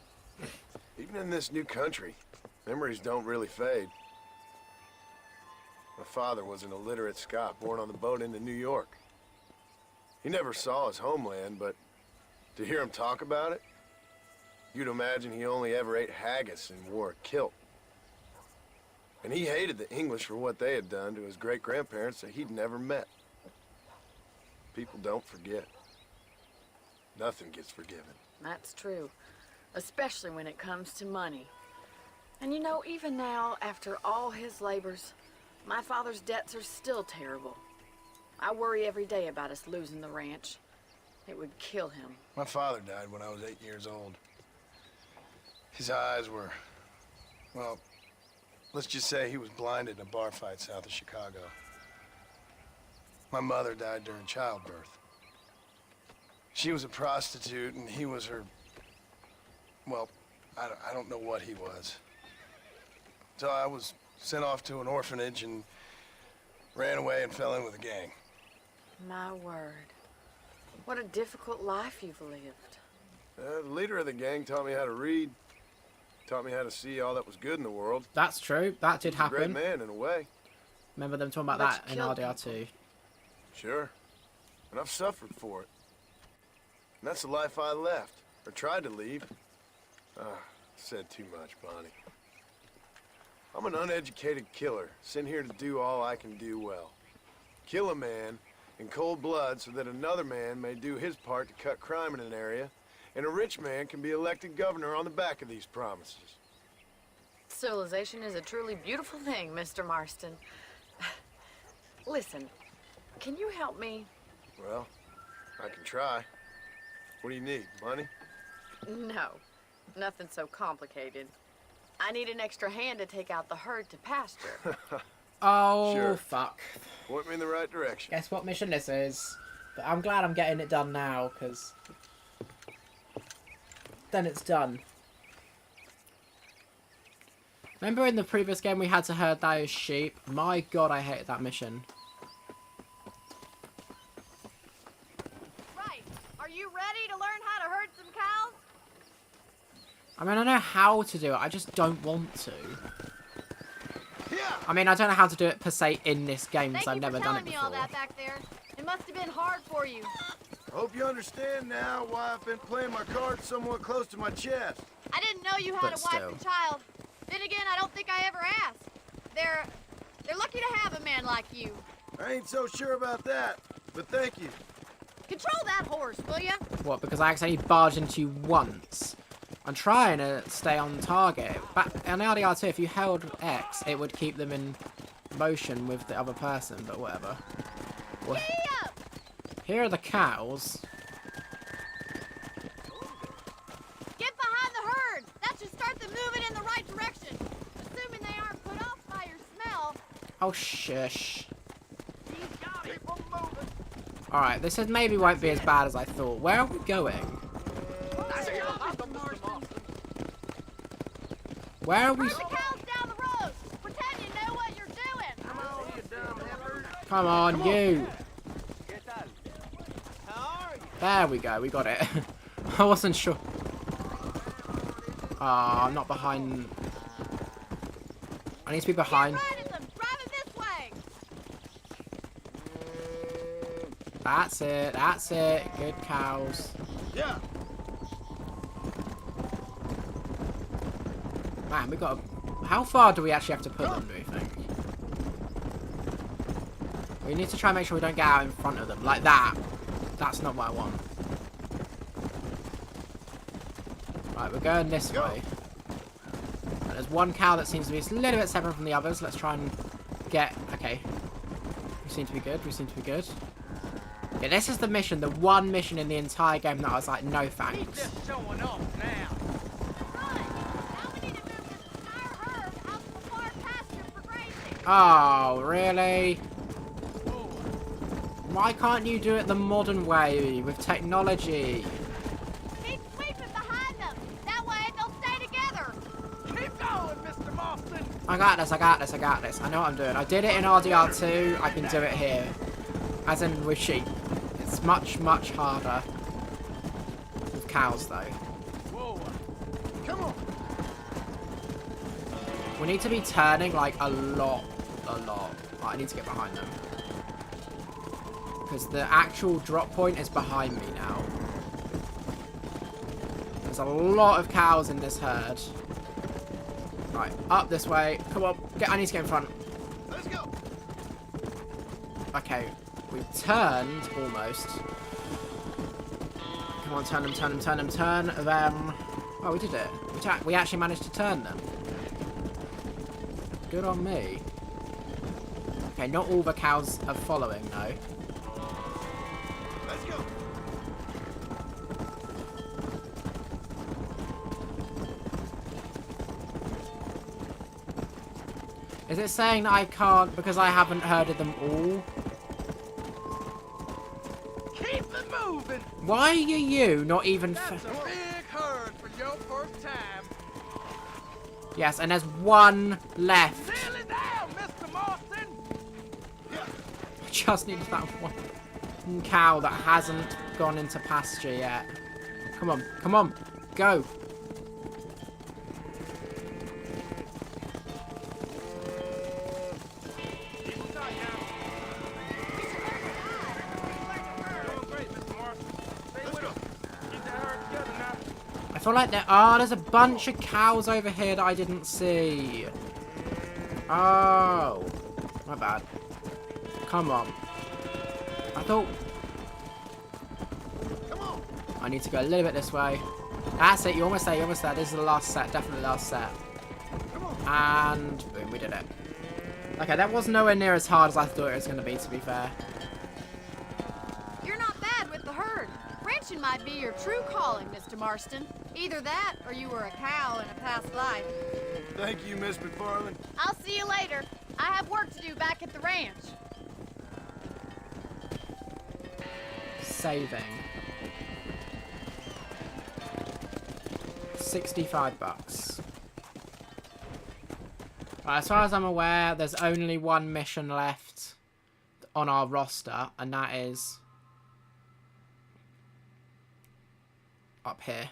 Even in this new country, memories don't really fade. My father was an illiterate Scot born on the boat into New York. He never saw his homeland, but to hear him talk about it, you'd imagine he only ever ate haggis and wore a kilt. And he hated the English for what they had done to his great-grandparents that he'd never met. People don't forget. Nothing gets forgiven. That's true. Especially when it comes to money. And you know, even now, after all his labors, my father's debts are still terrible. I worry every day about us losing the ranch. It would kill him. My father died when I was 8 years old. His eyes were, well, let's just say he was blinded in a bar fight south of Chicago. My mother died during childbirth. She was a prostitute and he was her, well, I don't know what he was. So I was sent off to an orphanage and ran away and fell in with a gang. My word. What a difficult life you've lived. The leader of the gang taught me how to read. Taught me how to see all that was good in the world. That's true. That did happen. He was a great man in a way. Remember them talking about that in RDR2. Sure. And I've suffered for it. And that's the life I left. Or tried to leave. Said too much, Bonnie. I'm an uneducated killer, sent here to do all I can do well. Kill a man in cold blood so that another man may do his part to cut crime in an area, and a rich man can be elected governor on the back of these promises. Civilization is a truly beautiful thing, Mr. Marston. Listen, can you help me? Well, I can try. What do you need, money? No, nothing so complicated. I need an extra hand to take out the herd to pasture. Oh, sure. Fuck. Point me in the right direction. Guess what mission this is? But I'm glad I'm getting it done now, because then it's done. Remember in the previous game we had to herd those sheep? My god, I hated that mission. Right. Are you ready to learn how to herd some cows? I mean, I know how to do it, I just don't want to. I mean, I don't know how to do it per se in this game because I've never done it before. Thank you for telling me all that back there. It must have been hard for you. Hope you understand now why I've been playing my cards somewhat close to my chest. I didn't know you had But a wife still. and child. Then again, I don't think I ever asked. They're lucky to have a man like you. I ain't so sure about that, but thank you. Control that horse, will ya? What, because I accidentally barged into you once? I'm trying to stay on target. But in RDR2, if you held X, it would keep them in motion with the other person, but whatever. Well, here are the cows. Get behind the herd. That should start them moving in the right direction. Assuming they aren't put off by your smell. Oh, shush. Alright, this is maybe won't be as bad as I thought. Where are we going? Where are we? Herd the cows down the road. Pretend you know what you're doing. Come on, you. There we go, we got it. I wasn't sure. Ah, I'm not behind. I need to be behind. Get right at them. Drive it this way. That's it, that's it. Good cows. Yeah. Man, we got. How far do we actually have to put them, do you think? We need to try and make sure we don't get out in front of them. Like that. That's not what I want. Right, we're going this way. And there's one cow that seems to be a little bit separate from the others. Let's try and get... Okay. We seem to be good. We seem to be good. Yeah, this is the mission. The one mission in the entire game that I was like, no thanks. Just showing off now. Oh, really? Why can't you do it the modern way with technology? Keep sweeping behind them. That way they'll stay together. Keep going, Mr. Marston. I got this, I got this, I got this. I know what I'm doing. I did it in RDR2, I can do it here. As in with sheep. It's much, much harder. With cows, though. Whoa. Come on. We need to be turning, like, a lot. Oh, I need to get behind them. Because the actual drop point is behind me now. There's a lot of cows in this herd. Right, up this way. Come on, I need to get in front. Let's go. Okay, we've turned almost. Come on, turn them, turn them, turn them, turn them. Oh, we did it. We actually managed to turn them. Good on me. Okay, not all the cows are following, though. Let's go. Is it saying that I can't because I haven't herded them all? Keep it moving. Why are you not even... That's a big herd for your first time. Yes, and there's one left. Nearly down, Mr. Marston. I just need that one cow that hasn't gone into pasture yet. Come on, come on, go. I feel like there's a bunch of cows over here that I didn't see. Oh, my bad. Come on. I thought... Come on. I need to go a little bit this way. That's it, you're almost there, you're almost there. This is the last set, definitely the last set. Come on. And boom, we did it. Okay, that was nowhere near as hard as I thought it was going to be fair. You're not bad with the herd. Ranching might be your true calling, Mr. Marston. Either that, or you were a cow in a past life. Thank you, Miss McFarland. I'll see you later. I have work to do back at the ranch. Saving. 65 bucks. Right, as far as I'm aware, there's only one mission left on our roster, and that is up here.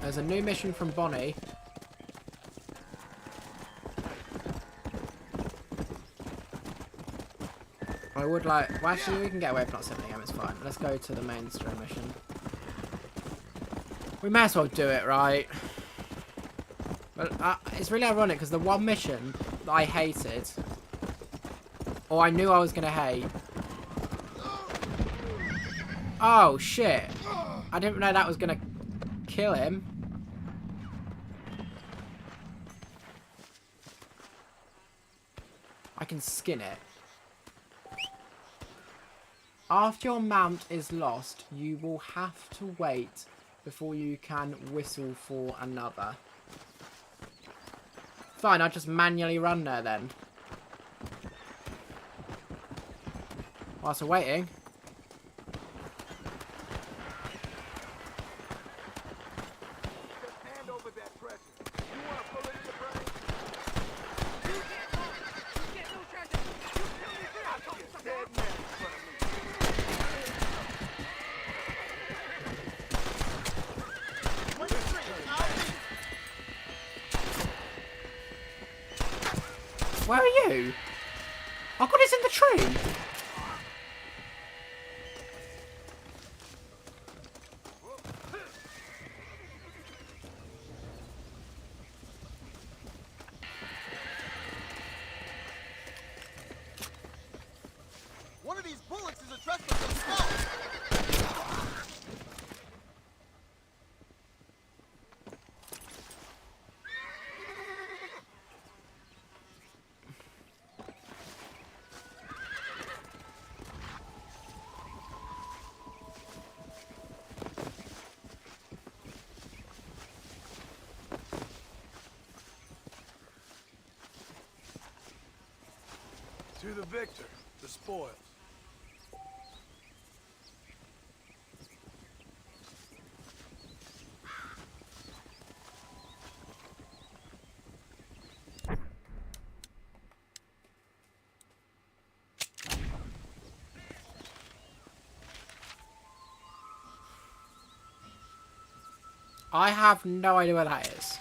There's a new mission from Bonnie. I would like... Well, actually, we can get away with not 7 AM, it's fine. Let's go to the main story mission. We may as well do it, right? But it's really ironic, because the one mission that I hated, or I knew I was going to hate... Oh, shit. I didn't know that was going to kill him. I can skin it. After your mount is lost, you will have to wait before you can whistle for another. Fine, I'll just manually run there then. Whilst we're waiting. Where are you? Oh god, it's in the tree! One of these bullets is a trespass of small. To the victor, the spoils. I have no idea where that is.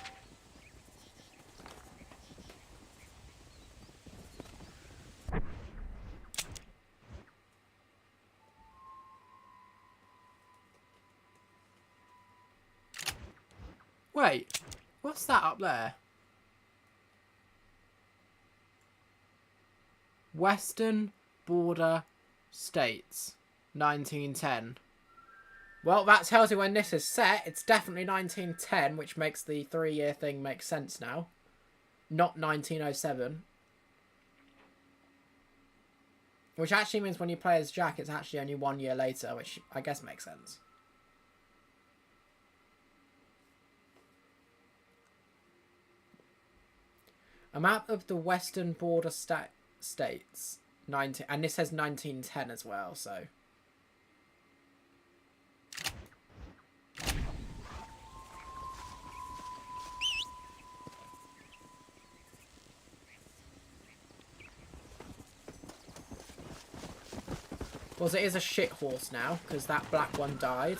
Wait, what's that up there? Western Border States, 1910. Well, that tells you when this is set. It's definitely 1910, which makes the 3-year thing make sense now. Not 1907. Which actually means when you play as Jack, it's actually only 1 year later, which I guess makes sense. A map of the Western Border States, and this says 1910 as well, so. Well, it is a shit horse now, because that black one died.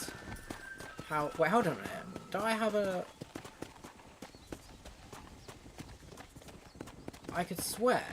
Wait, hold on a minute. Do I have a... I could swear.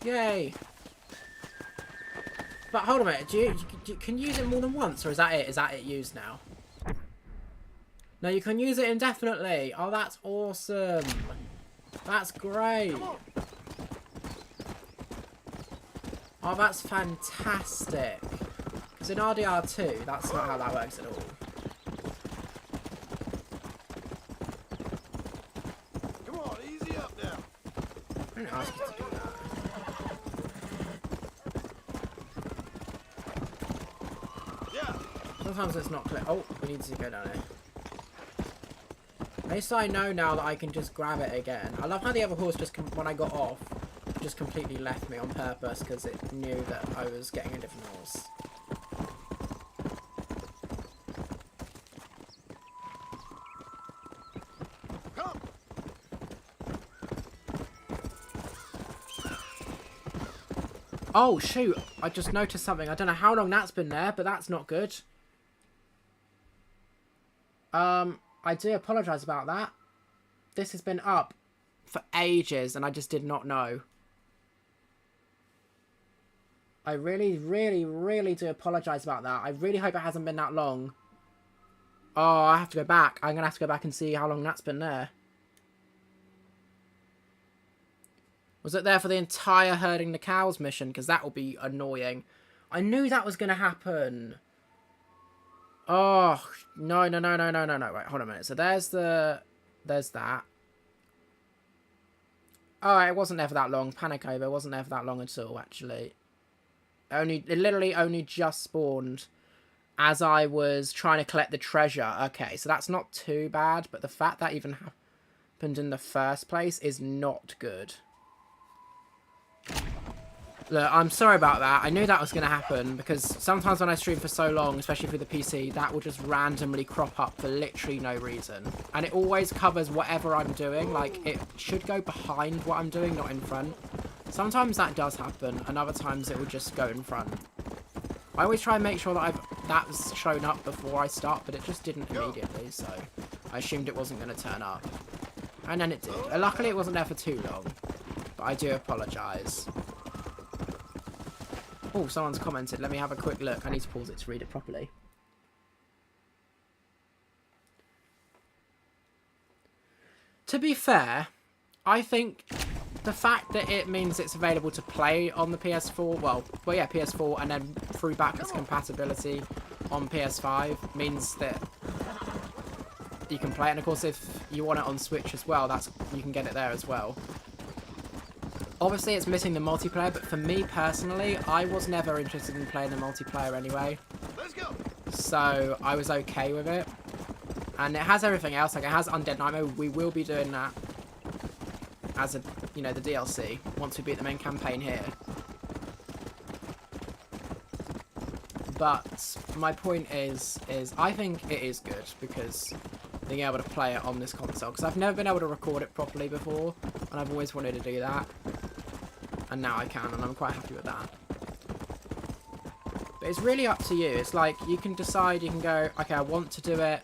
Yay! But hold on a minute, can you use it more than once, or is that it? Is that it used now? No, you can use it indefinitely! Oh, that's awesome! That's great! Oh, that's fantastic! Because in RDR2, that's not how that works at all. Come on, easy up now. I didn't ask you to do that. Sometimes it's not clear. Oh, we need to go down here. At least I know now that I can just grab it again. I love how the other horse just, when I got off, just completely left me on purpose because it knew that I was getting a different horse. Come. Oh, shoot. I just noticed something. I don't know how long that's been there, but that's not good. I do apologise about that. This has been up for ages, and I just did not know. I really, really, really do apologise about that. I really hope it hasn't been that long. Oh, I have to go back. I'm going to have to go back and see how long that's been there. Was it there for the entire herding the cows mission? Because that will be annoying. I knew that was going to happen. Oh, no. Wait, hold on a minute. So there's that. Oh, it wasn't there for that long. Panic over. It wasn't there for that long at all, actually. It literally only just spawned as I was trying to collect the treasure. Okay, so that's not too bad, but the fact that even happened in the first place is not good. Look, I'm sorry about that. I knew that was going to happen because sometimes when I stream for so long, especially through the PC, that will just randomly crop up for literally no reason. And it always covers whatever I'm doing. Like, it should go behind what I'm doing, not in front. Sometimes that does happen, and other times it will just go in front. I always try and make sure that that's shown up before I start, but it just didn't immediately, so I assumed it wasn't going to turn up. And then it did. Luckily, it wasn't there for too long, but I do apologise. Oh, someone's commented. Let me have a quick look. I need to pause it to read it properly. To be fair, I think the fact that it means it's available to play on the PS4, well yeah, PS4, and then through backwards compatibility on PS5 means that you can play it. And of course, if you want it on Switch as well, you can get it there as well. Obviously, it's missing the multiplayer, but for me personally, I was never interested in playing the multiplayer anyway. Let's go. So I was okay with it. And it has everything else. Like, it has Undead Nightmare. We will be doing that as the DLC once we beat the main campaign here. But my point is I think it is good because being able to play it on this console, because I've never been able to record it properly before, and I've always wanted to do that. And now I can, and I'm quite happy with that. But it's really up to you. It's like, you can decide, you can go, okay, I want to do it,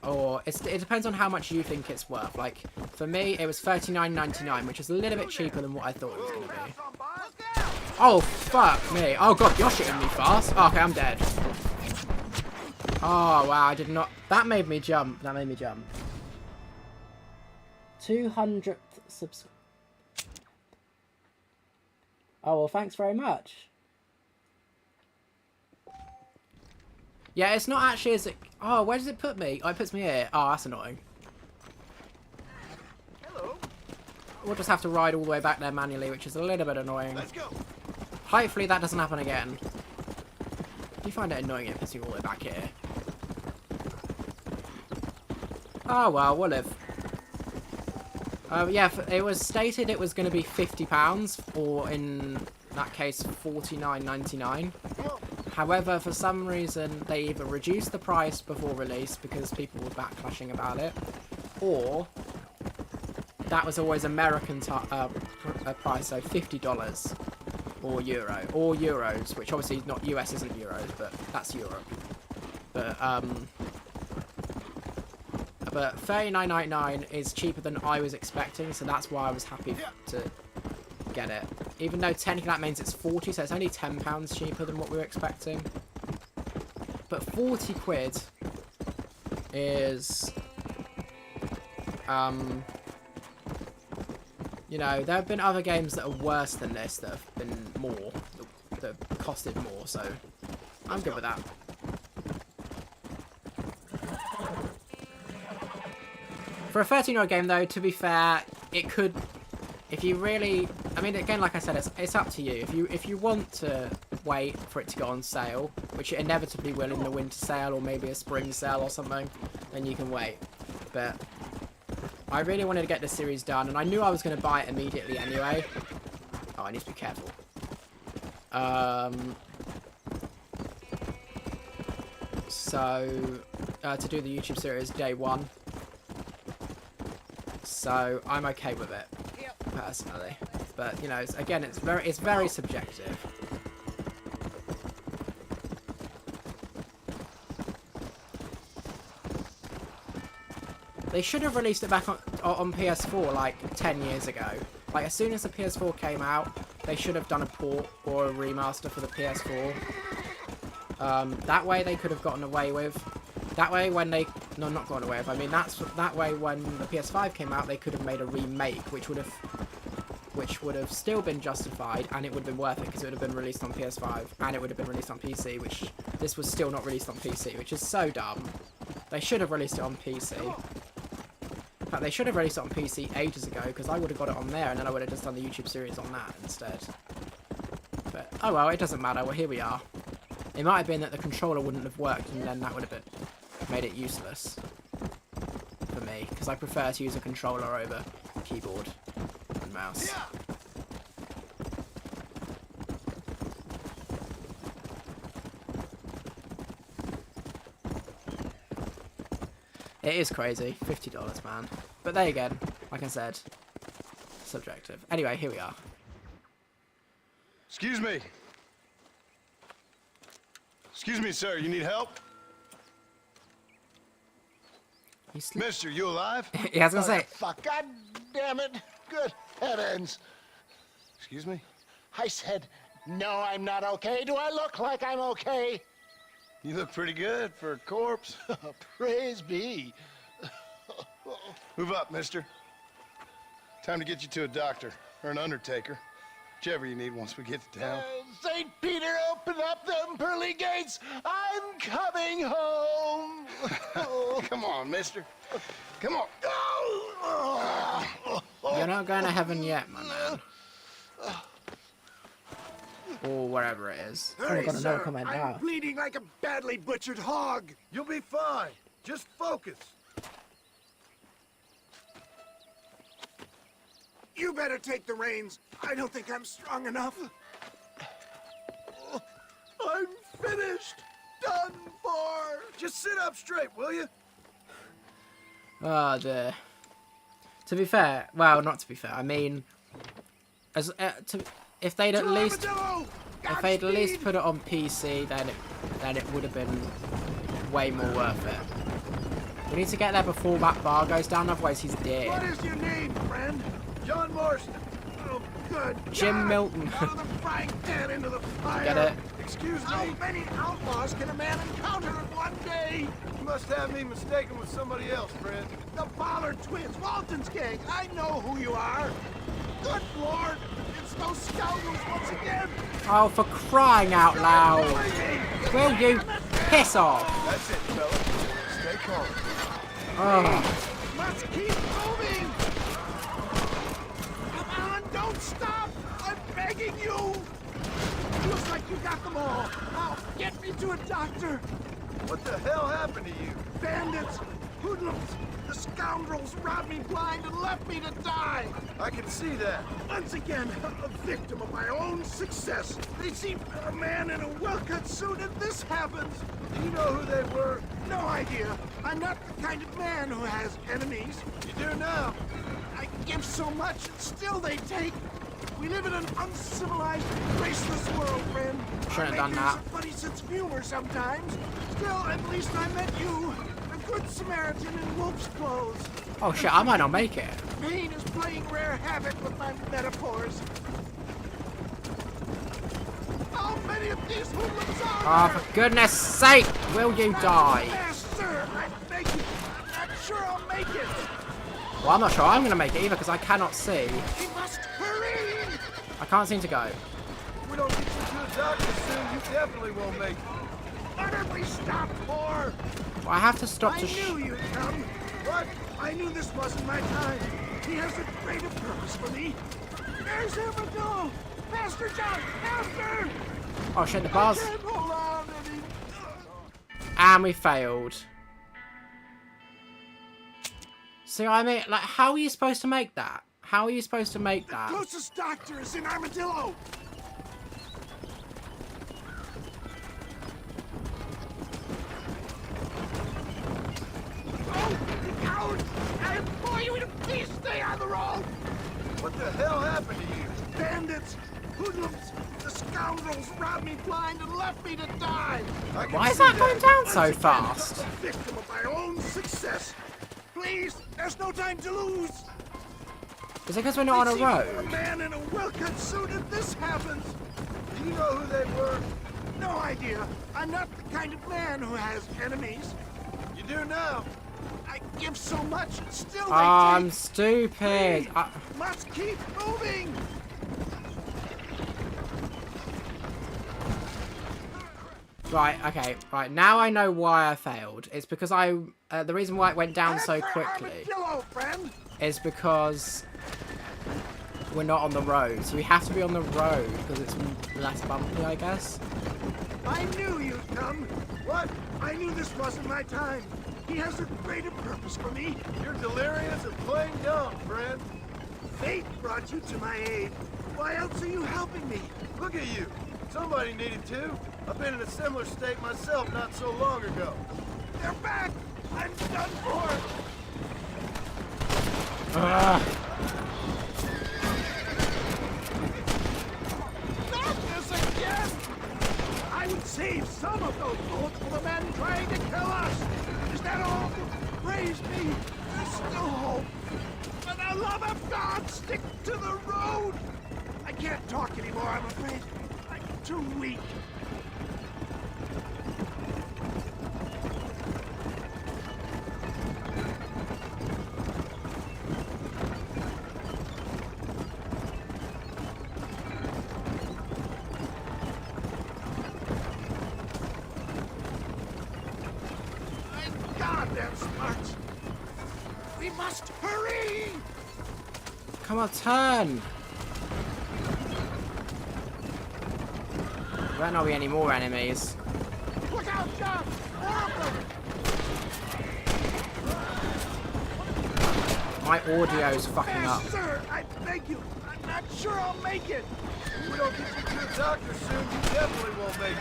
or it depends on how much you think it's worth. Like, for me, it was $39.99, which is a little bit cheaper than what I thought it was going to be. Oh, fuck me. Oh, God, you're shitting me fast. Oh, okay, I'm dead. Oh, wow, I did not... That made me jump. 200th subscribe. Oh, well, thanks very much. Yeah, it's not actually as... Oh, where does it put me? Oh, it puts me here. Oh, that's annoying. Hello. We'll just have to ride all the way back there manually, which is a little bit annoying. Let's go. Hopefully that doesn't happen again. Do you find it annoying it puts you all the way back here? Oh, well, we'll live. Yeah, it was stated it was going to be £50, or in that case, $49.99. However, for some reason, they either reduced the price before release because people were backlashing about it, or that was always American price, so $50 or euro, or euros, which obviously not US isn't euros, but that's Europe. But $39.99 is cheaper than I was expecting, so that's why I was happy to get it. Even though technically that means it's 40, so it's only £10 cheaper than what we were expecting. But 40 quid is, you know, there have been other games that are worse than this that have been more, that have costed more, so I'm good with that. For a 13-year-old game, though, to be fair, it could, if you really, I mean, again, like I said, it's up to you. If you want to wait for it to go on sale, which it inevitably will in the winter sale or maybe a spring sale or something, then you can wait. But I really wanted to get this series done, and I knew I was going to buy it immediately anyway. Oh, I need to be careful. So, to do the YouTube series day 1. So, I'm okay with it, personally. But, you know, again, it's very subjective. They should have released it back on PS4 like 10 years ago. Like, as soon as the PS4 came out, they should have done a port or a remaster for the PS4. That way they could have gotten away with... That way when they... No, not gotten away with. I mean, that way when the PS5 came out, they could have made a remake, which would have still been justified, and it would have been worth it, because it would have been released on PS5, and it would have been released on PC, which this was still not released on PC, which is so dumb. They should have released it on PC. In fact, they should have released it on PC ages ago, because I would have got it on there, and then I would have just done the YouTube series on that instead. But, oh well, it doesn't matter. Well, here we are. It might have been that the controller wouldn't have worked, and then that would have made it useless for me, because I prefer to use a controller over keyboard and mouse. It is crazy, $50, man. But there again, like I said, subjective. Anyway, here we are. Excuse me. Excuse me, sir. You need help? Mister, you alive? Yeah, I was gonna say. Fuck, God damn it. Good heavens. Excuse me? I said, no, I'm not okay. Do I look like I'm okay? You look pretty good for a corpse. Praise be. Move up, mister. Time to get you to a doctor or an undertaker. Whichever you need once we get to town. St. Peter, open up them pearly gates. I'm coming home. Come on, mister. Come on. You're not going to heaven yet, my man. Or wherever it is. Oh, I've got another comment now. I'm bleeding like a badly butchered hog. You'll be fine. Just focus. You better take the reins. I don't think I'm strong enough. I'm finished. Done for. Just sit up straight, will you? Oh dear. To be fair, well, not to be fair. I mean, if they'd at least put it on PC, then it would have been way more worth it. We need to get there before that bar goes down, otherwise he's dead. What is your name, friend? John Marston. Oh, good Jim God. Milton. Out of the frying pan into the fire. Get it? Excuse me. How many outlaws can a man encounter in one day? You must have me mistaken with somebody else, friend. The Ballard twins, Walton's gang. I know who you are. Good Lord, it's those scoundrels once again. Oh, for crying out loud! Will you piss off? That's it, fella. Stay calm. Oh. Let's keep moving. Come on, don't stop. I'm begging you. Looks like you got them all. Now, get me to a doctor. What the hell happened to you? Bandits, hoodlums, the scoundrels robbed me blind and left me to die. I can see that. Once again, a victim of my own success. They see a man in a well-cut suit and this happens. Do you know who they were? No idea. I'm not the kind of man who has enemies. You do now. I give so much and still they take. We live in an uncivilized, graceless world, friend. Shouldn't have done that. A funny sense of humor sometimes. Still, at least I met you. A good Samaritan in wolf's clothes. Oh shit, I might not make it. Pain is playing rare havoc with my metaphors. How many of these hoodlums are Oh, for goodness sake, will you die? Master, I beg you. I'm not sure I'll make it. Well, I'm not sure I'm going to make it either, because I cannot see. We must hurry. I can't seem to go. If we don't get you to a doctor soon, you definitely won't make it. What have we stopped for? Well, I have to stop I to knew you'd come. What? I knew this wasn't my time. He has a greater purpose for me. There's Evergo! Master John! Master! Oh shit, the bars. I can't hold on any... And we failed. See what I mean? Like, how are you supposed to make that? How are you supposed to make that? The closest doctor is in Armadillo. Oh, you coward! I implore you to please stay on the road! What the hell happened to you? Bandits! Hoodlums! The scoundrels robbed me blind and left me to die! Why is that going down so fast? I'm a victim of my own success! Please, there's no time to lose! Is it because we're not on a For a road? man in a well-cut suit if this happens! Do you know who they were? No idea. I'm not the kind of man who has enemies. You do now. I give so much, still they I'm take. stupid. Must keep moving! Right, okay, right. Now I know why I failed. It's because the reason why it went down so quickly Armadillo, friend! is because we're not on the road. So we have to be on the road because it's less bumpy, I guess. I knew you'd come. What? I knew this wasn't my time. He has a greater purpose for me. You're delirious and plain dumb, friend. Fate brought you to my aid. Why else are you helping me? Look at you. Somebody needed to. I've been in a similar state myself not so long ago. They're back! I'm done for! Not this again! I would save some of those bullets for the men trying to kill us! Is that all? Praise me! There's still hope! For the love of God, stick to the road! I can't talk anymore, I'm afraid. I'm too weak. Goddamn smarts! We must hurry! Come on, turn. There better not be any more enemies. Look out, John! More of them! My audio's fucking up. Sir, I beg you. I'm not sure I'll make it. If we don't get you to a doctor soon, you definitely won't make it.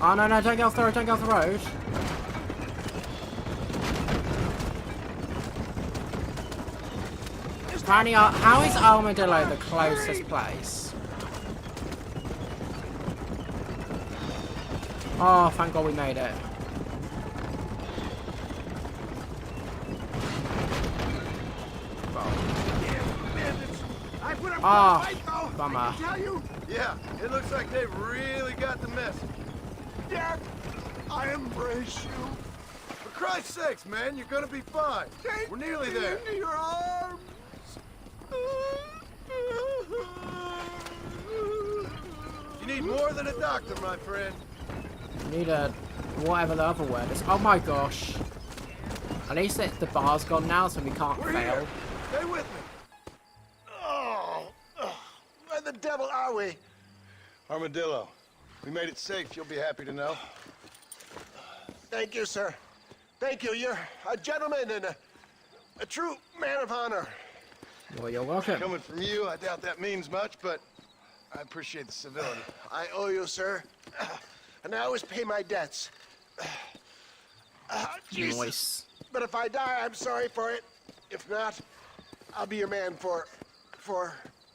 Oh no, no, don't get off the road, don't get off the road. Apparently, how is Armadillo the closest place? Oh, thank God we made it. I put up Oh, a fight, though. bummer. I can tell you. Yeah, it looks like they've really got the message. Dad, I embrace you. For Christ's sakes, man, you're gonna be fine. Take We're nearly me there. into your arms. You need more than a doctor, my friend. Need a whatever the other word is. Oh my gosh. At least the bar's gone now, so we can't We're fail. here. Stay with me. Oh, where the devil are we? Armadillo, we made it safe. You'll be happy to know. Thank you, sir. Thank you. You're a gentleman and a true man of honor. Well, you're welcome. Coming from you, I doubt that means much, but I appreciate the civility. I owe you, sir. And I always pay my debts. Jesus. Nice. But if I die, I'm sorry for it. If not, I'll be your man for...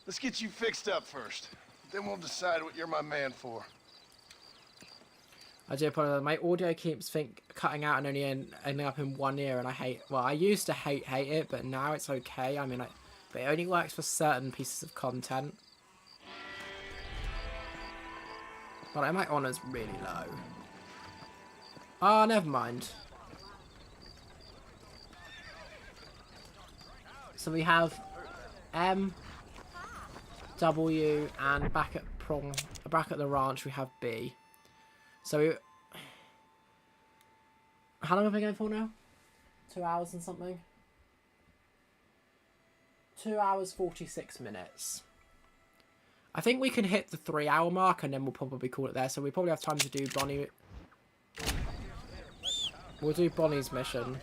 Let's get you fixed up first. Then we'll decide what you're my man for. I do apologize. My audio keeps cutting out and only ending up in one ear, and I used to hate it, but now it's okay. I mean, but it only works for certain pieces of content. But my honor's really low. Oh, never mind. So we have M, W, and back at the ranch we have B. So how long have we going for now? 2 hours and something? 2 hours 46 minutes. I think we can hit the 3-hour mark and then we'll probably call it there. So we probably have time to do Bonnie. We'll do Bonnie's mission.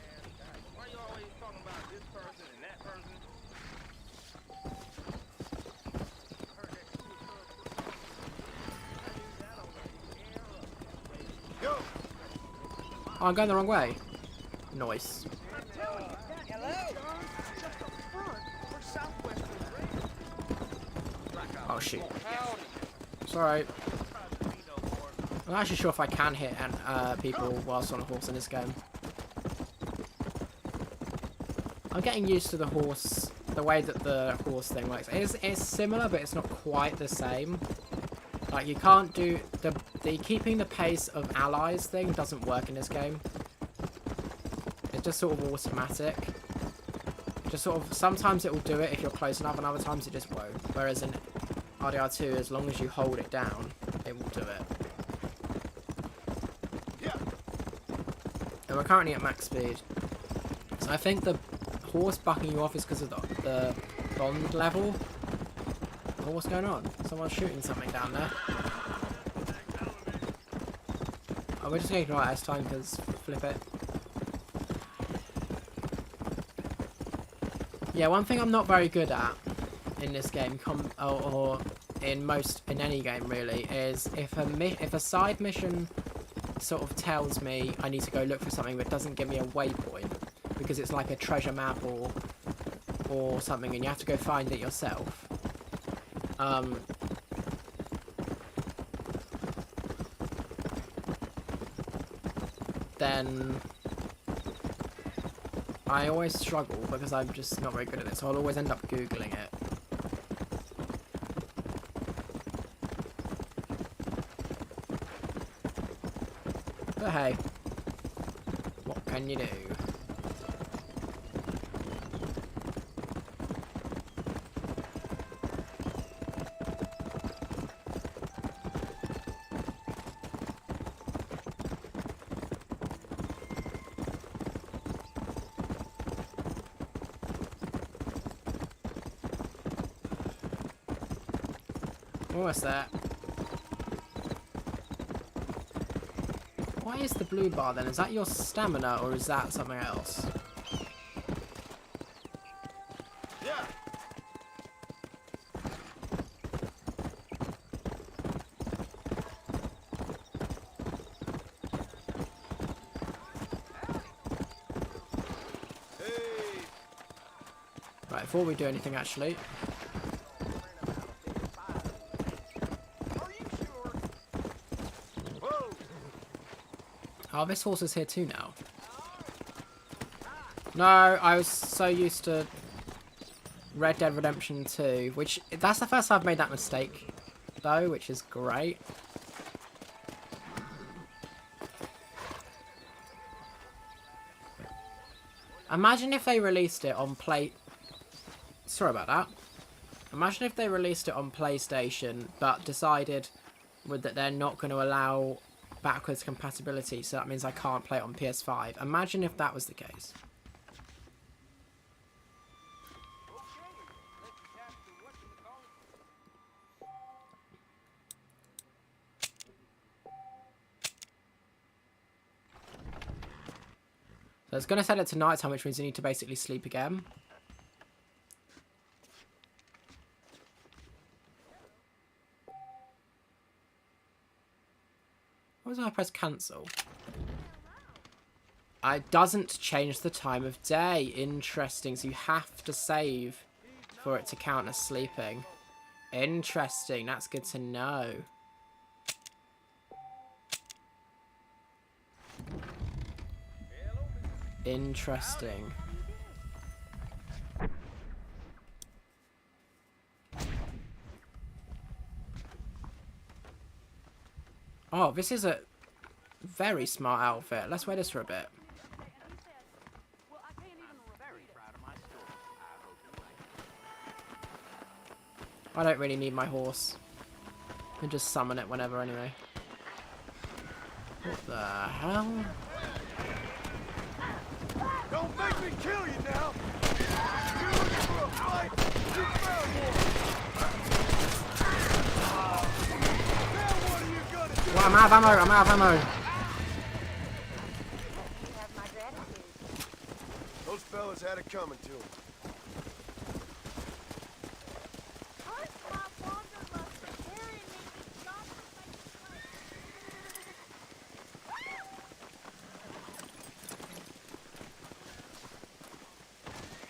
Oh, I'm going the wrong way. Nice. Oh shoot. It's alright. I'm not actually sure if I can hit people whilst on a horse in this game. I'm getting used to the horse, the way that the horse thing works. It's similar, but it's not quite the same. Like, you can't do... The keeping the pace of allies thing doesn't work in this game. It's just sort of automatic. Just sort of... Sometimes it will do it if you're close enough, and other times it just won't. Whereas in RDR2, as long as you hold it down, it will do it. And we're currently at max speed. So I think the horse bucking you off is because of the bond level. Oh, what's going on? Someone's shooting something down there. Oh, we're just going to ignore it as time because flip it. Yeah, one thing I'm not very good at in this game, or in any game really, is if a side mission sort of tells me I need to go look for something but doesn't give me a waypoint because it's like a treasure map or something and you have to go find it yourself. Then I always struggle because I'm just not very good at it, so I'll always end up Googling it. But hey, what can you do? What's that? What is the blue bar then? Is that your stamina or is that something else? Yeah. Right, before we do anything actually. Oh, this horse is here too now. No, I was so used to Red Dead Redemption 2, which, that's the first time I've made that mistake, though, which is great. Imagine if they released it on Sorry about that. Imagine if they released it on PlayStation, but decided that they're not going to allow backwards compatibility, so that means I can't play it on PS5. Imagine if that was the case. So it's going to set it to night time, which means you need to basically sleep again. Why was I press cancel? It doesn't change the time of day. Interesting. So you have to save for it to count as sleeping. Interesting. That's good to know. Interesting. Oh, this is a very smart outfit. Let's wear this for a bit. I don't really need my horse. I can just summon it whenever anyway. What the hell? Don't make me kill you now! You're looking for a fight? You found one! Well, I'm out of ammo. I'm out of ammo. Those fellas had it coming to them.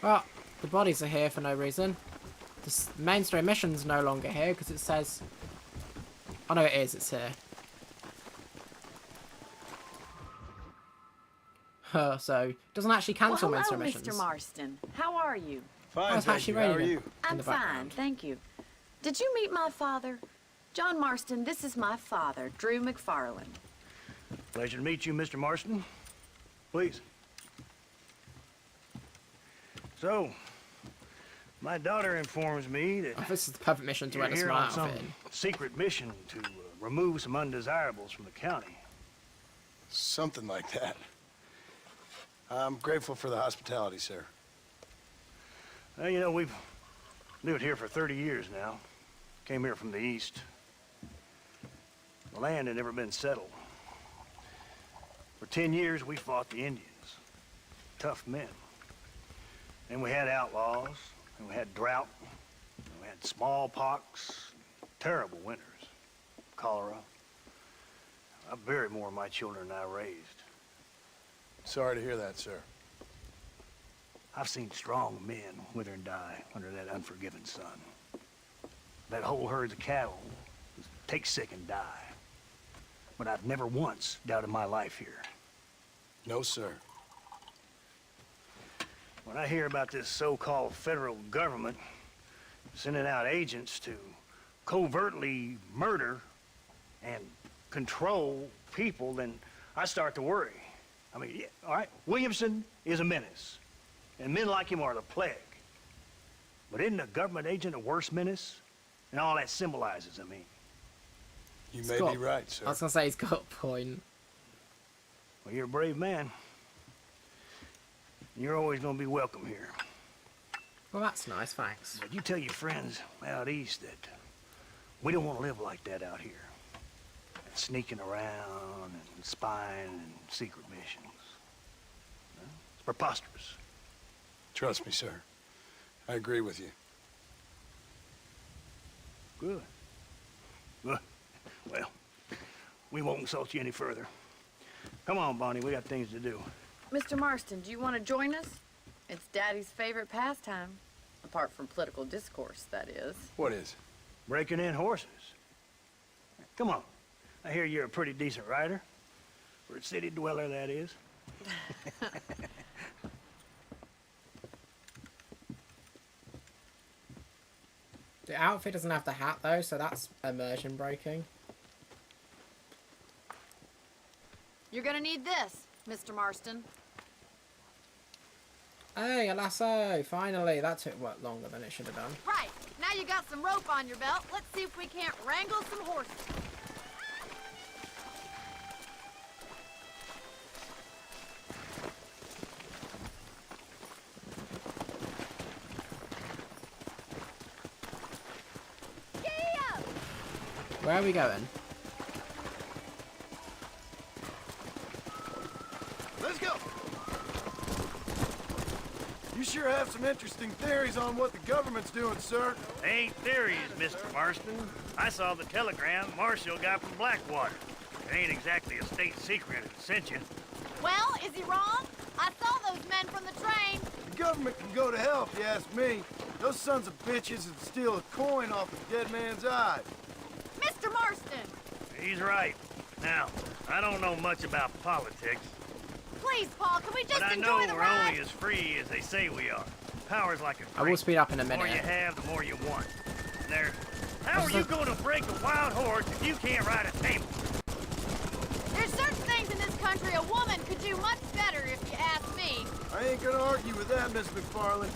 Well, the bodies are here for no reason. The mainstream mission's no longer here because it says... Oh no, it is. It's here. So, it doesn't actually cancel well, hello, mainstream missions. Mr. Marston. How are you? Fine, it's thank actually you. How are raining you? I'm fine, thank you. Did you meet my father? John Marston, this is my father, Drew McFarland. Pleasure to meet you, Mr. Marston. Please. So, my daughter informs me that Oh, this is the perfect mission to you're end a here smile on some outfit in. secret mission to remove some undesirables from the county. Something like that. I'm grateful for the hospitality, sir. Well, you know, we've lived here for 30 years now. Came here from the east. The land had never been settled. For 10 years, we fought the Indians. Tough men. Then we had outlaws, and we had drought, and we had smallpox, terrible winters, cholera. I buried more of my children than I raised. Sorry to hear that, sir. I've seen strong men wither and die under that unforgiving sun. That whole herds of cattle take sick and die. But I've never once doubted my life here. No, sir. When I hear about this so-called federal government sending out agents to covertly murder and control people, then I start to worry. I mean, yeah, all right, Williamson is a menace, and men like him are the plague. But isn't a government agent a worse menace? And all that symbolizes, I mean. You may be right, sir. I was going to say he's got a point. Well, you're a brave man. You're always going to be welcome here. Well, that's nice, thanks. But you tell your friends out east that we don't want to live like that out here. Sneaking around and spying and secret missions. It's preposterous. Trust me, sir. I agree with you. Good. Good. Well, we won't insult you any further. Come on, Bonnie, we got things to do. Mr. Marston, do you want to join us? It's Daddy's favorite pastime. Apart from political discourse, that is. What is? Breaking in horses. Come on. I hear you're a pretty decent rider. For a city dweller, that is. The outfit doesn't have the hat, though, so that's immersion breaking. You're gonna need this, Mr. Marston. Hey, a lasso! Finally! That took, what, longer than it should have done. Right, now you got some rope on your belt. Let's see if we can't wrangle some horses. Where are we going? Let's go! You sure have some interesting theories on what the government's doing, sir. Ain't theories, Mr. Marston. I saw the telegram Marshall got from Blackwater. It ain't exactly a state secret it sent you. Well, is he wrong? I saw those men from the train. The government can go to hell if you ask me. Those sons of bitches would steal a coin off a dead man's eye. Mr. Marston! He's right. Now, I don't know much about politics, Please, Paul, can we just but I enjoy know the we're ride? only as free as they say we are. Power's like a I will drink. speed up in a The more you minute. have, the more you want. There. How are you going to break a wild horse if you can't ride a table? There's certain things in this country a woman could do much better, if you ask me. I ain't gonna argue with that, Miss McFarland.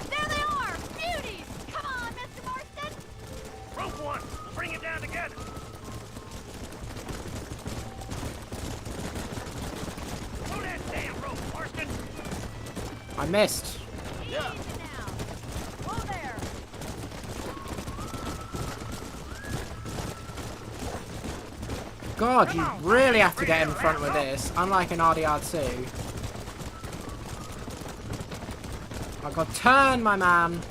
There they are! Beauties! Come on, Mr. Marston! Rope one. Bring it down together. I missed. Yeah. Whoa there. God, you really have to get in front with this, unlike an RDR2. I got turn, my man.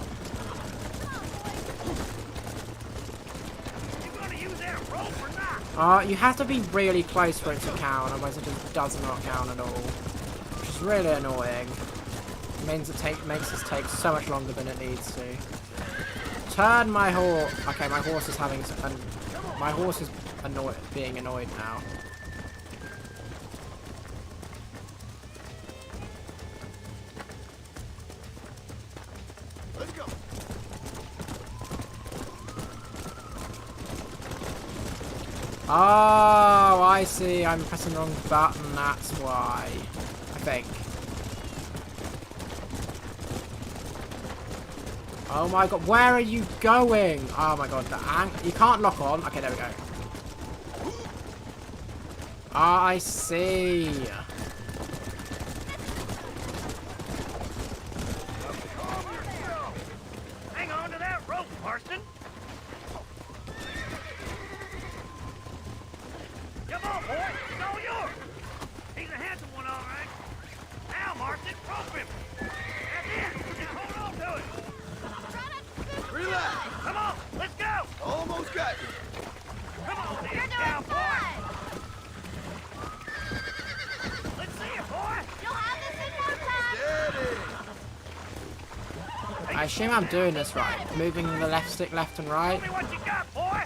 You have to be really close for it to count, otherwise it just does not count at all. Which is really annoying. It means it makes us take so much longer than it needs to. Turn my horse. Okay, my horse is having my horse is being annoyed now. Let's go. Oh, I see. I'm pressing the wrong button. That's why. I think. Oh my god, where are you going? Oh my god, you can't lock on. Okay, there we go. Ah, I see. Hang on to that rope, Marston. Come on, boy. It's all yours. He's a handsome one, all right. Now, Marston, rope him. That's it. Now hold on to it. Relax. Come on, let's go. Almost got you. Come on, You're then, doing cowboy. fine. Let's see it, boy. You'll have this in no time. Steady. I assume I'm doing this right. Moving the left stick left and right. Show me what you got, boy.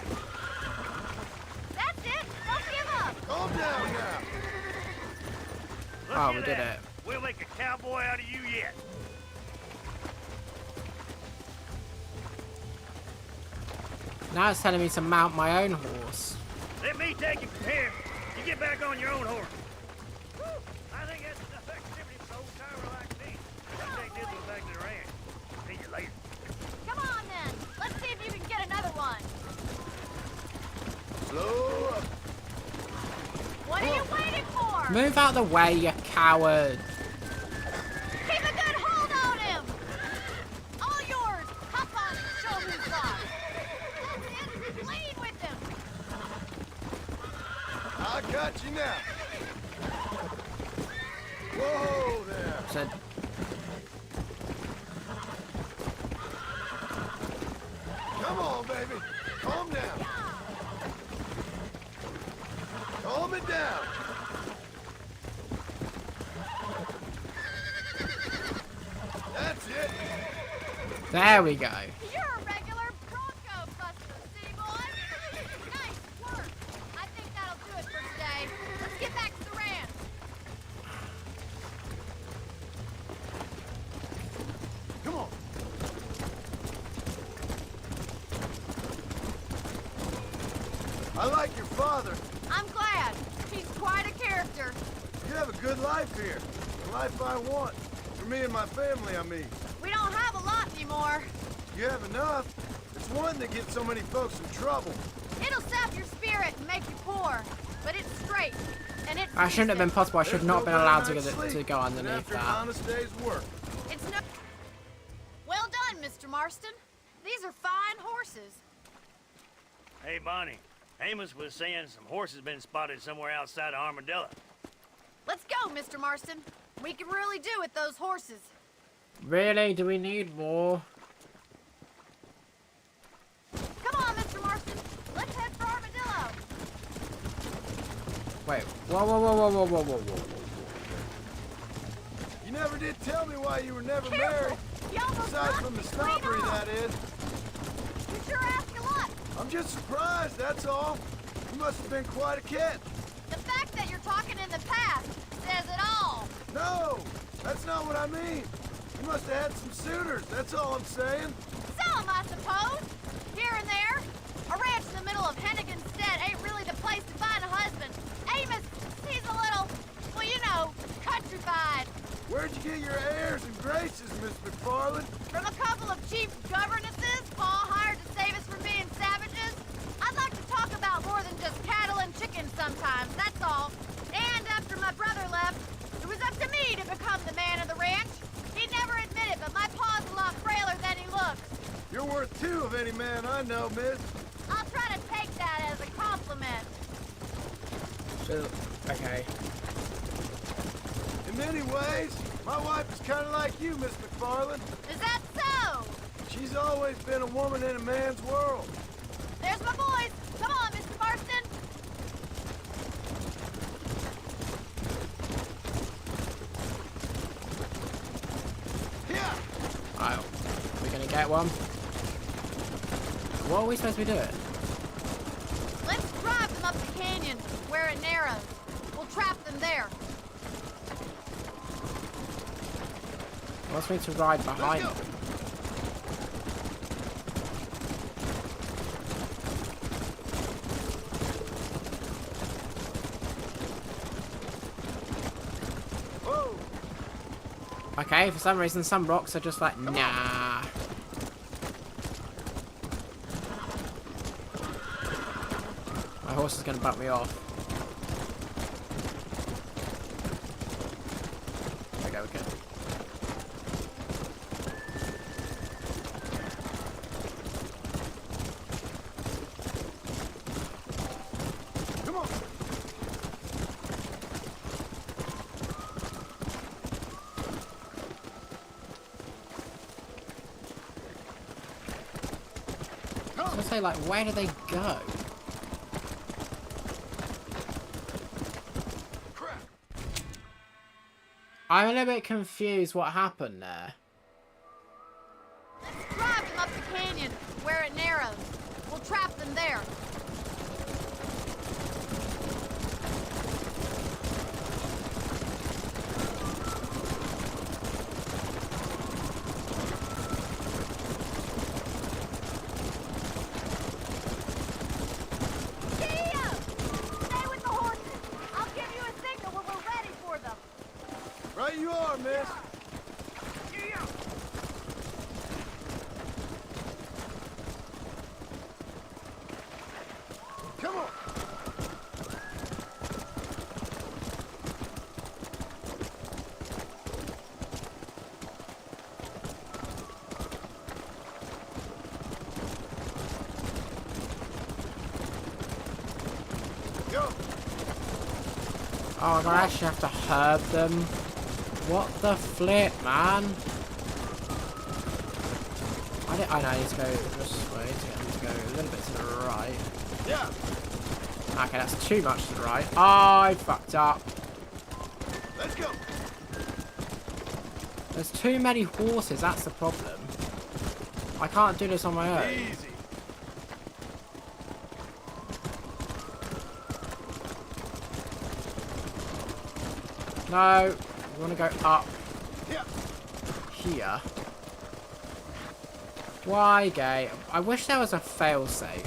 That's it. Don't give up. Calm down now. Look Oh, at we did that. it. We'll make a cowboy out of you yet. Now it's telling me to mount my own horse. Let me take you from here. You get back on your own horse. Whew. I think that's enough activity for an old timer like me. Let's take this one back to the ranch. See you later. Come on then. Let's see if you can get another one. Slow up. What are you waiting for? Move out the way, you coward. Keep a good hold on him. All yours. Hop on and show who's boss. That's it. Lead with him. I got you now. Whoa there. So, Come on, baby. Calm down. Calm it down. That's it. there we go. You're a regular Bronco buster, city boy. Nice work. I think that'll do it for today. Let's get back to the ranch. Come on. I like your father. I'm glad. He's quite a character. You have a good life here. The life I want. For me and my family, I mean. We don't have a lot anymore. You have enough. It's one that gets so many folks in trouble. It'll sap your spirit and make you poor. But it's straight. And it's I shouldn't have been possible. I should There's not have been no allowed better to night's go, sleep go than underneath after an that. honest day's work. It's no... Well done, Mr. Marston. These are fine horses. Hey, Bonnie. Amos was saying some horses been spotted somewhere outside of Armadillo. Let's go, Mr. Marston. We can really do with those horses. Really? Do we need more? Come on, Mr. Marston. Let's head for Armadillo. Wait. Whoa, whoa, whoa, whoa, whoa, whoa, whoa, whoa. You never did tell me why you were never Careful. married. You almost Aside knocked from the me clean snobbery, off. that is. You sure ask a lot. I'm just surprised, that's all. You must have been quite a catch. The fact that you're talking in the past says it all. No, that's not what I mean. You must have had some suitors, that's all I'm saying. Some, I suppose. Here and there. A ranch in the middle of Hennigan's Stead ain't really the place to find a husband. Amos, he's a little, well, you know, countrified. Where'd you get your airs and graces, Miss McFarland? From a couple of chief governesses Paul hired to save us from being savages. I'd like to talk about more than just cattle and chickens sometimes, that's all. And after my brother left, it was up to me to become the man of the ranch. He'd man I know, miss. I'll try to take that as a compliment. Okay. In many ways, my wife is kind of like you, Miss McFarland. Is that so? She's always been a woman in a man's world. There's my boys. Come on, Mr. Marston. Yeah. Oh, we're gonna get one. What are we supposed to be doing? Let's drive them up the canyon where it narrows. We'll trap them there. Wants me to ride behind them. Okay, for some reason, some rocks are just like, nah. My horse is gonna butt me off. There we go, we're good. Come on. I was gonna say, like, where do they go? I'm a little bit confused what happened there. Let's drive them up the canyon where it narrows. We'll trap them there. Gia! Stay with the horses. I'll give you a signal when we're ready for them. Right you are, miss. Come on. Go. Oh, I actually have to herb them. What the flip, man? I know I need to go this way. I need to go a little bit to the right. Yeah. Okay, that's too much to the right. I fucked up. Let's go. There's too many horses, that's the problem. I can't do this on my own. Easy. No, we want to go up Yeah. here. Why, gay? I wish there was a failsafe.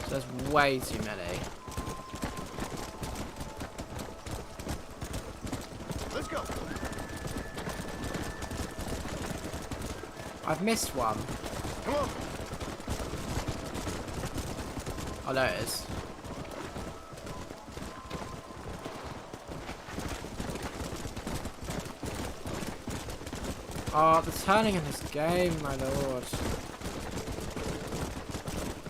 There's way too many. Let's go. I've missed one. Come on. Oh, there it is. Oh, the turning in this game, my lord.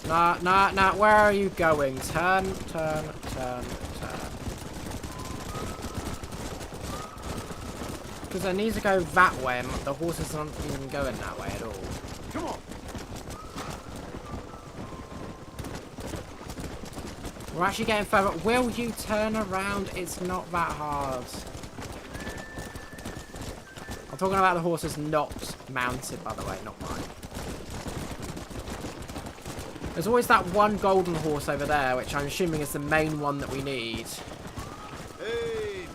Nah, where are you going? Turn. Because I need to go that way, and the horses aren't even going that way at all. Come on. We're actually getting further. Will you turn around? It's not that hard. I'm talking about the horses not mounted, by the way, not mine. There's always that one golden horse over there, which I'm assuming is the main one that we need. Hey.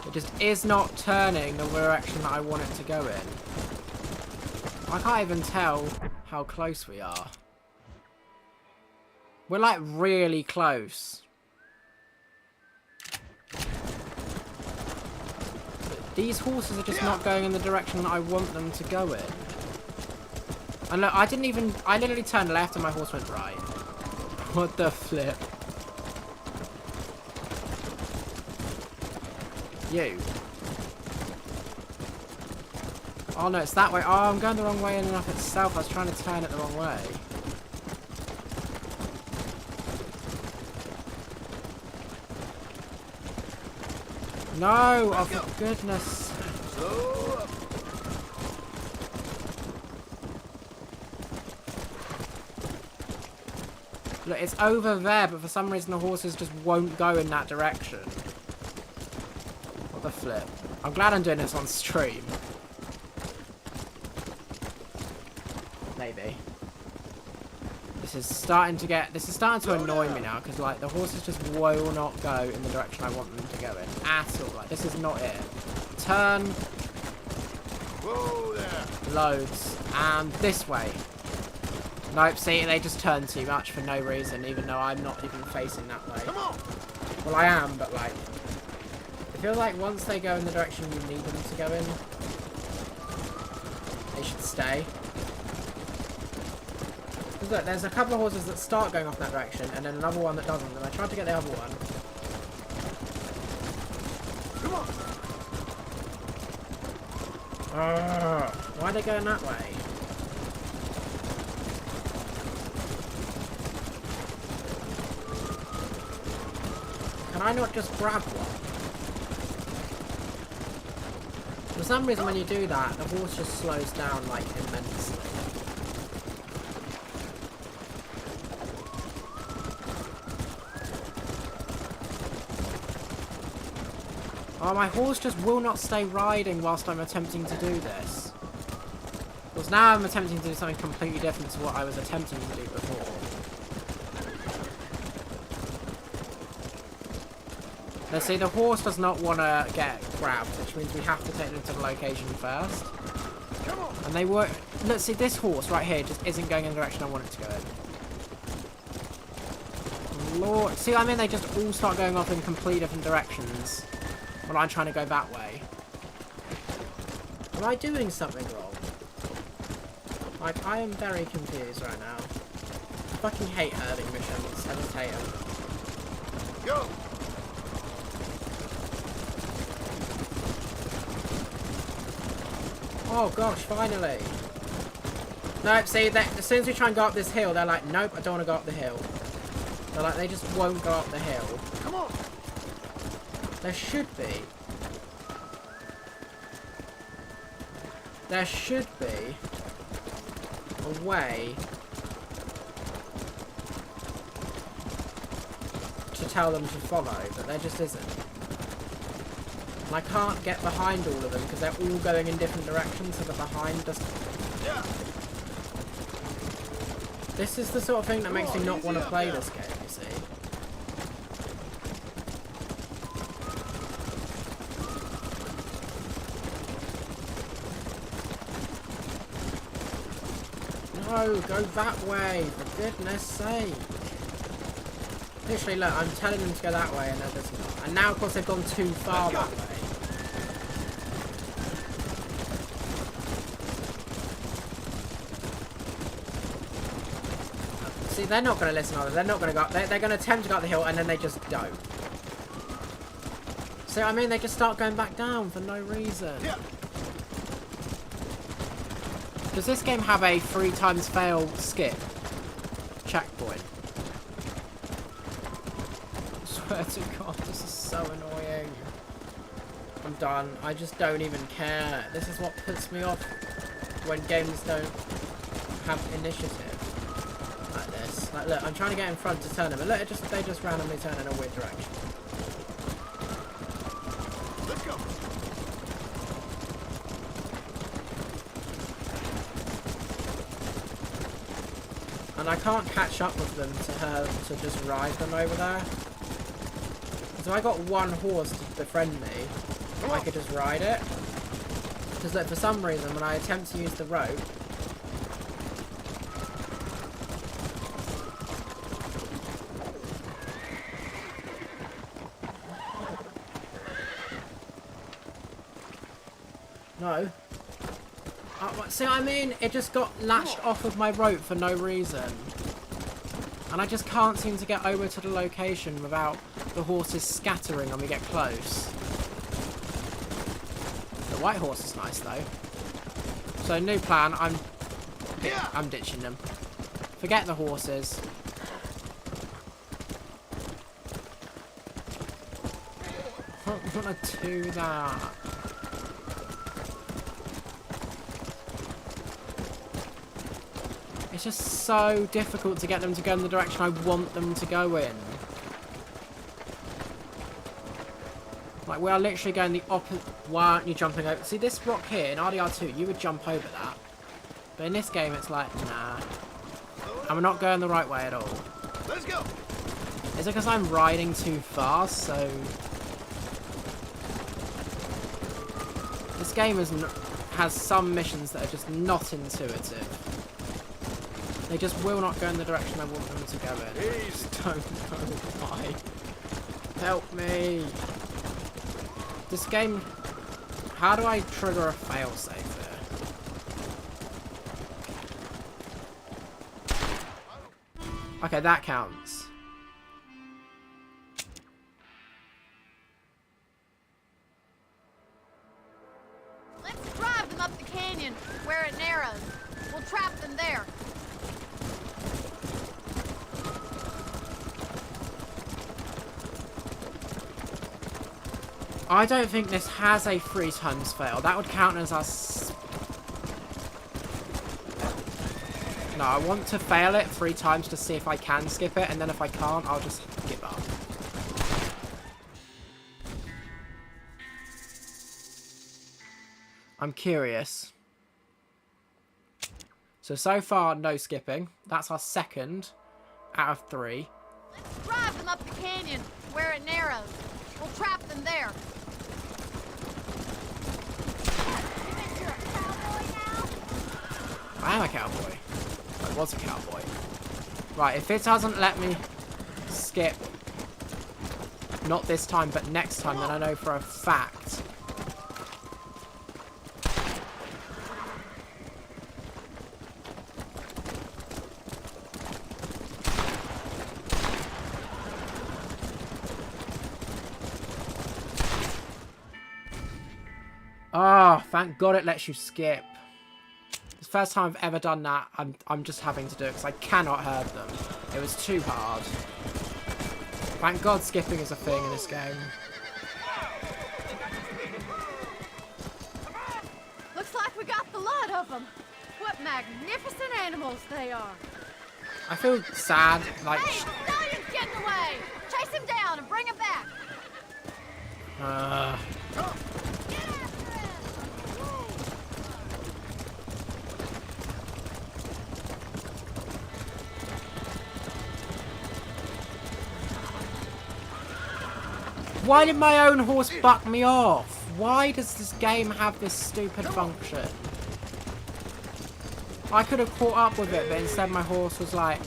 It just is not turning the direction that I want it to go in. I can't even tell how close we are. We're like really close. These horses are just not going in the direction that I want them to go in. And look, I literally turned left and my horse went right. What the flip? You. Oh no, it's that way. Oh, I'm going the wrong way in and up itself. I was trying to turn it the wrong way. No! Oh, for goodness. Look, it's over there, but for some reason the horses just won't go in that direction. What the flip? I'm glad I'm doing this on stream. Maybe. This is starting to annoy me now, because like the horses just will not go in the direction I want them to go in at all. Like this is not it. Turn. Whoa there. Loads. And this way. Nope, see, they just turn too much for no reason, even though I'm not even facing that way. Come on. Well, I am, but like, I feel like once they go in the direction you need them to go in, they should stay. Because look, there's a couple of horses that start going off in that direction, and then another one that doesn't, and I tried to get the other one. Come on. Why are they going that way? Can I not just grab one? For some reason when you do that, the horse just slows down like immensely. Oh, my horse just will not stay riding whilst I'm attempting to do this. Because now I'm attempting to do something completely different to what I was attempting to do before. Now see, the horse does not want to get grabbed, which means we have to take them to the location first. And they were... Look, see, this horse right here just isn't going in the direction I want it to go in. Lord... See what I mean? They just all start going off in completely different directions while I'm trying to go that way. Am I doing something wrong? Like, I am very confused right now. I fucking hate herding missions. I just hate them. Go! Oh gosh, finally. Nope, see, as soon as we try and go up this hill, they're like, nope, I don't want to go up the hill. They're like, they just won't go up the hill. Come on! There should be. There should be a way to tell them to follow, but there just isn't. And I can't get behind all of them because they're all going in different directions, so the behind doesn't... Yeah. This is the sort of thing that makes me not want to play this game, you see. No, go that way, for goodness sake. Literally, look, I'm telling them to go that way and they're just not. And now, of course, they've gone too far that way. See, they're not going to listen, are they? They're not going to go up. They're going to attempt to go up the hill and then they just don't. So, I mean, they just start going back down for no reason. Yeah. Does this game have a 3 times fail skip checkpoint? I swear to God, this is so annoying. I'm done. I just don't even care. This is what puts me off when games don't have initiative. Like this. Like, look, I'm trying to get in front to turn them, and look, they just randomly turn in a weird direction. Let's go. And I can't catch up with them to just ride them over there. So I got one horse to befriend me. I could just ride it. Because look, for some reason, when I attempt to use the rope, no. See what I mean? It just got latched off of my rope for no reason. And I just can't seem to get over to the location without the horses scattering when we get close. The white horse is nice though. So new plan. I'm ditching them. Forget the horses. I don't want to do that. It's just so difficult to get them to go in the direction I want them to go in. Like, we are literally going the opposite. Why aren't you jumping over? See, this rock here in RDR2, you would jump over that. But in this game, it's like, nah. And we're not going the right way at all. Let's go. Is it because I'm riding too fast? So this game has some missions that are just not intuitive. They just will not go in the direction I want them to go in. I just don't know why. Help me. This game... How do I trigger a failsafe here? Okay, that counts. Let's drive them up the canyon where it narrows. We'll trap them there. I don't think this has a 3 times fail. That would count as us... No, I want to fail it 3 times to see if I can skip it, and then if I can't, I'll just give up. I'm curious. So far, no skipping. That's our second out of 3. Let's drive them up the canyon where it narrows. We'll trap them there. I am a cowboy. I was a cowboy. Right, if it doesn't let me skip, not this time, but next time, then I know for a fact. Oh, thank God it lets you skip. It's the first time I've ever done that. I'm just having to do it because I cannot hurt them. It was too hard. Thank God skipping is a thing in this game. Looks like we got the lot of them. What magnificent animals they are. I feel sad, like... Hey, the stallion's getting away! Chase him down and bring him back! Why did my own horse buck me off? Why does this game have this stupid function? I could have caught up with it, but instead my horse was like...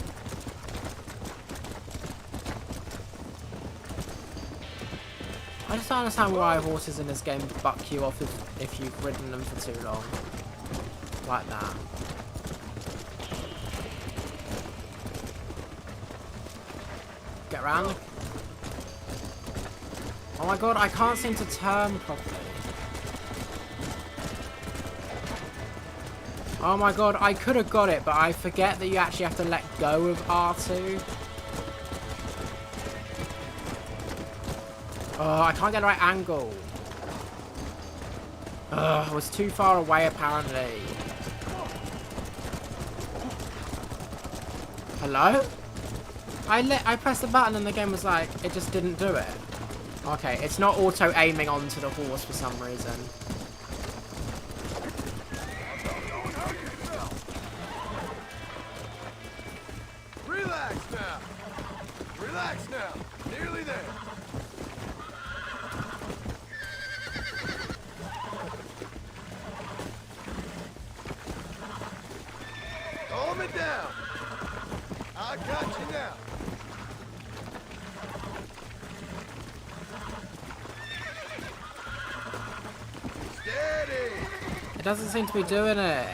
I just don't understand why horses in this game buck you off if you've ridden them for too long. Like that. Get around. Oh my God, I can't seem to turn properly. Oh my God, I could have got it, but I forget that you actually have to let go of R2. Oh, I can't get the right angle. Ugh, I was too far away apparently. Hello? I pressed the button and the game was like, it just didn't do it. Okay, it's not auto-aiming onto the horse for some reason. Relax now. Relax now. Nearly there. Calm it down. I got you now. It doesn't seem to be doing it.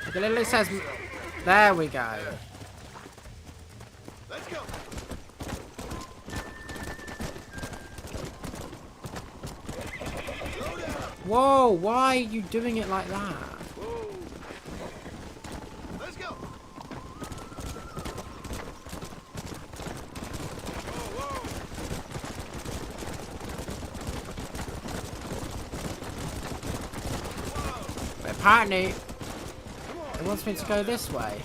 It literally says... There we go. Let's go. Slow down. Whoa, why are you doing it like that? Whoa. Let's go. But apparently, it wants me to go this way.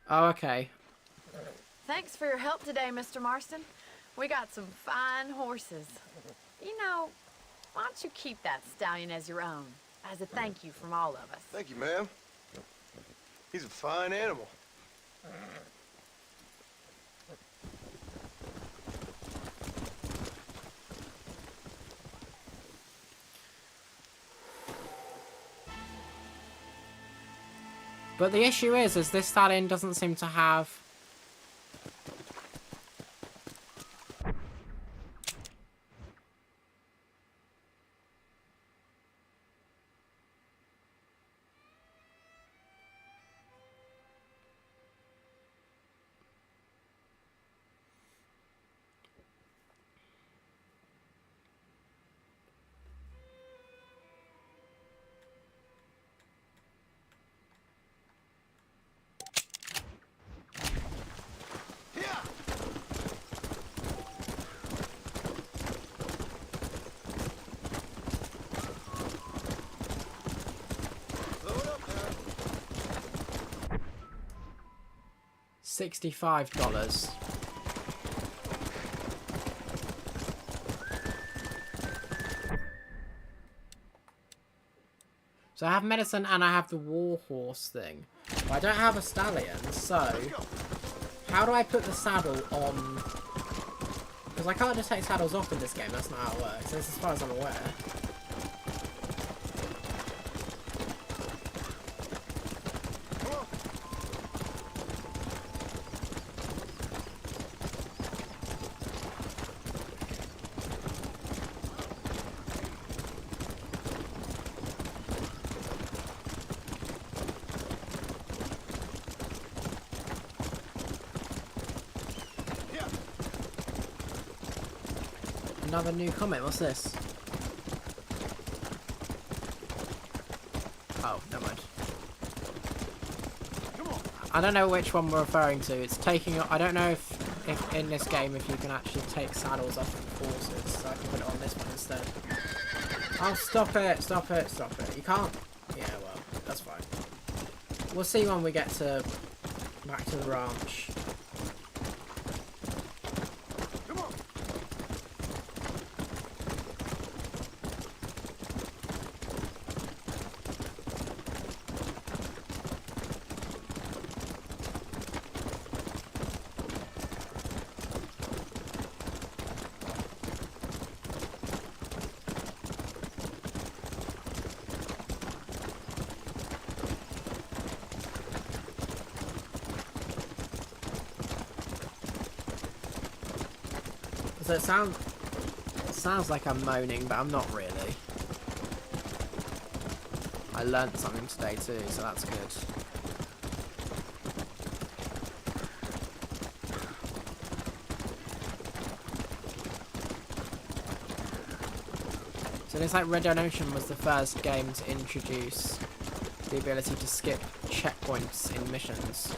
Oh, okay. Thanks for your help today, Mr. Marston. We got some fine horses. You know, why don't you keep that stallion as your own, as a thank you from all of us? Thank you, ma'am. He's a fine animal. But the issue is this stallion doesn't seem to have... $65. So I have medicine and I have the war horse thing. But I don't have a stallion, so how do I put the saddle on? Because I can't just take saddles off in this game, that's not how it works, as far as I'm aware. Another new comment, what's this? Oh, never mind. I don't know which one we're referring to. It's taking... I don't know if in this game if you can actually take saddles off of horses, so I can put it on this one instead. Oh, stop it, stop it, stop it. You can't... Yeah, well, that's fine. We'll see when we get to... back to the ranch. So it sounds like I'm moaning, but I'm not really. I learnt something today too, so that's good. So it's like Red Dead Redemption was the first game to introduce the ability to skip checkpoints in missions.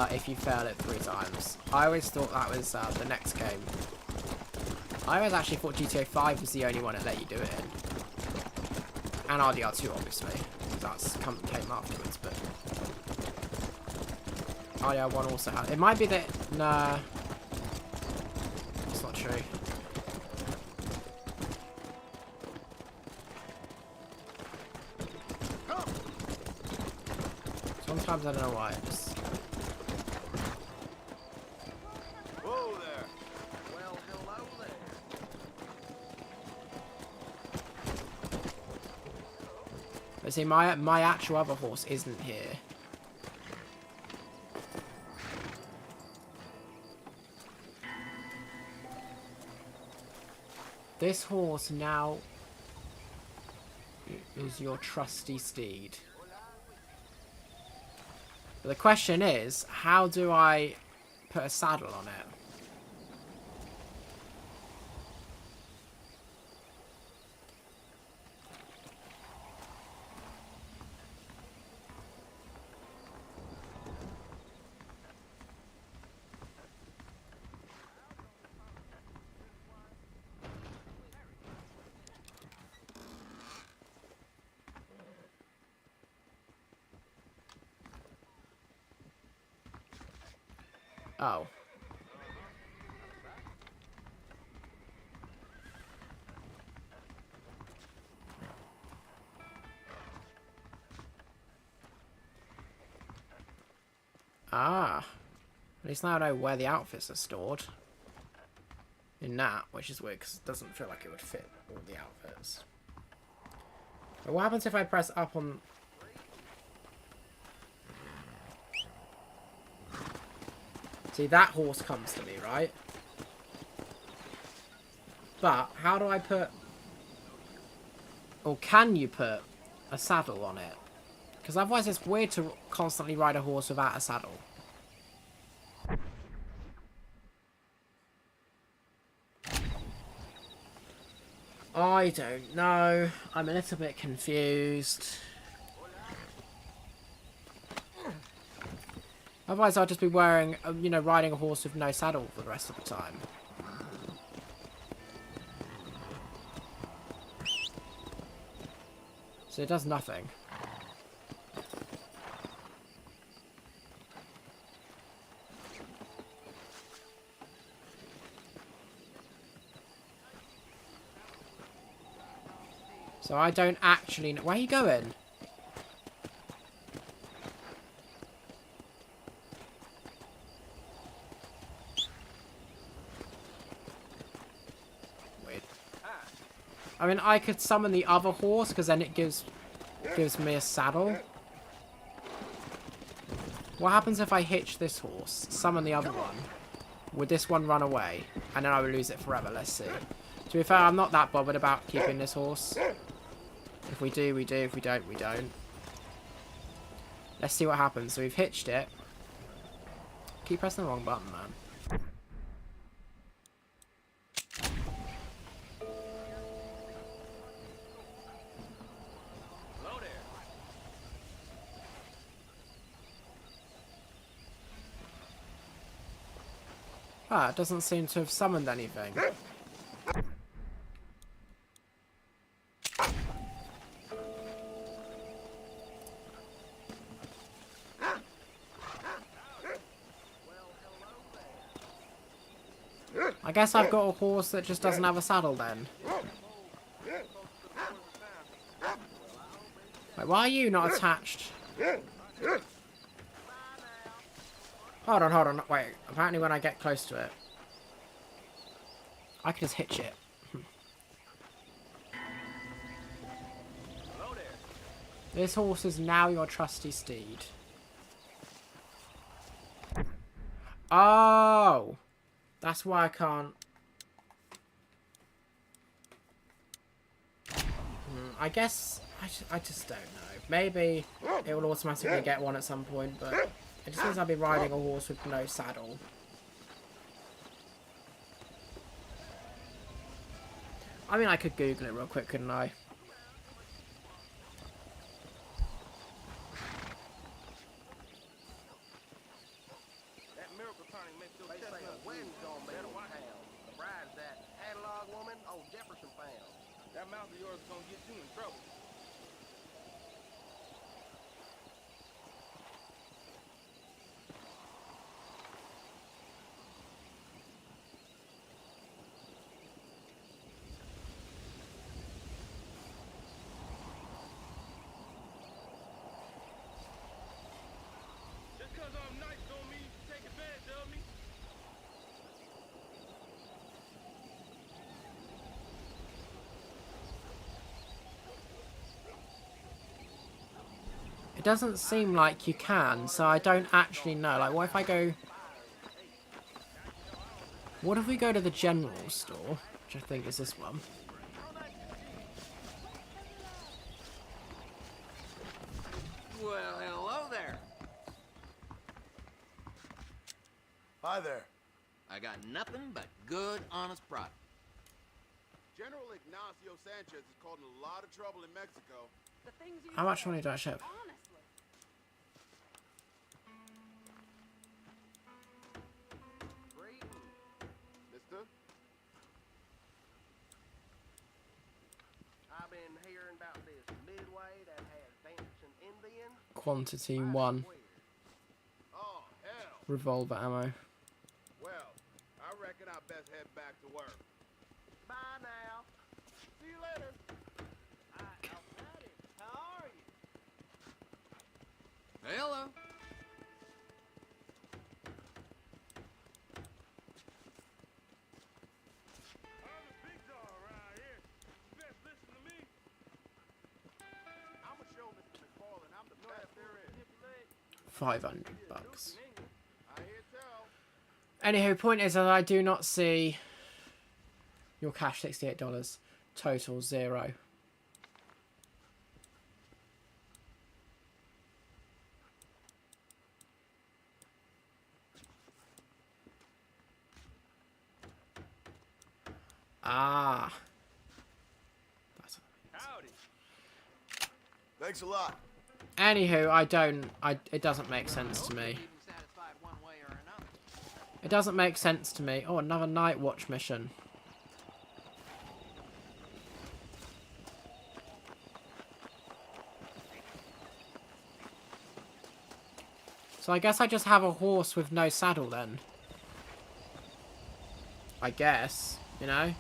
If you fail it 3 times. I always thought that was the next game. I always actually thought GTA 5 was the only one that let you do it in. And RDR2 obviously. That's came afterwards, but... RDR1 also had... It might be that... Nah. It's not true. Sometimes I don't know why. It's... But see, my actual other horse isn't here. This horse now is your trusty steed. But the question is, how do I put a saddle on it? Oh. Ah. At least now I know where the outfits are stored. In that, which is weird because it doesn't feel like it would fit all the outfits. But what happens if I press up on... See, that horse comes to me, right? But, how do I put... Or can you put a saddle on it? Because otherwise it's weird to constantly ride a horse without a saddle. I don't know. I'm a little bit confused. Otherwise, I'll just be wearing, you know, riding a horse with no saddle for the rest of the time. So it does nothing. So I don't actually know. Where are you going? I mean, I could summon the other horse, because then it gives me a saddle. What happens if I hitch this horse, summon the other one? Would this one run away? And then I would lose it forever, let's see. To be fair, I'm not that bothered about keeping this horse. If we do, we do. If we don't, we don't. Let's see what happens. So we've hitched it. Keep pressing the wrong button, man. Ah, it doesn't seem to have summoned anything. I guess I've got a horse that just doesn't have a saddle then. Wait, why are you not attached? Hold on. Wait, apparently when I get close to it, I can just hitch it. This horse is now your trusty steed. Oh! That's why I can't... I guess... I just don't know. Maybe it will automatically get one at some point, but... It just means I'll be riding a horse with no saddle. I mean, I could Google it real quick, couldn't I? That miracle turning makes your chestnut wedding gonna make a pound. The bride's that analog woman old Jefferson found. That mouth of yours is gonna get you in trouble. It doesn't seem like you can, so I don't actually know. Like, what if I go... What if we go to the general store? Which I think is this one. Well, hello there. Hi there. I got nothing but good, honest product. General Ignacio Sanchez is causing a lot of trouble in Mexico. The things you How much money do I have? honestly. Mister? I've been hearing about this Midway that has dancing Indians. Quantity 1. Oh, hell. Revolver ammo. Well, I reckon I best head back to work. Bye now. See you later. How are you? Hello. I'm a show Mr. McFarlane. I'm the best there is. $500. I hear tell. Anywho, point is that I do not see your cash $68. Total 0. Ah. That's Howdy. Thanks a lot. Anywho, it doesn't make sense to me. Satisfied one way or another. It doesn't make sense to me. Oh, another night watch mission. So I guess I just have a horse with no saddle then. I guess, you know?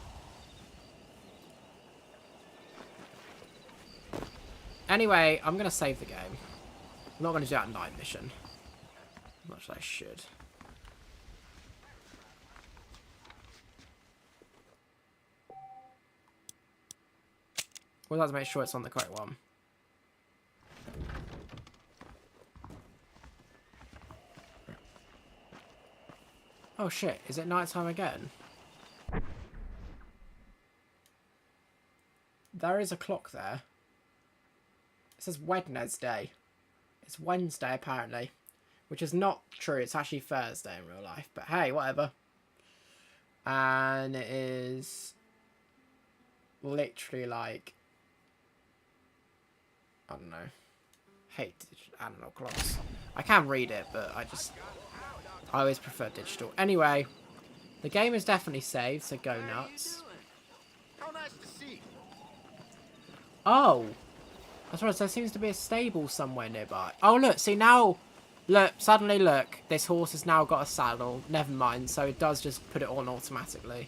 Anyway, I'm going to save the game. I'm not going to do that night mission. Much as I should. We'll have to make sure it's on the correct one. Oh shit, is it nighttime again? There is a clock there. It says Wednesday. It's Wednesday apparently. Which is not true, it's actually Thursday in real life. But hey, whatever. And it is literally like, I don't know. Hate analog clocks. I can read it, but I always prefer digital. Anyway, the game is definitely saved, so go nuts. How nice to see you. Oh! That's right, so there seems to be a stable somewhere nearby. Oh, look, see now... Look, suddenly look, this horse has now got a saddle. Never mind, so it does just put it on automatically.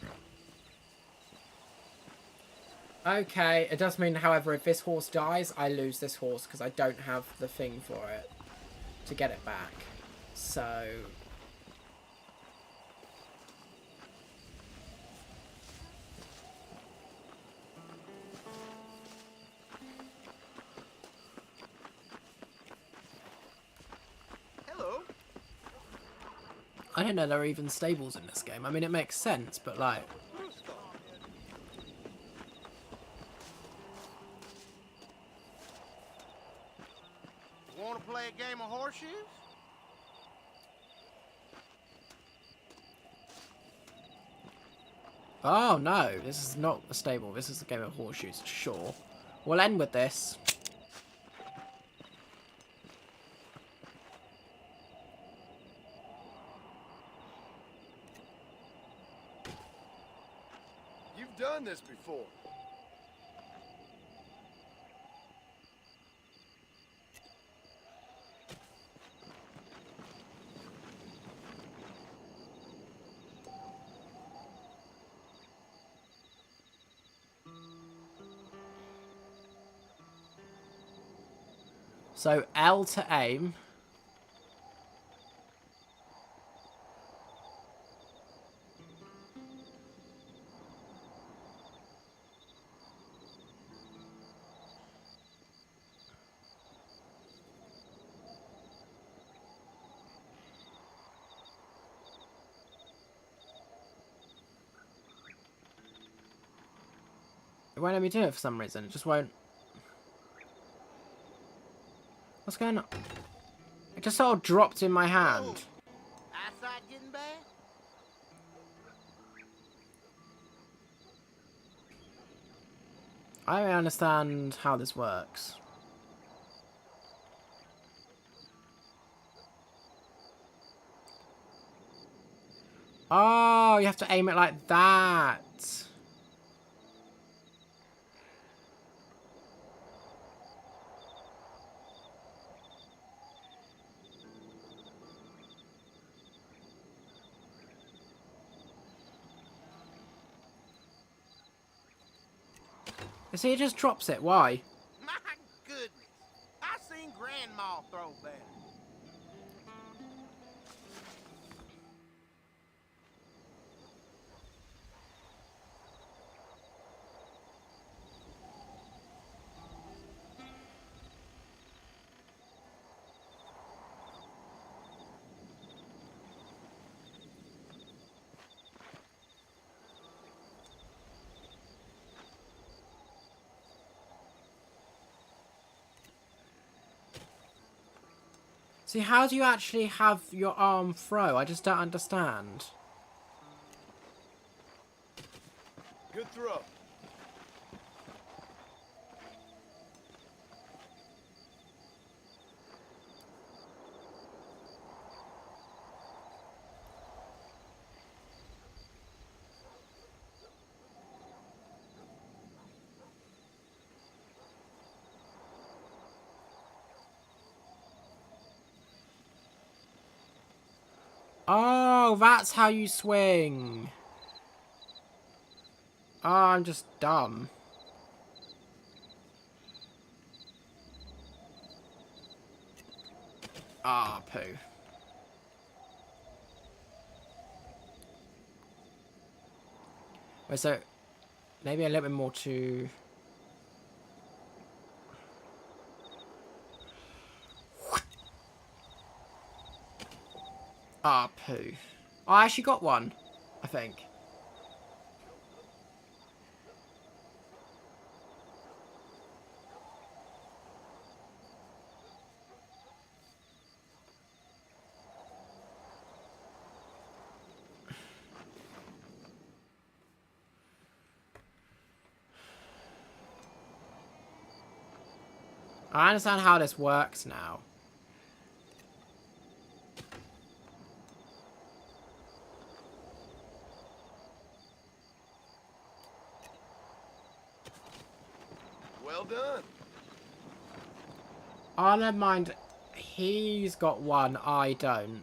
Okay, it does mean, however, if this horse dies, I lose this horse because I don't have the thing for it to get it back. So... Hello. I didn't know there were even stables in this game. I mean, it makes sense, but like... Want to play a game of horseshoes? Oh no, this is not a stable. This is a game of horseshoes, sure. We'll end with this. You've done this before. So L to aim. It won't let me do it for some reason. It just won't. What's going on? It just sort of dropped in my hand. Eyesight getting bad? I don't understand how this works. Oh, you have to aim it like that. You see, it just drops it. Why? My goodness. I seen Grandma throw that. See, how do you actually have your arm throw? I just don't understand. Good throw. Oh, that's how you swing. Oh, I'm just dumb. Ah, poo. Wait, so maybe a little bit more to... Ah, poo. Oh, I actually got one, I think. I understand how this works now. Well done. Oh, never mind. He's got one, I don't.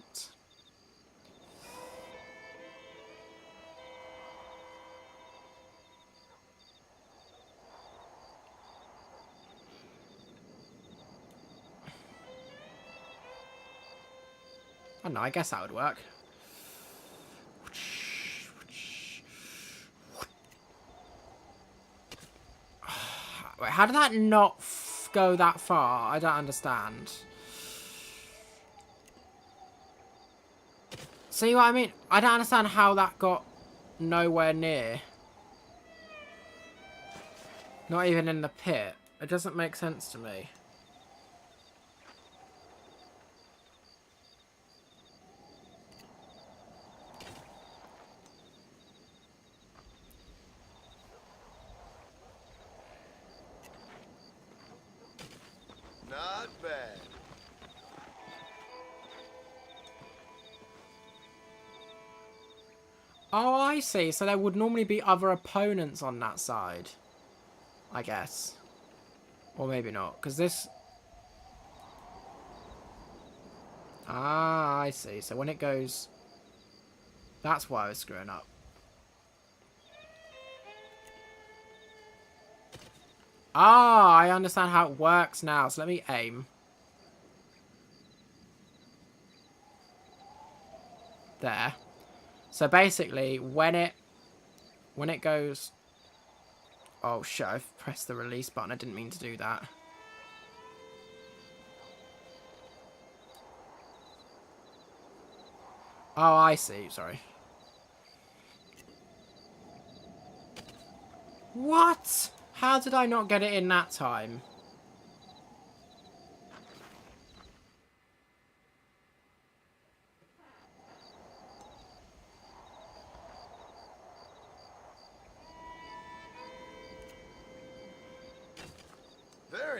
I don't know, I guess that would work. Wait, how did that not go that far? I don't understand. See what I mean? I don't understand how that got nowhere near. Not even in the pit. It doesn't make sense to me. Not bad. Oh, I see. So there would normally be other opponents on that side. I guess. Or maybe not. Because this... Ah, I see. So when it goes... That's why I was screwing up. Ah, I understand how it works now. So let me aim. There. So basically, when it goes... Oh shit, I've pressed the release button. I didn't mean to do that. Oh, I see. Sorry. What? How did I not get it in that time?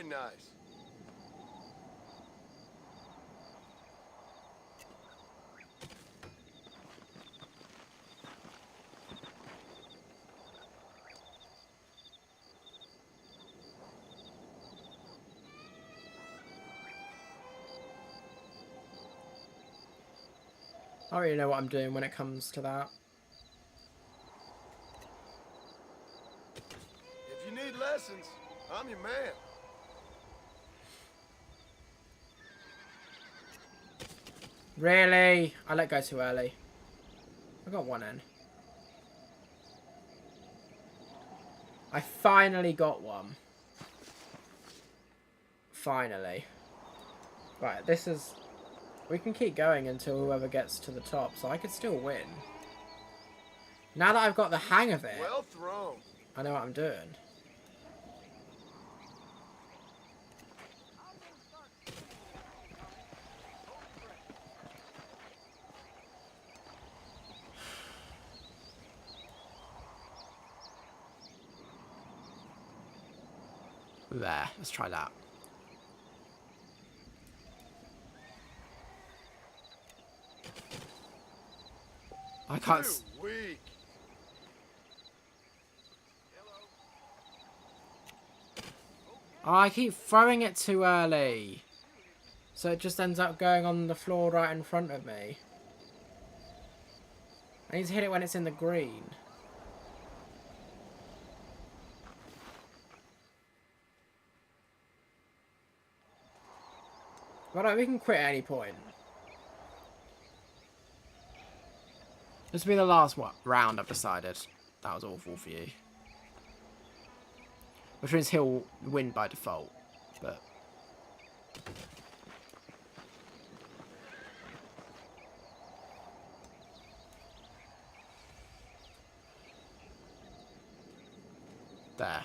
Very nice. I don't really know what I'm doing when it comes to that. If you need lessons, I'm your man. Really? I let go too early. I got one in. I finally got one. Finally. Right, this is... We can keep going until whoever gets to the top, so I could still win. Now that I've got the hang of it, Well thrown. I know what I'm doing. There, let's try that. I can't. Weak. Oh, I keep throwing it too early. So it just ends up going on the floor right in front of me. I need to hit it when it's in the green. Right, we can quit at any point. This will be the last round, I've decided. That was awful for you. Which means he'll win by default, but... There.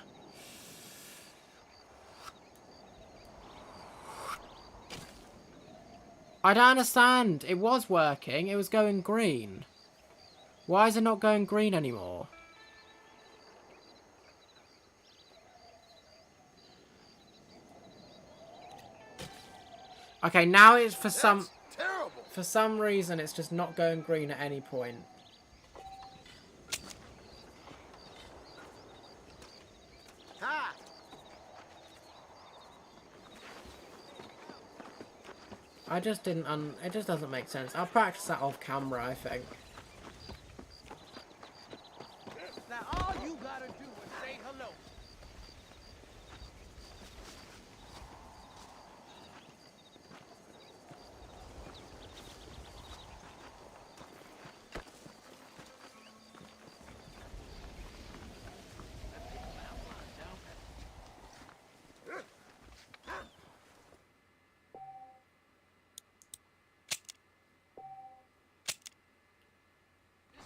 I don't understand. It was working. It was going green. Why is it not going green anymore? Okay, now it's for some reason it's just not going green at any point. Ha! I just didn't it just doesn't make sense. I'll practice that off camera, I think. Now all you gotta do is say hello.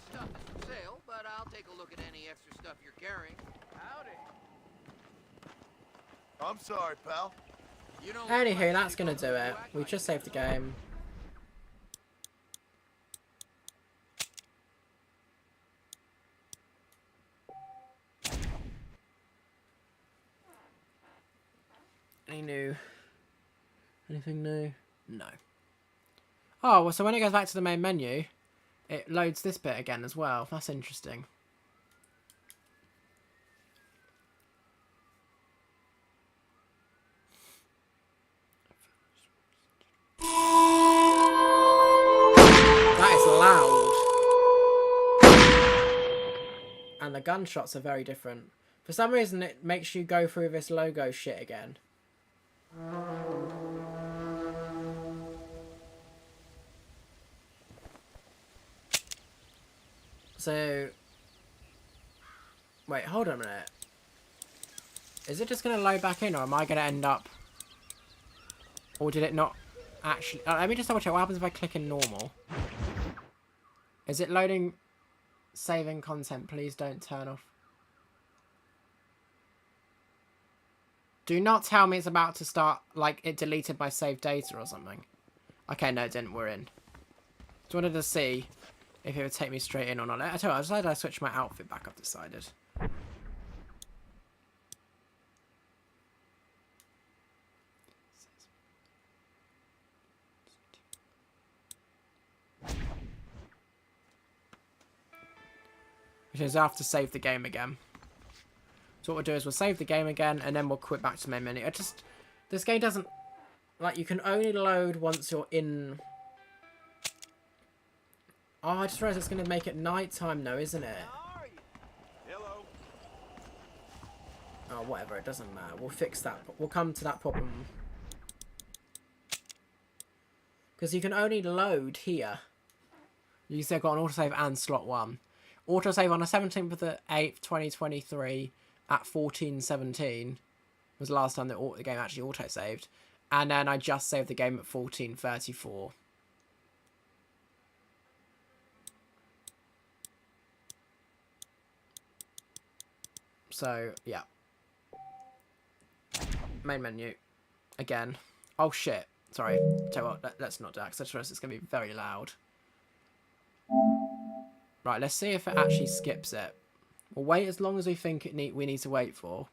Stuff is for sale, but I'll take a look at any extra stuff you're carrying. Howdy. I'm sorry, pal. You know, Anywho, that's gonna do it. We just saved the game. Anything new? No. Oh, well, so when it goes back to the main menu, it loads this bit again as well. That's interesting. That is loud. And the gunshots are very different. For some reason, it makes you go through this logo shit again. So, wait, hold on a minute. Is it just going to load back in, or am I going to end up... Or did it not actually... let me just double check. What happens if I click in normal? Is it loading... Saving content? Please don't turn off. Do not tell me it's about to start, like, it deleted my saved data or something. Okay, no, it didn't. We're in. Just wanted to see if it would take me straight in or not. I tell you, I decided I'd switch my outfit back, I've decided. because I have to save the game again. So what we'll do is we'll save the game again, and then we'll quit back to the main menu. This game doesn't, like, you can only load once you're in. Oh, I just realized it's going to make it nighttime though, isn't it? Hello. Oh, whatever, it doesn't matter. We'll fix that. We'll come to that problem. Because you can only load here. You can see I've got an autosave and slot 1. Autosave on the 17th of the 8th, 2023 at 14:17 was the last time the game actually autosaved. And then I just saved the game at 14:34. So, yeah. Main menu. Again. Oh, shit. Sorry. Tell you what, let's not do that, because I trust it's going to be very loud. Right, let's see if it actually skips it. We'll wait as long as we think we need to wait for.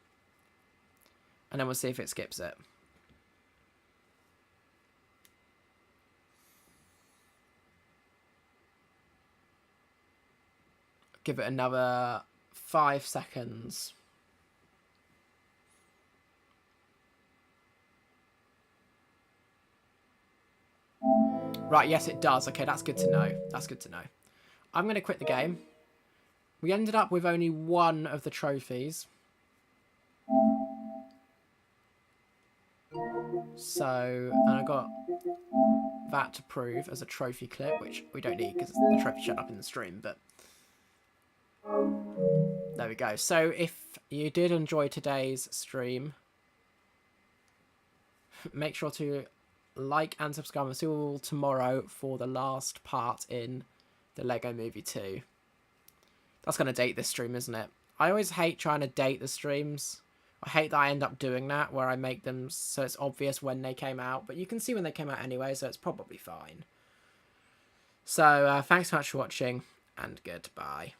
And then we'll see if it skips it. Give it another 5 seconds. Right, yes it does. Okay, that's good to know. That's good to know. I'm going to quit the game. We ended up with only 1 of the trophies. So, and I got that to prove as a trophy clip, which we don't need because the trophy showed up in the stream, but there we go. So if you did enjoy today's stream, make sure to like and subscribe. We'll see you all tomorrow for the last part in the Lego Movie 2. That's going to date this stream, isn't it? I always hate trying to date the streams. I hate that I end up doing that, where I make them so it's obvious when they came out. But you can see when they came out anyway, so it's probably fine. So, thanks so much for watching, and goodbye.